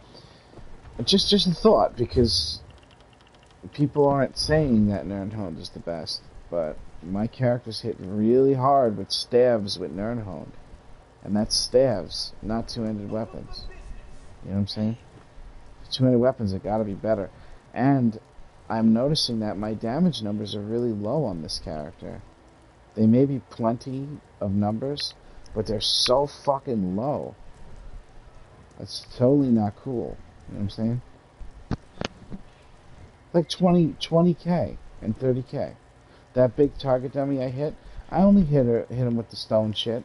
just a thought, because people aren't saying that Nirnholm is the best, but my character's hit really hard with staves with Nirnholm. And that's staves, not two-handed weapons. You know what I'm saying? Two-handed weapons have got to be better. And I'm noticing that my damage numbers are really low on this character. They may be plenty of numbers, but they're so fucking low. That's totally not cool. You know what I'm saying? Like 20k and 30k. That big target dummy I hit, I only hit him with the stone shit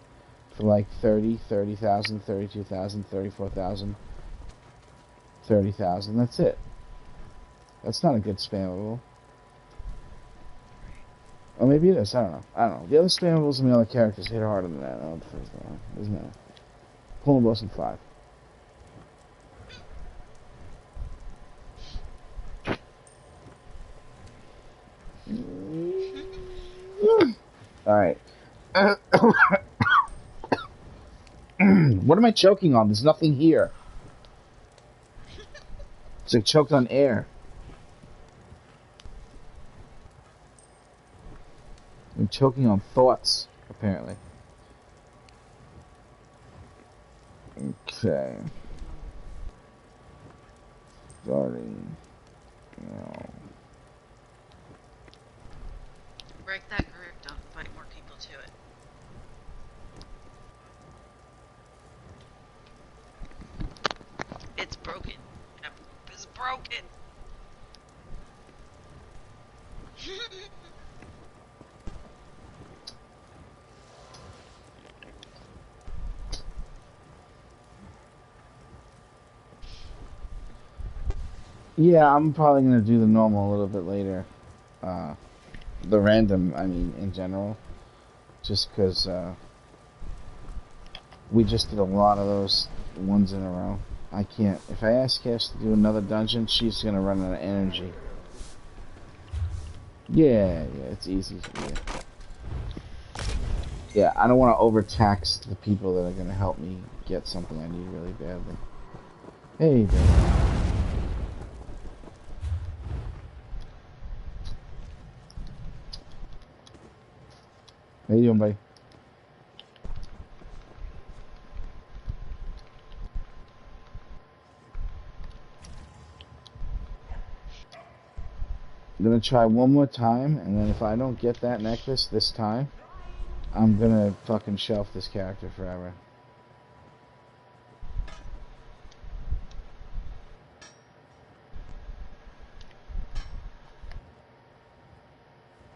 for like 30,000, 32,000, 34,000, 30,000. That's it. That's not a good spammable. Or maybe it is. I don't know. The other spammables and the other characters hit harder than that. I don't know what the fuck's going on. Doesn't matter. Pulling Wilson 5. Alright. What am I choking on? There's nothing here. It's like choked on air. I'm choking on thoughts, apparently. Okay. Starting. Break that group, don't invite more people to it. It's broken. It's broken. Yeah, I'm probably going to do the normal a little bit later. The random, I mean, in general. Just because we just did a lot of those ones in a row. I can't. If I ask Cash to do another dungeon, she's gonna run out of energy. Yeah, it's easy. Yeah, I don't want to overtax the people that are gonna help me get something I need really badly. Hey, baby. How you doing, buddy? I'm gonna try one more time, and then if I don't get that necklace this time, I'm gonna fucking shelf this character forever.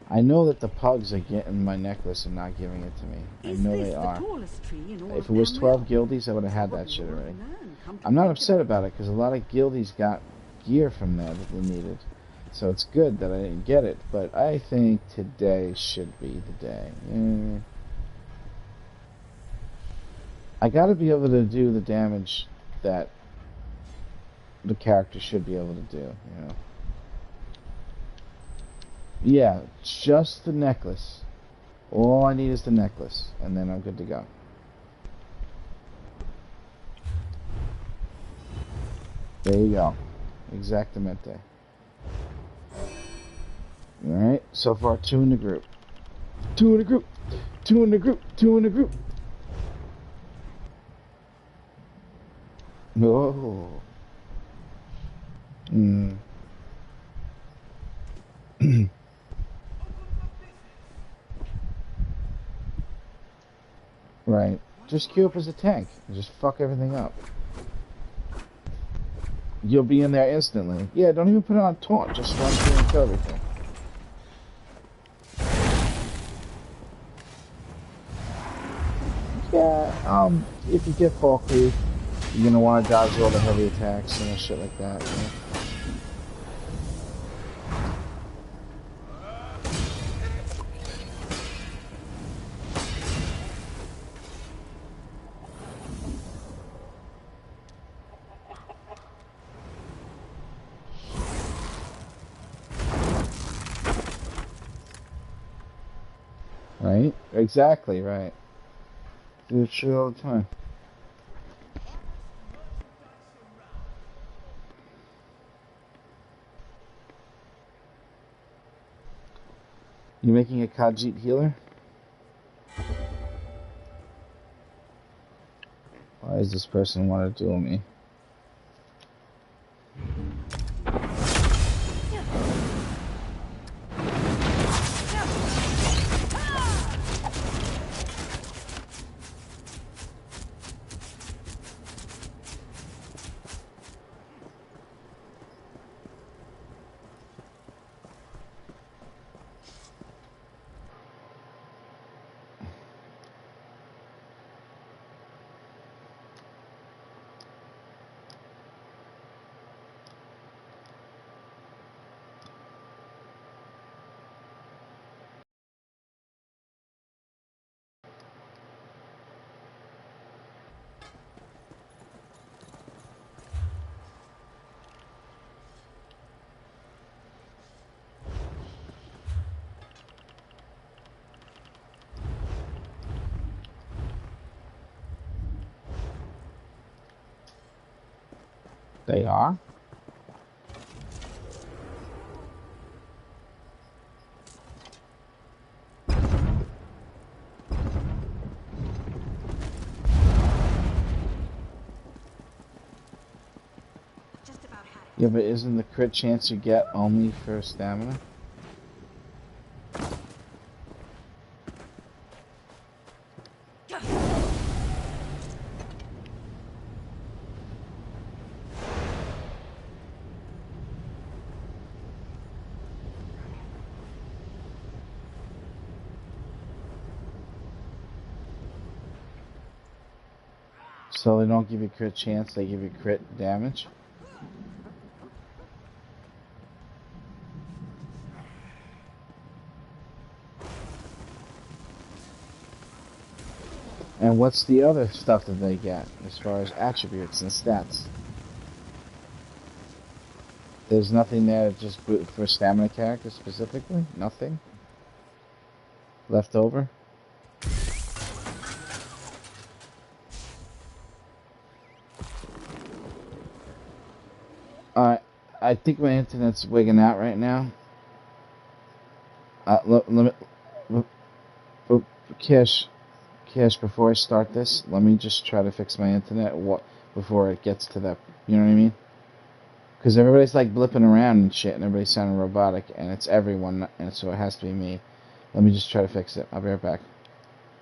I know that the pugs are getting my necklace and not giving it to me. I know they are. If it was 12 guildies, I would have had that shit already. I'm not upset about it, because a lot of guildies got gear from there that they needed. So it's good that I didn't get it, but I think today should be the day. I gotta be able to do the damage that the character should be able to do, you know. Yeah, just the necklace. All I need is the necklace, and then I'm good to go. There you go. Exactamente. Alright, so far 2 in the group. 2 in the group. 2 in the group. 2 in the group. Oh. Right. Just queue up as a tank. Just fuck everything up. You'll be in there instantly. Yeah, don't even put it on taunt. Just run through and kill everything. Yeah, if you get fall creep, you're gonna want to dodge all the heavy attacks and shit like that. You know? Right? Exactly, right. Do that shit all the time. You making a Khajiit healer? Why does this person want to duel me? They are? Yeah, but isn't the crit chance you get only for stamina? So they don't give you crit chance, they give you crit damage? And what's the other stuff that they get as far as attributes and stats? There's nothing there just for stamina characters specifically? Nothing? Left over? Alright, I think my internet's wigging out right now. Kish, before I start this, let me just try to fix my internet before it gets to that, you know what I mean? Because everybody's like blipping around and shit, and everybody's sounding robotic, and it's everyone, and so it has to be me. Let me just try to fix it. I'll be right back.